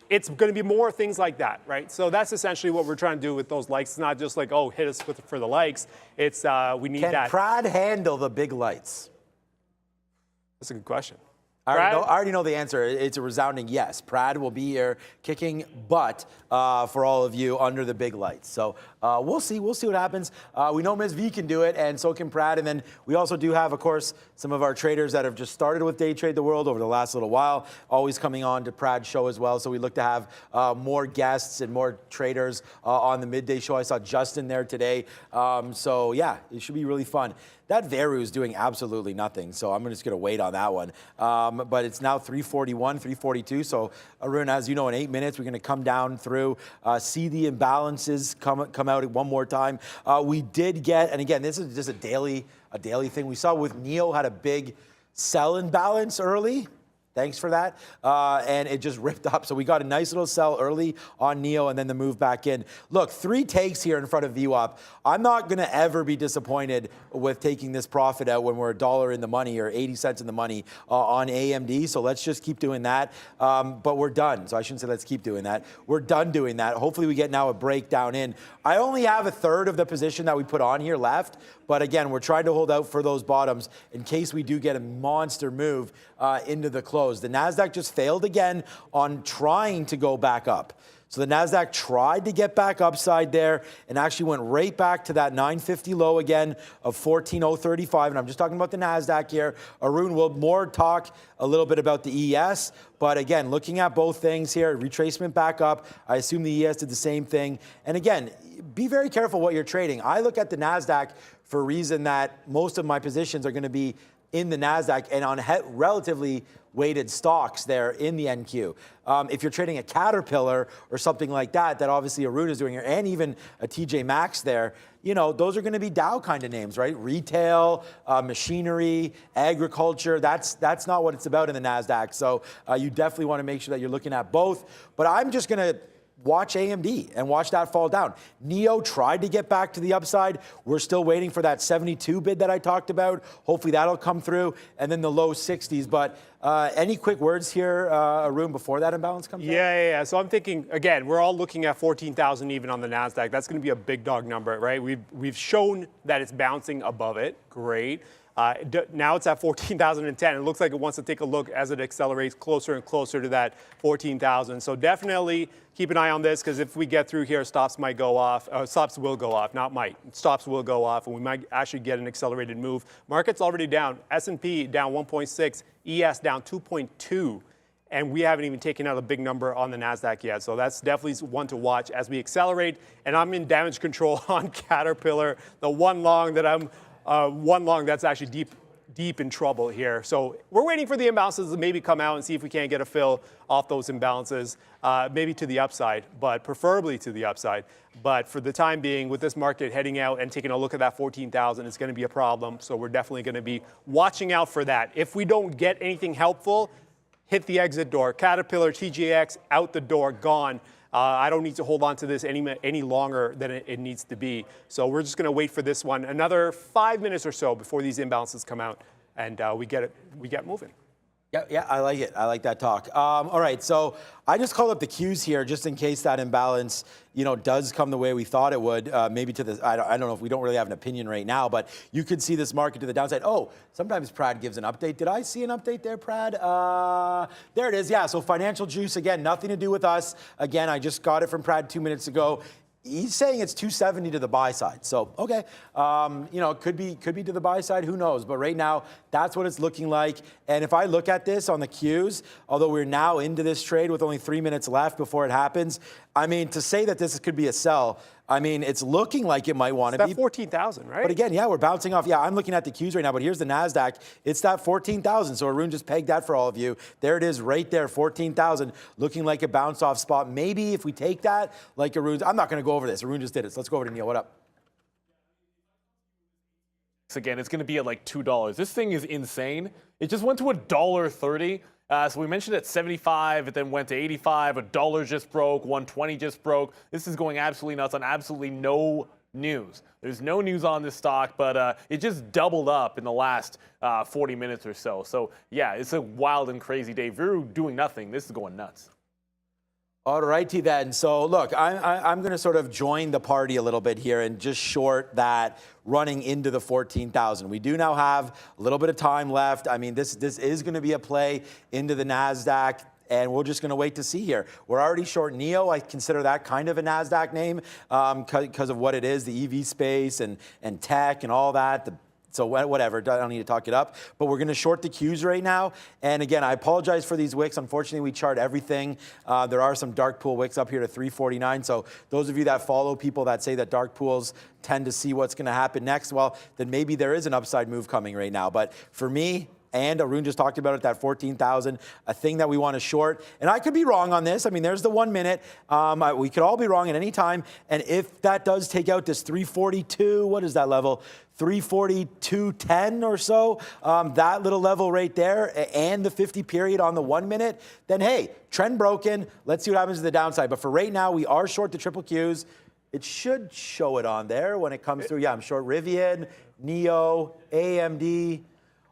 it's going to be more things like that, right? So that's essentially what we're trying to do with those likes. It's not just like, oh, hit us for the likes. It's we need that. Can Brad handle the big lights? That's a good question. I already know the answer. It's a resounding yes. Brad will be here kicking butt for all of you under the big lights. So we'll see. We'll see what happens. We know Ms. V can do it, and so can Brad. And then we also do have, of course, some of our traders that have just started with Day Trade the World over the last little while, always coming on to Brad's show as well. So we look to have more guests and more traders on the midday show. I saw Justin there today. So yeah, it should be really fun. That Veru is doing absolutely nothing, so I'm just going to wait on that one. But it's now 341, 342. So, Arun, as you know, in 8 minutes, we're going to come down through, see the imbalances come out one more time. We did get, and again, this is just a daily thing. We saw with NEO had a big sell imbalance early. Thanks for that. And it just ripped up. So we got a nice little sell early on NEO and then the move back in. Look, 3 takes here in front of VWAP. I'm not going to ever be disappointed with taking this profit out when we're $1 in the money or 80 cents in the money on AMD. So let's just keep doing that. But we're done. So I shouldn't say let's keep doing that. We're done doing that. Hopefully we get now a breakdown in. I only have a third of the position that we put on here left. But again, we're trying to hold out for those bottoms in case we do get a monster move into the close. The NASDAQ just failed again on trying to go back up. So the NASDAQ tried to get back upside there and actually went right back to that 950 low again of 14,035. And I'm just talking about the NASDAQ here. Arun will more talk a little bit about the ES. But again, looking at both things here, retracement back up. I assume the ES did the same thing. And again, be very careful what you're trading. I look at the NASDAQ for a reason that most of my positions are going to be in the NASDAQ and on relatively weighted stocks there in the NQ. If you're trading a Caterpillar or something like that, that obviously Arun is doing here, and even a TJ Maxx there, you know, those are going to be Dow kind of names, right? Retail, machinery, agriculture. That's not what it's about in the NASDAQ. So you definitely want to make sure that you're looking at both. But I'm just going to watch AMD and watch that fall down. NEO tried to get back to the upside. We're still waiting for that 72 bid that I talked about. Hopefully that'll come through. And then the low 60s. But any quick words here, Arun, before that imbalance comes out? Yeah. So I'm thinking, again, we're all looking at 14,000 even on the NASDAQ. That's going to be a big dog number, right? We've shown that it's bouncing above it. Great. Now it's at 14,010. It looks like it wants to take a look as it accelerates closer and closer to that 14,000. So definitely keep an eye on this, because if we get through here, stops might go off. Stops will go off, not might. Stops will go off, and we might actually get an accelerated move. Market's already down. S&P down 1.6, ES down 2.2. And we haven't even taken out a big number on the NASDAQ yet. So that's definitely one to watch as we accelerate. And I'm in damage control on Caterpillar, the one long that I'm that's actually deep in trouble here. So we're waiting for the imbalances to maybe come out and see if we can't get a fill off those imbalances, maybe to the upside, but preferably to the upside. But for the time being, with this market heading out and taking a look at that 14,000, it's going to be a problem. So we're definitely going to be watching out for that. If we don't get anything helpful, hit the exit door. Caterpillar, TJX, out the door, gone. I don't need to hold on to this any longer than it needs to be. So we're just going to wait for this one another 5 minutes or so before these imbalances come out, and we get moving. Yeah, I like it. I like that talk. All right, so I just called up the Qs here just in case that imbalance, you know, does come the way we thought it would. Maybe to the, I don't know if we don't really have an opinion right now, but you could see this market to the downside. Oh, sometimes Prad gives an update. Did I see an update there, Prad? There it is. Yeah, so financial juice, again, nothing to do with us. Again, I just got it from Prad 2 minutes ago. He's saying it's 270 to the buy side. So, okay, you know, could be to the buy side, who knows? But right now, that's what it's looking like. And if I look at this on the Qs, although we're now into this trade with only 3 minutes left before it happens, I mean, to say that this could be a sell, I mean, it's looking like it might want to be. It's that 14,000, right? But again, yeah, we're bouncing off. Yeah, I'm looking at the Qs right now, but here's the NASDAQ. It's that 14,000. So Arun just pegged that for all of you. There it is right there, 14,000, looking like a bounce off spot. Maybe if we take that, like Arun's, I'm not going to go over this. Arun just did it. So let's go over to Neil. What up? Again, it's going to be at like $2. This thing is insane. It just went to $1.30. So we mentioned at 75, it then went to 85. $1 just broke, 120 just broke. This is going absolutely nuts on absolutely no news. There's no news on this stock, but it just doubled up in the last 40 minutes or so. So yeah, it's a wild and crazy day. If you're doing nothing, this is going nuts. All righty then. So look, I'm going to sort of join the party a little bit here and just short that running into the 14,000. We do now have a little bit of time left. I mean, this is going to be a play into the NASDAQ, and we're just going to wait to see here. We're already short NEO. I consider that kind of a NASDAQ name because of what it is, the EV space and tech and all that. So whatever, I don't need to talk it up. But we're going to short the Qs right now. And again, I apologize for these wicks. Unfortunately, we chart everything. There are some dark pool wicks up here to 349. So those of you that follow people that say that dark pools tend to see what's going to happen next, well, then maybe there is an upside move coming right now. But for me, and Arun just talked about it, that 14,000, a thing that we want to short. And I could be wrong on this. I mean, there's the 1 minute. We could all be wrong at any time. And if that does take out this 342, what is that level? 342.10 or so, that little level right there, and the 50 period on the 1 minute, then hey, trend broken. Let's see what happens to the downside. But for right now, we are short the triple Qs. It should show it on there when it comes through. Yeah, I'm short Rivian, NEO, AMD.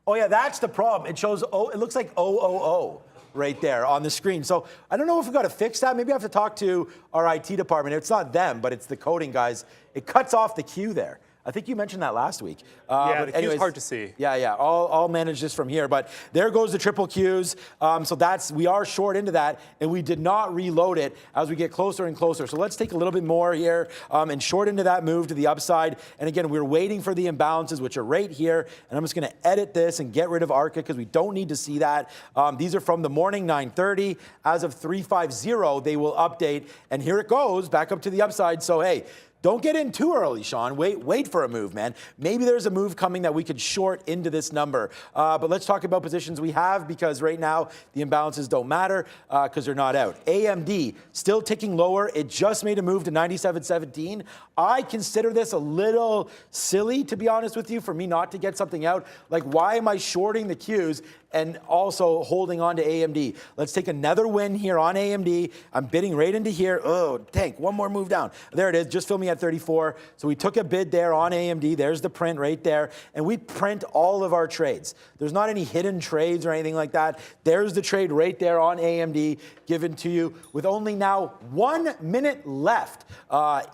Oh yeah, that's the problem. It shows, it looks like 000 right there on the screen. So I don't know if we've got to fix that. Maybe I have to talk to our IT department. It's not them, but it's the coding guys. It cuts off the Q there. I think you mentioned that last week. Yeah, but the Q's hard to see. Yeah. I'll manage this from here. But there goes the triple Qs. So we are short into that, and we did not reload it as we get closer and closer. So let's take a little bit more here and short into that move to the upside. And again, we're waiting for the imbalances, which are right here. And I'm just going to edit this and get rid of ARCA because we don't need to see that. These are from the morning 9:30. As of 3:50, they will update. And here it goes back up to the upside. So hey, don't get in too early, Sean. Wait for a move, man. Maybe there's a move coming that we could short into this number. But let's talk about positions we have, because right now the imbalances don't matter because they're not out. AMD still ticking lower. It just made a move to 97.17. I consider this a little silly, to be honest with you, for me not to get something out. Like, why am I shorting the Qs and also holding on to AMD? Let's take another win here on AMD. I'm bidding right into here. Oh, tank, one more move down. There it is, just fill me at 34. So we took a bid there on AMD. There's the print right there. And we print all of our trades. There's not any hidden trades or anything like that. There's the trade right there on AMD given to you with only now 1 minute left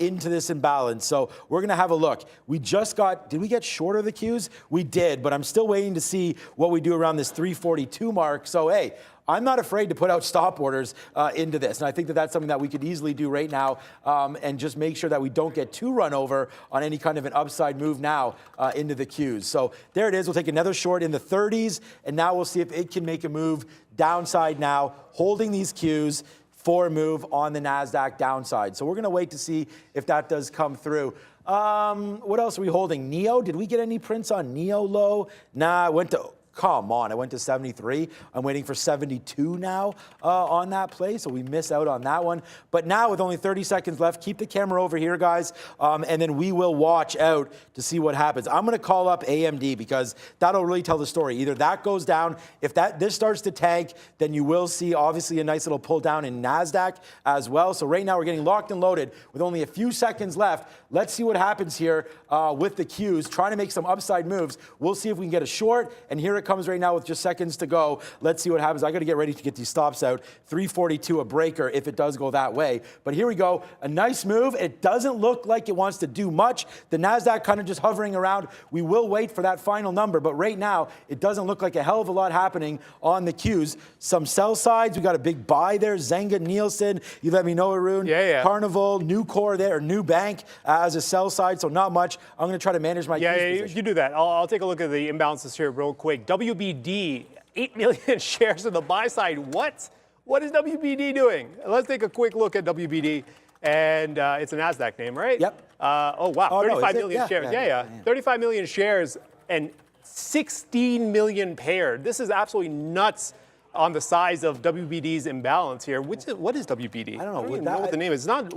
into this imbalance. So we're going to have a look. We just did we get short of the Qs? We did, but I'm still waiting to see what we do around this 342 mark. So, hey, I'm not afraid to put out stop orders into this. And I think that that's something that we could easily do right now and just make sure that we don't get too run over on any kind of an upside move now into the Qs. So there it is. We'll take another short in the 30s, and now we'll see if it can make a move downside now, holding these Qs for a move on the NASDAQ downside. So we're going to wait to see if that does come through. What else are we holding? NEO? Did we get any prints on NEO low? Nah, I went to... Come on, I went to 73. I'm waiting for 72 now on that play, so we miss out on that one. But now with only 30 seconds left, keep the camera over here, guys, and then we will watch out to see what happens. I'm going to call up AMD because that'll really tell the story. Either that goes down. If this starts to tank, then you will see, obviously, a nice little pull down in NASDAQ as well. So right now we're getting locked and loaded with only a few seconds left. Let's see what happens here with the Qs, trying to make some upside moves. We'll see if we can get a short, and here it comes right now with just seconds to go. Let's see what happens. I got to get ready to get these stops out. 342 a breaker if it does go that way. But here we go. A nice move. It doesn't look like it wants to do much. The NASDAQ kind of just hovering around. We will wait for that final number, but right now it doesn't look like a hell of a lot happening on the Qs. Some sell sides. We got a big buy there. Zenga, Nielsen. You let me know, Arun. Yeah. Carnival, Nucor there, New Bank as a sell side. So not much. I'm going to try to manage my Qs position. You do that. I'll take a look at the imbalances here real quick. WBD, 8 million shares on the buy side. What? What is WBD doing? Let's take a quick look at WBD. And it's a NASDAQ name, right? Yep. Oh, wow. 35 million shares. Yeah. 35 million shares and 16 million paired. This is absolutely nuts on the size of WBD's imbalance here. What is WBD? I don't know. I don't even know what the name is. It's not.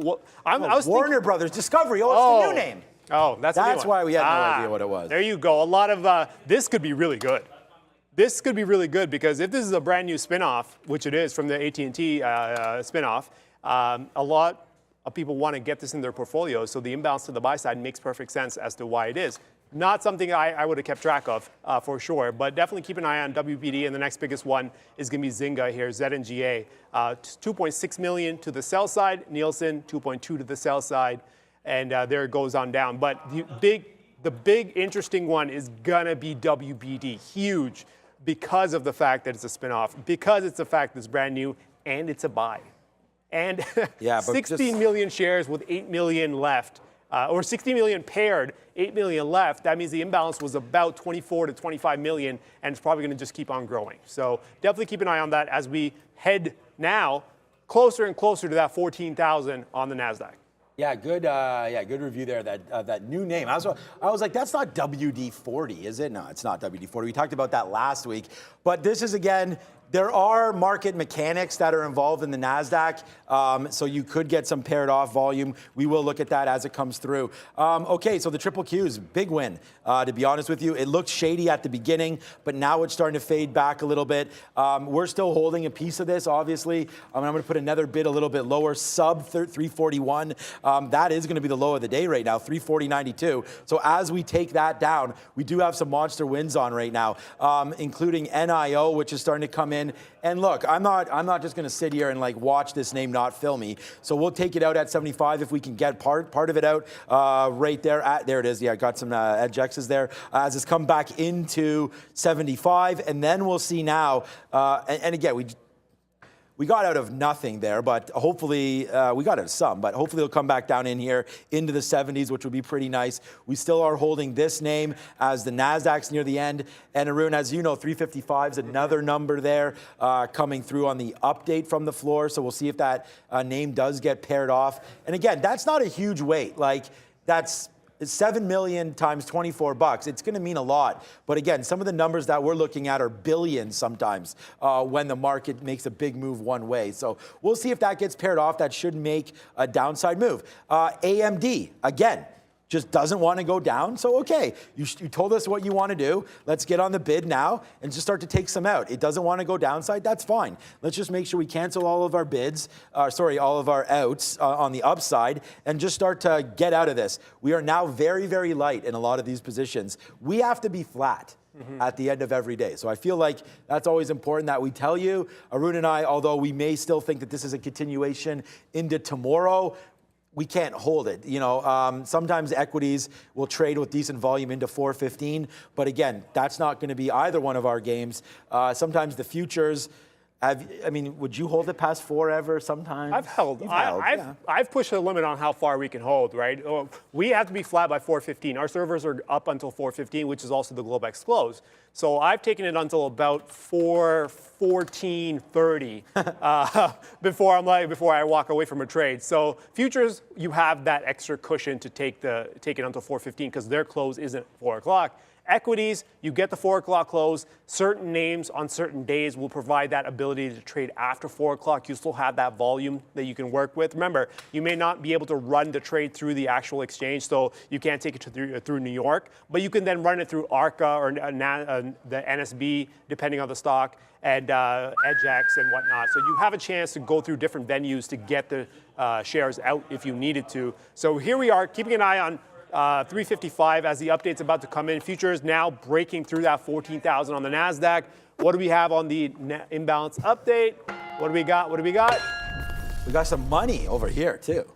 I was Warner Brothers Discovery. Oh, it's the new name. Oh, that's why we had no idea what it was. There you go. A lot of this could be really good. This could be really good because if this is a brand new spinoff, which it is from the AT&T spinoff, a lot of people want to get this in their portfolio. So the imbalance to the buy side makes perfect sense as to why it is. Not something I would have kept track of for sure, but definitely keep an eye on WBD. And the next biggest one is going to be Zynga here, ZNGA. 2.6 million to the sell side, Nielsen 2.2 to the sell side, and there it goes on down. But the big interesting one is going to be WBD, huge, because of the fact that it's a spinoff, because it's the fact that it's brand new, and it's a buy. And yeah, 16 million shares with 8 million left. Or 60 million paired, 8 million left. That means the imbalance was about 24 to 25 million, and it's probably going to just keep on growing. So definitely keep an eye on that as we head now closer and closer to that 14,000 on the NASDAQ. Yeah, good review there. That new name. I was like, that's not WD-40, is it? No, it's not WD-40. We talked about that last week, but this is again. There are market mechanics that are involved in the NASDAQ, so you could get some paired off volume. We will look at that as it comes through. Okay, so the triple Qs, big win, to be honest with you. It looked shady at the beginning, but now it's starting to fade back a little bit. We're still holding a piece of this, obviously. I'm going to put another bid a little bit lower, sub 341. That is going to be the low of the day right now, 340.92. So as we take that down, we do have some monster wins on right now, including NIO, which is starting to come in. And look, I'm not just going to sit here and like watch this name not fill me. So we'll take it out at 75 if we can get part of it out right there. There it is. Yeah, I got some edge X's there as it's come back into 75, and then we'll see now. And again, we got out of nothing there, but hopefully we got out of some, but hopefully it'll come back down in here into the 70s, which would be pretty nice. We still are holding this name as the NASDAQ's near the end. And Arun, as you know, 355 is another number there coming through on the update from the floor. So we'll see if that name does get paired off. And again, that's not a huge weight. Like that's 7 million times 24 bucks. It's going to mean a lot. But again, some of the numbers that we're looking at are billions sometimes when the market makes a big move one way. So we'll see if that gets paired off. That should make a downside move. AMD, again, just doesn't want to go down. So, okay, you told us what you want to do. Let's get on the bid now and just start to take some out. It doesn't want to go downside. That's fine. Let's just make sure we cancel all of our bids, all of our outs on the upside and just start to get out of this. We are now very, very light in a lot of these positions. We have to be flat at the end of every day. So I feel like that's always important that we tell you. Arun and I, although we may still think that this is a continuation into tomorrow, we can't hold it. You know, sometimes equities will trade with decent volume into 415, but again, that's not going to be either one of our games. Sometimes the futures, would you hold it past 4 ever sometimes? I've held. I've pushed the limit on how far we can hold, right? We have to be flat by 415. Our servers are up until 415, which is also the Globex close. So I've taken it until about 414.30 before I walk away from a trade. So futures, you have that extra cushion to take it until 415 because their close isn't 4 o'clock. Equities, you get the 4 o'clock close. Certain names on certain days will provide that ability to trade after 4 o'clock. You still have that volume that you can work with. Remember, you may not be able to run the trade through the actual exchange, so you can't take it through New York, but you can then run it through ARCA or the NSB, depending on the stock, and EdgeX and whatnot. So you have a chance to go through different venues to get the shares out if you needed to. So here we are, keeping an eye on 355 as the update's about to come in. Futures now breaking through that 14,000 on the NASDAQ. What do we have on the imbalance update? What do we got? What do we got? We got some money over here, too.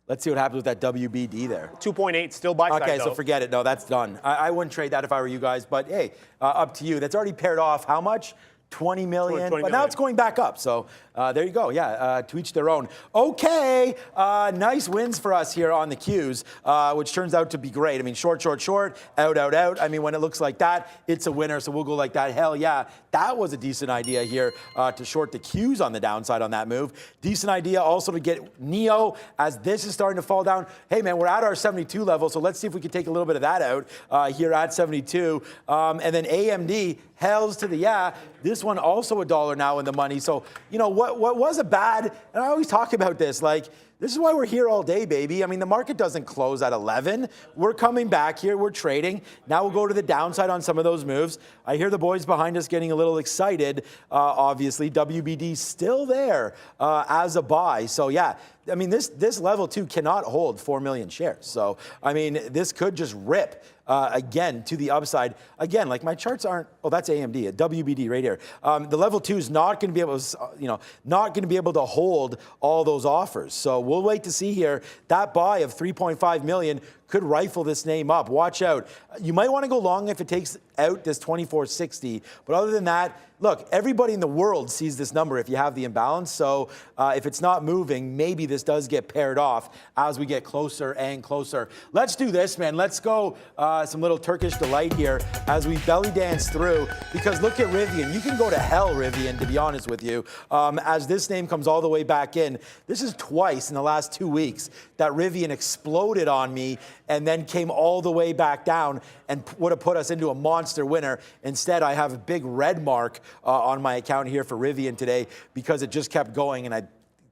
Let's see what happens with that WBD there. 2.8, still buy side, Okay, though. so forget it. No, that's done. I wouldn't trade that if I were you guys, but hey, up to you. That's already paired off how much? 20 million, but now it's going back up. So there you go. Yeah, to each their own. Okay, nice wins for us here on the Qs, which turns out to be great. I mean, short, short, short, out, out, out. I mean, when it looks like that, it's a winner. So we'll go like that. Hell yeah, that was a decent idea here to short the Qs on the downside on that move. Decent idea also to get NEO as this is starting to fall down. Hey man, we're at our 72 level, so let's see if we can take a little bit of that out here at 72. And then AMD, hells to the yeah. This one also $1 now in the money. So, you know, what was a bad, and I always talk about this, like, this is why we're here all day, baby. I mean, the market doesn't close at 11. We're coming back here. We're trading. Now we'll go to the downside on some of those moves. I hear the boys behind us getting a little excited. Obviously, WBD still there as a buy. So, yeah, I mean, this level, too, cannot hold 4 million shares. So, I mean, this could just rip again to the upside. Again, like my charts aren't, oh, that's AMD, a WBD right here. The level 2 is not going to be able to, not going to be able to hold all those offers. So we'll wait to see here. That buy of 3.5 million could rifle this name up. Watch out. You might want to go long if it takes out this 2460, but other than that, look, everybody in the world sees this number if you have the imbalance. So if it's not moving, maybe this does get paired off as we get closer and closer. Let's do this, man. Let's go some little Turkish delight here as we belly dance through, because look at Rivian. You can go to hell, Rivian, to be honest with you, as this name comes all the way back in. This is twice in the last 2 weeks that Rivian exploded on me and then came all the way back down and would have put us into a monster winner. Instead, I have a big red mark on my account here for Rivian today because it just kept going and I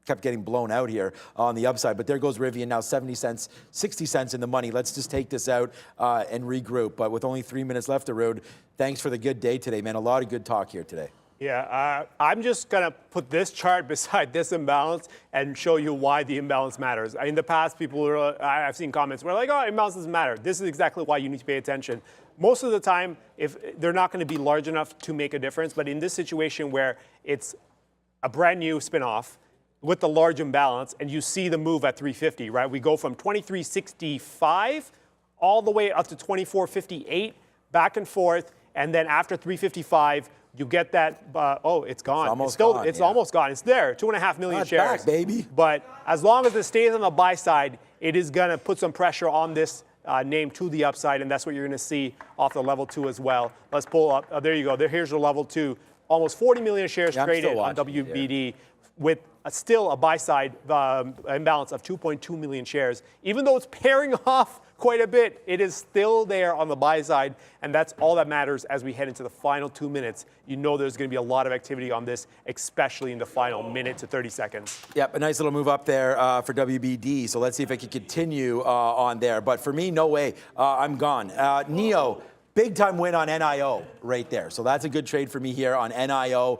kept getting blown out here on the upside. But there goes Rivian now, 70 cents, 60 cents in the money. Let's just take this out and regroup. But with only 3 minutes left, Arun, thanks for the good day today, man. A lot of good talk here today. Yeah, I'm just going to put this chart beside this imbalance and show you why the imbalance matters. In the past, I've seen comments where like, oh, imbalance doesn't matter. This is exactly why you need to pay attention. Most of the time, if they're not going to be large enough to make a difference, but in this situation where it's a brand new spin-off with the large imbalance, and you see the move at 350, right? We go from 2365 all the way up to 2458, back and forth, and then after 355, you get that, oh, it's gone. It's almost gone. It's there, 2.5 million shares. Back, baby. But as long as it stays on the buy side, it is going to put some pressure on this name to the upside, and that's what you're going to see off the level 2 as well. Let's pull up. There you go. Here's your level 2. Almost 40 million shares traded on WBD with still a buy side imbalance of 2.2 million shares. Even though it's pairing off quite a bit, it is still there on the buy side, and that's all that matters as we head into the final 2 minutes. You know there's going to be a lot of activity on this, especially in the final minute to 30 seconds. Yep, a nice little move up there for WBD, so let's see if it can continue on there. But for me, no way. I'm gone. Neo. Big time win on NIO right there. So that's a good trade for me here on NIO.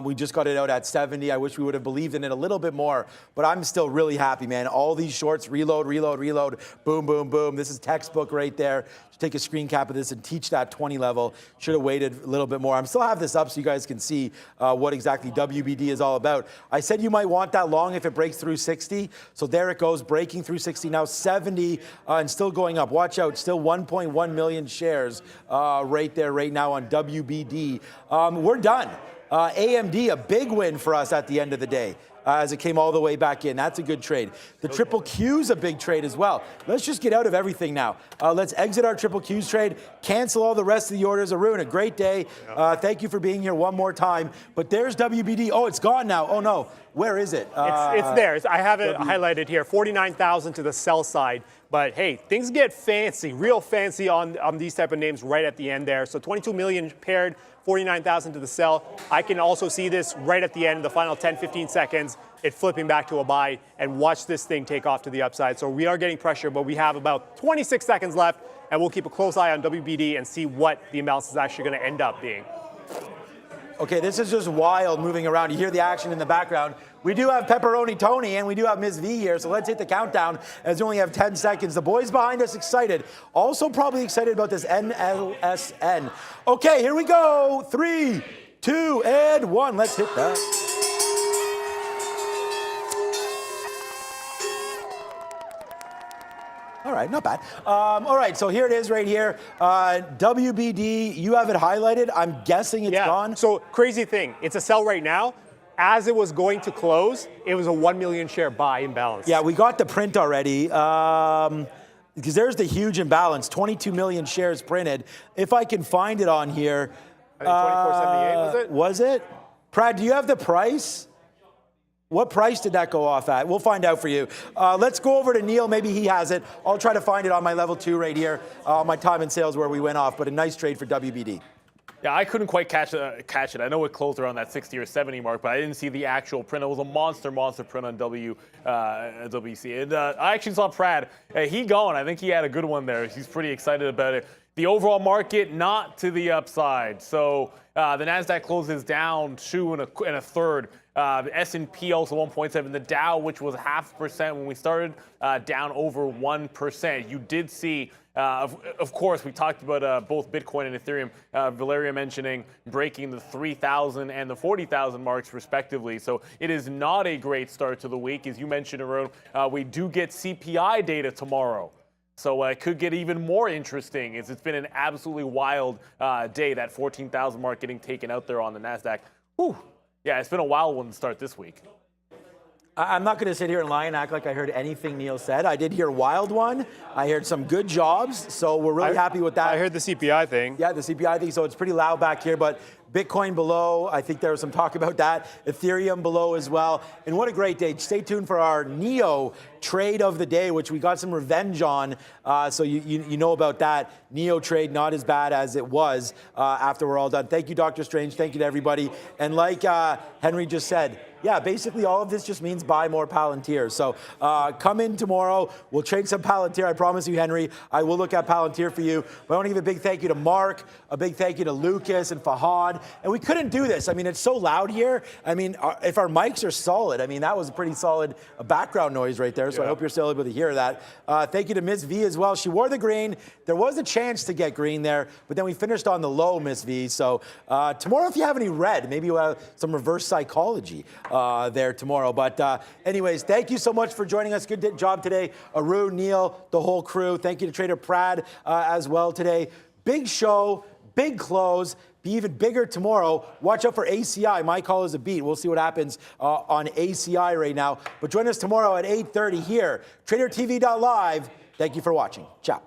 We just got it out at 70. I wish we would have believed in it a little bit more, but I'm still really happy, man. All these shorts, reload, reload, reload, boom, boom, boom. This is textbook right there. Take a screen cap of this and teach that 20 level. Should have waited a little bit more. I'm still have this up so you guys can see what exactly WBD is all about. I said you might want that long if it breaks through 60. So there it goes, breaking through 60, now 70 and still going up. Watch out, still 1.1 million shares right there right now on WBD. We're done. AMD, a big win for us at the end of the day. As it came all the way back in. That's a good trade. The triple Q's a big trade as well. Let's just get out of everything now. Let's exit our triple Q's trade, cancel all the rest of the orders. Arun, a great day. Thank you for being here one more time. But there's WBD. Oh, it's gone now. Oh, no. Where is it? It's there. I have it highlighted here. 49,000 to the sell side. But hey, things get fancy, real fancy on these type of names right at the end there. So 22 million paired, 49,000 to the sell. I can also see this right at the end, the final 10, 15 seconds, it flipping back to a buy, and watch this thing take off to the upside. So we are getting pressure, but we have about 26 seconds left, and we'll keep a close eye on WBD and see what the imbalance is actually going to end up being. Okay, this is just wild moving around. You hear the action in the background. We do have Pepperoni Tony and we do have Ms. V here, so let's hit the countdown as we only have 10 seconds. The boys behind us excited. Also probably excited about this NLSN. Okay, here we go. 3, 2, and 1. Let's hit that. All right, not bad. All right, so here it is right here. WBD, you have it highlighted. I'm guessing it's gone. So crazy thing, it's a sell right now. As it was going to close, it was a 1 million share buy imbalance. Yeah, we got the print already. Because there's the huge imbalance, 22 million shares printed. If I can find it on here. I think 2478, was it? Was it? Brad, do you have the price? What price did that go off at? We'll find out for you. Let's go over to Neil. Maybe he has it. I'll try to find it on my level 2 right here, my time and sales where we went off. But a nice trade for WBD. Yeah, I couldn't quite catch it. I know it closed around that 60 or 70 mark, but I didn't see the actual print. It was a monster print on WC. And I actually saw Prad. He going. I think he had a good one there. He's pretty excited about it. The overall market, not to the upside. So the NASDAQ closes down 2 and a third. The S&P also 1.7. The Dow, which was 0.5% when we started, down over 1%. You did see, of course, we talked about both Bitcoin and Ethereum. Valeria mentioning breaking the 3,000 and the 40,000 marks respectively. So it is not a great start to the week. As you mentioned, Arun, we do get CPI data tomorrow. So it could get even more interesting as it's been an absolutely wild day, that 14,000 mark getting taken out there on the NASDAQ. Whew. Yeah, it's been a wild one to start this week. I'm not going to sit here and lie and act like I heard anything Neil said. I did hear a wild one. I heard some good jobs, so we're really happy with that. I heard the CPI thing. Yeah, the CPI thing, so it's pretty loud back here, but Bitcoin below, I think there was some talk about that. Ethereum below as well. And what a great day. Stay tuned for our NEO trade of the day, which we got some revenge on. So you know about that. NEO trade, not as bad as it was after we're all done. Thank you, Dr. Strange. Thank you to everybody. And like Henry just said, yeah, basically all of this just means buy more Palantir. So come in tomorrow. We'll trade some Palantir. I promise you, Henry, I will look at Palantir for you. But I want to give a big thank you to Mark, a big thank you to Lucas and Fahad. And we couldn't do this. I mean, it's so loud here. I mean, if our mics are solid, I mean, that was a pretty solid background noise right there. So I hope you're still able to hear that. Thank you to Miss V as well. She wore the green. There was a chance to get green there, but then we finished on the low, Miss V. So tomorrow, if you have any red, maybe we'll have some reverse psychology there tomorrow. But anyways, thank you so much for joining us. Good job today. Aru, Neil, the whole crew. Thank you to Trader Prad as well today. Big show, big close. Be even bigger tomorrow. Watch out for ACI. My call is a beat. We'll see what happens on ACI right now. But join us tomorrow at 8:30 here. TraderTV.live. Thank you for watching. Ciao.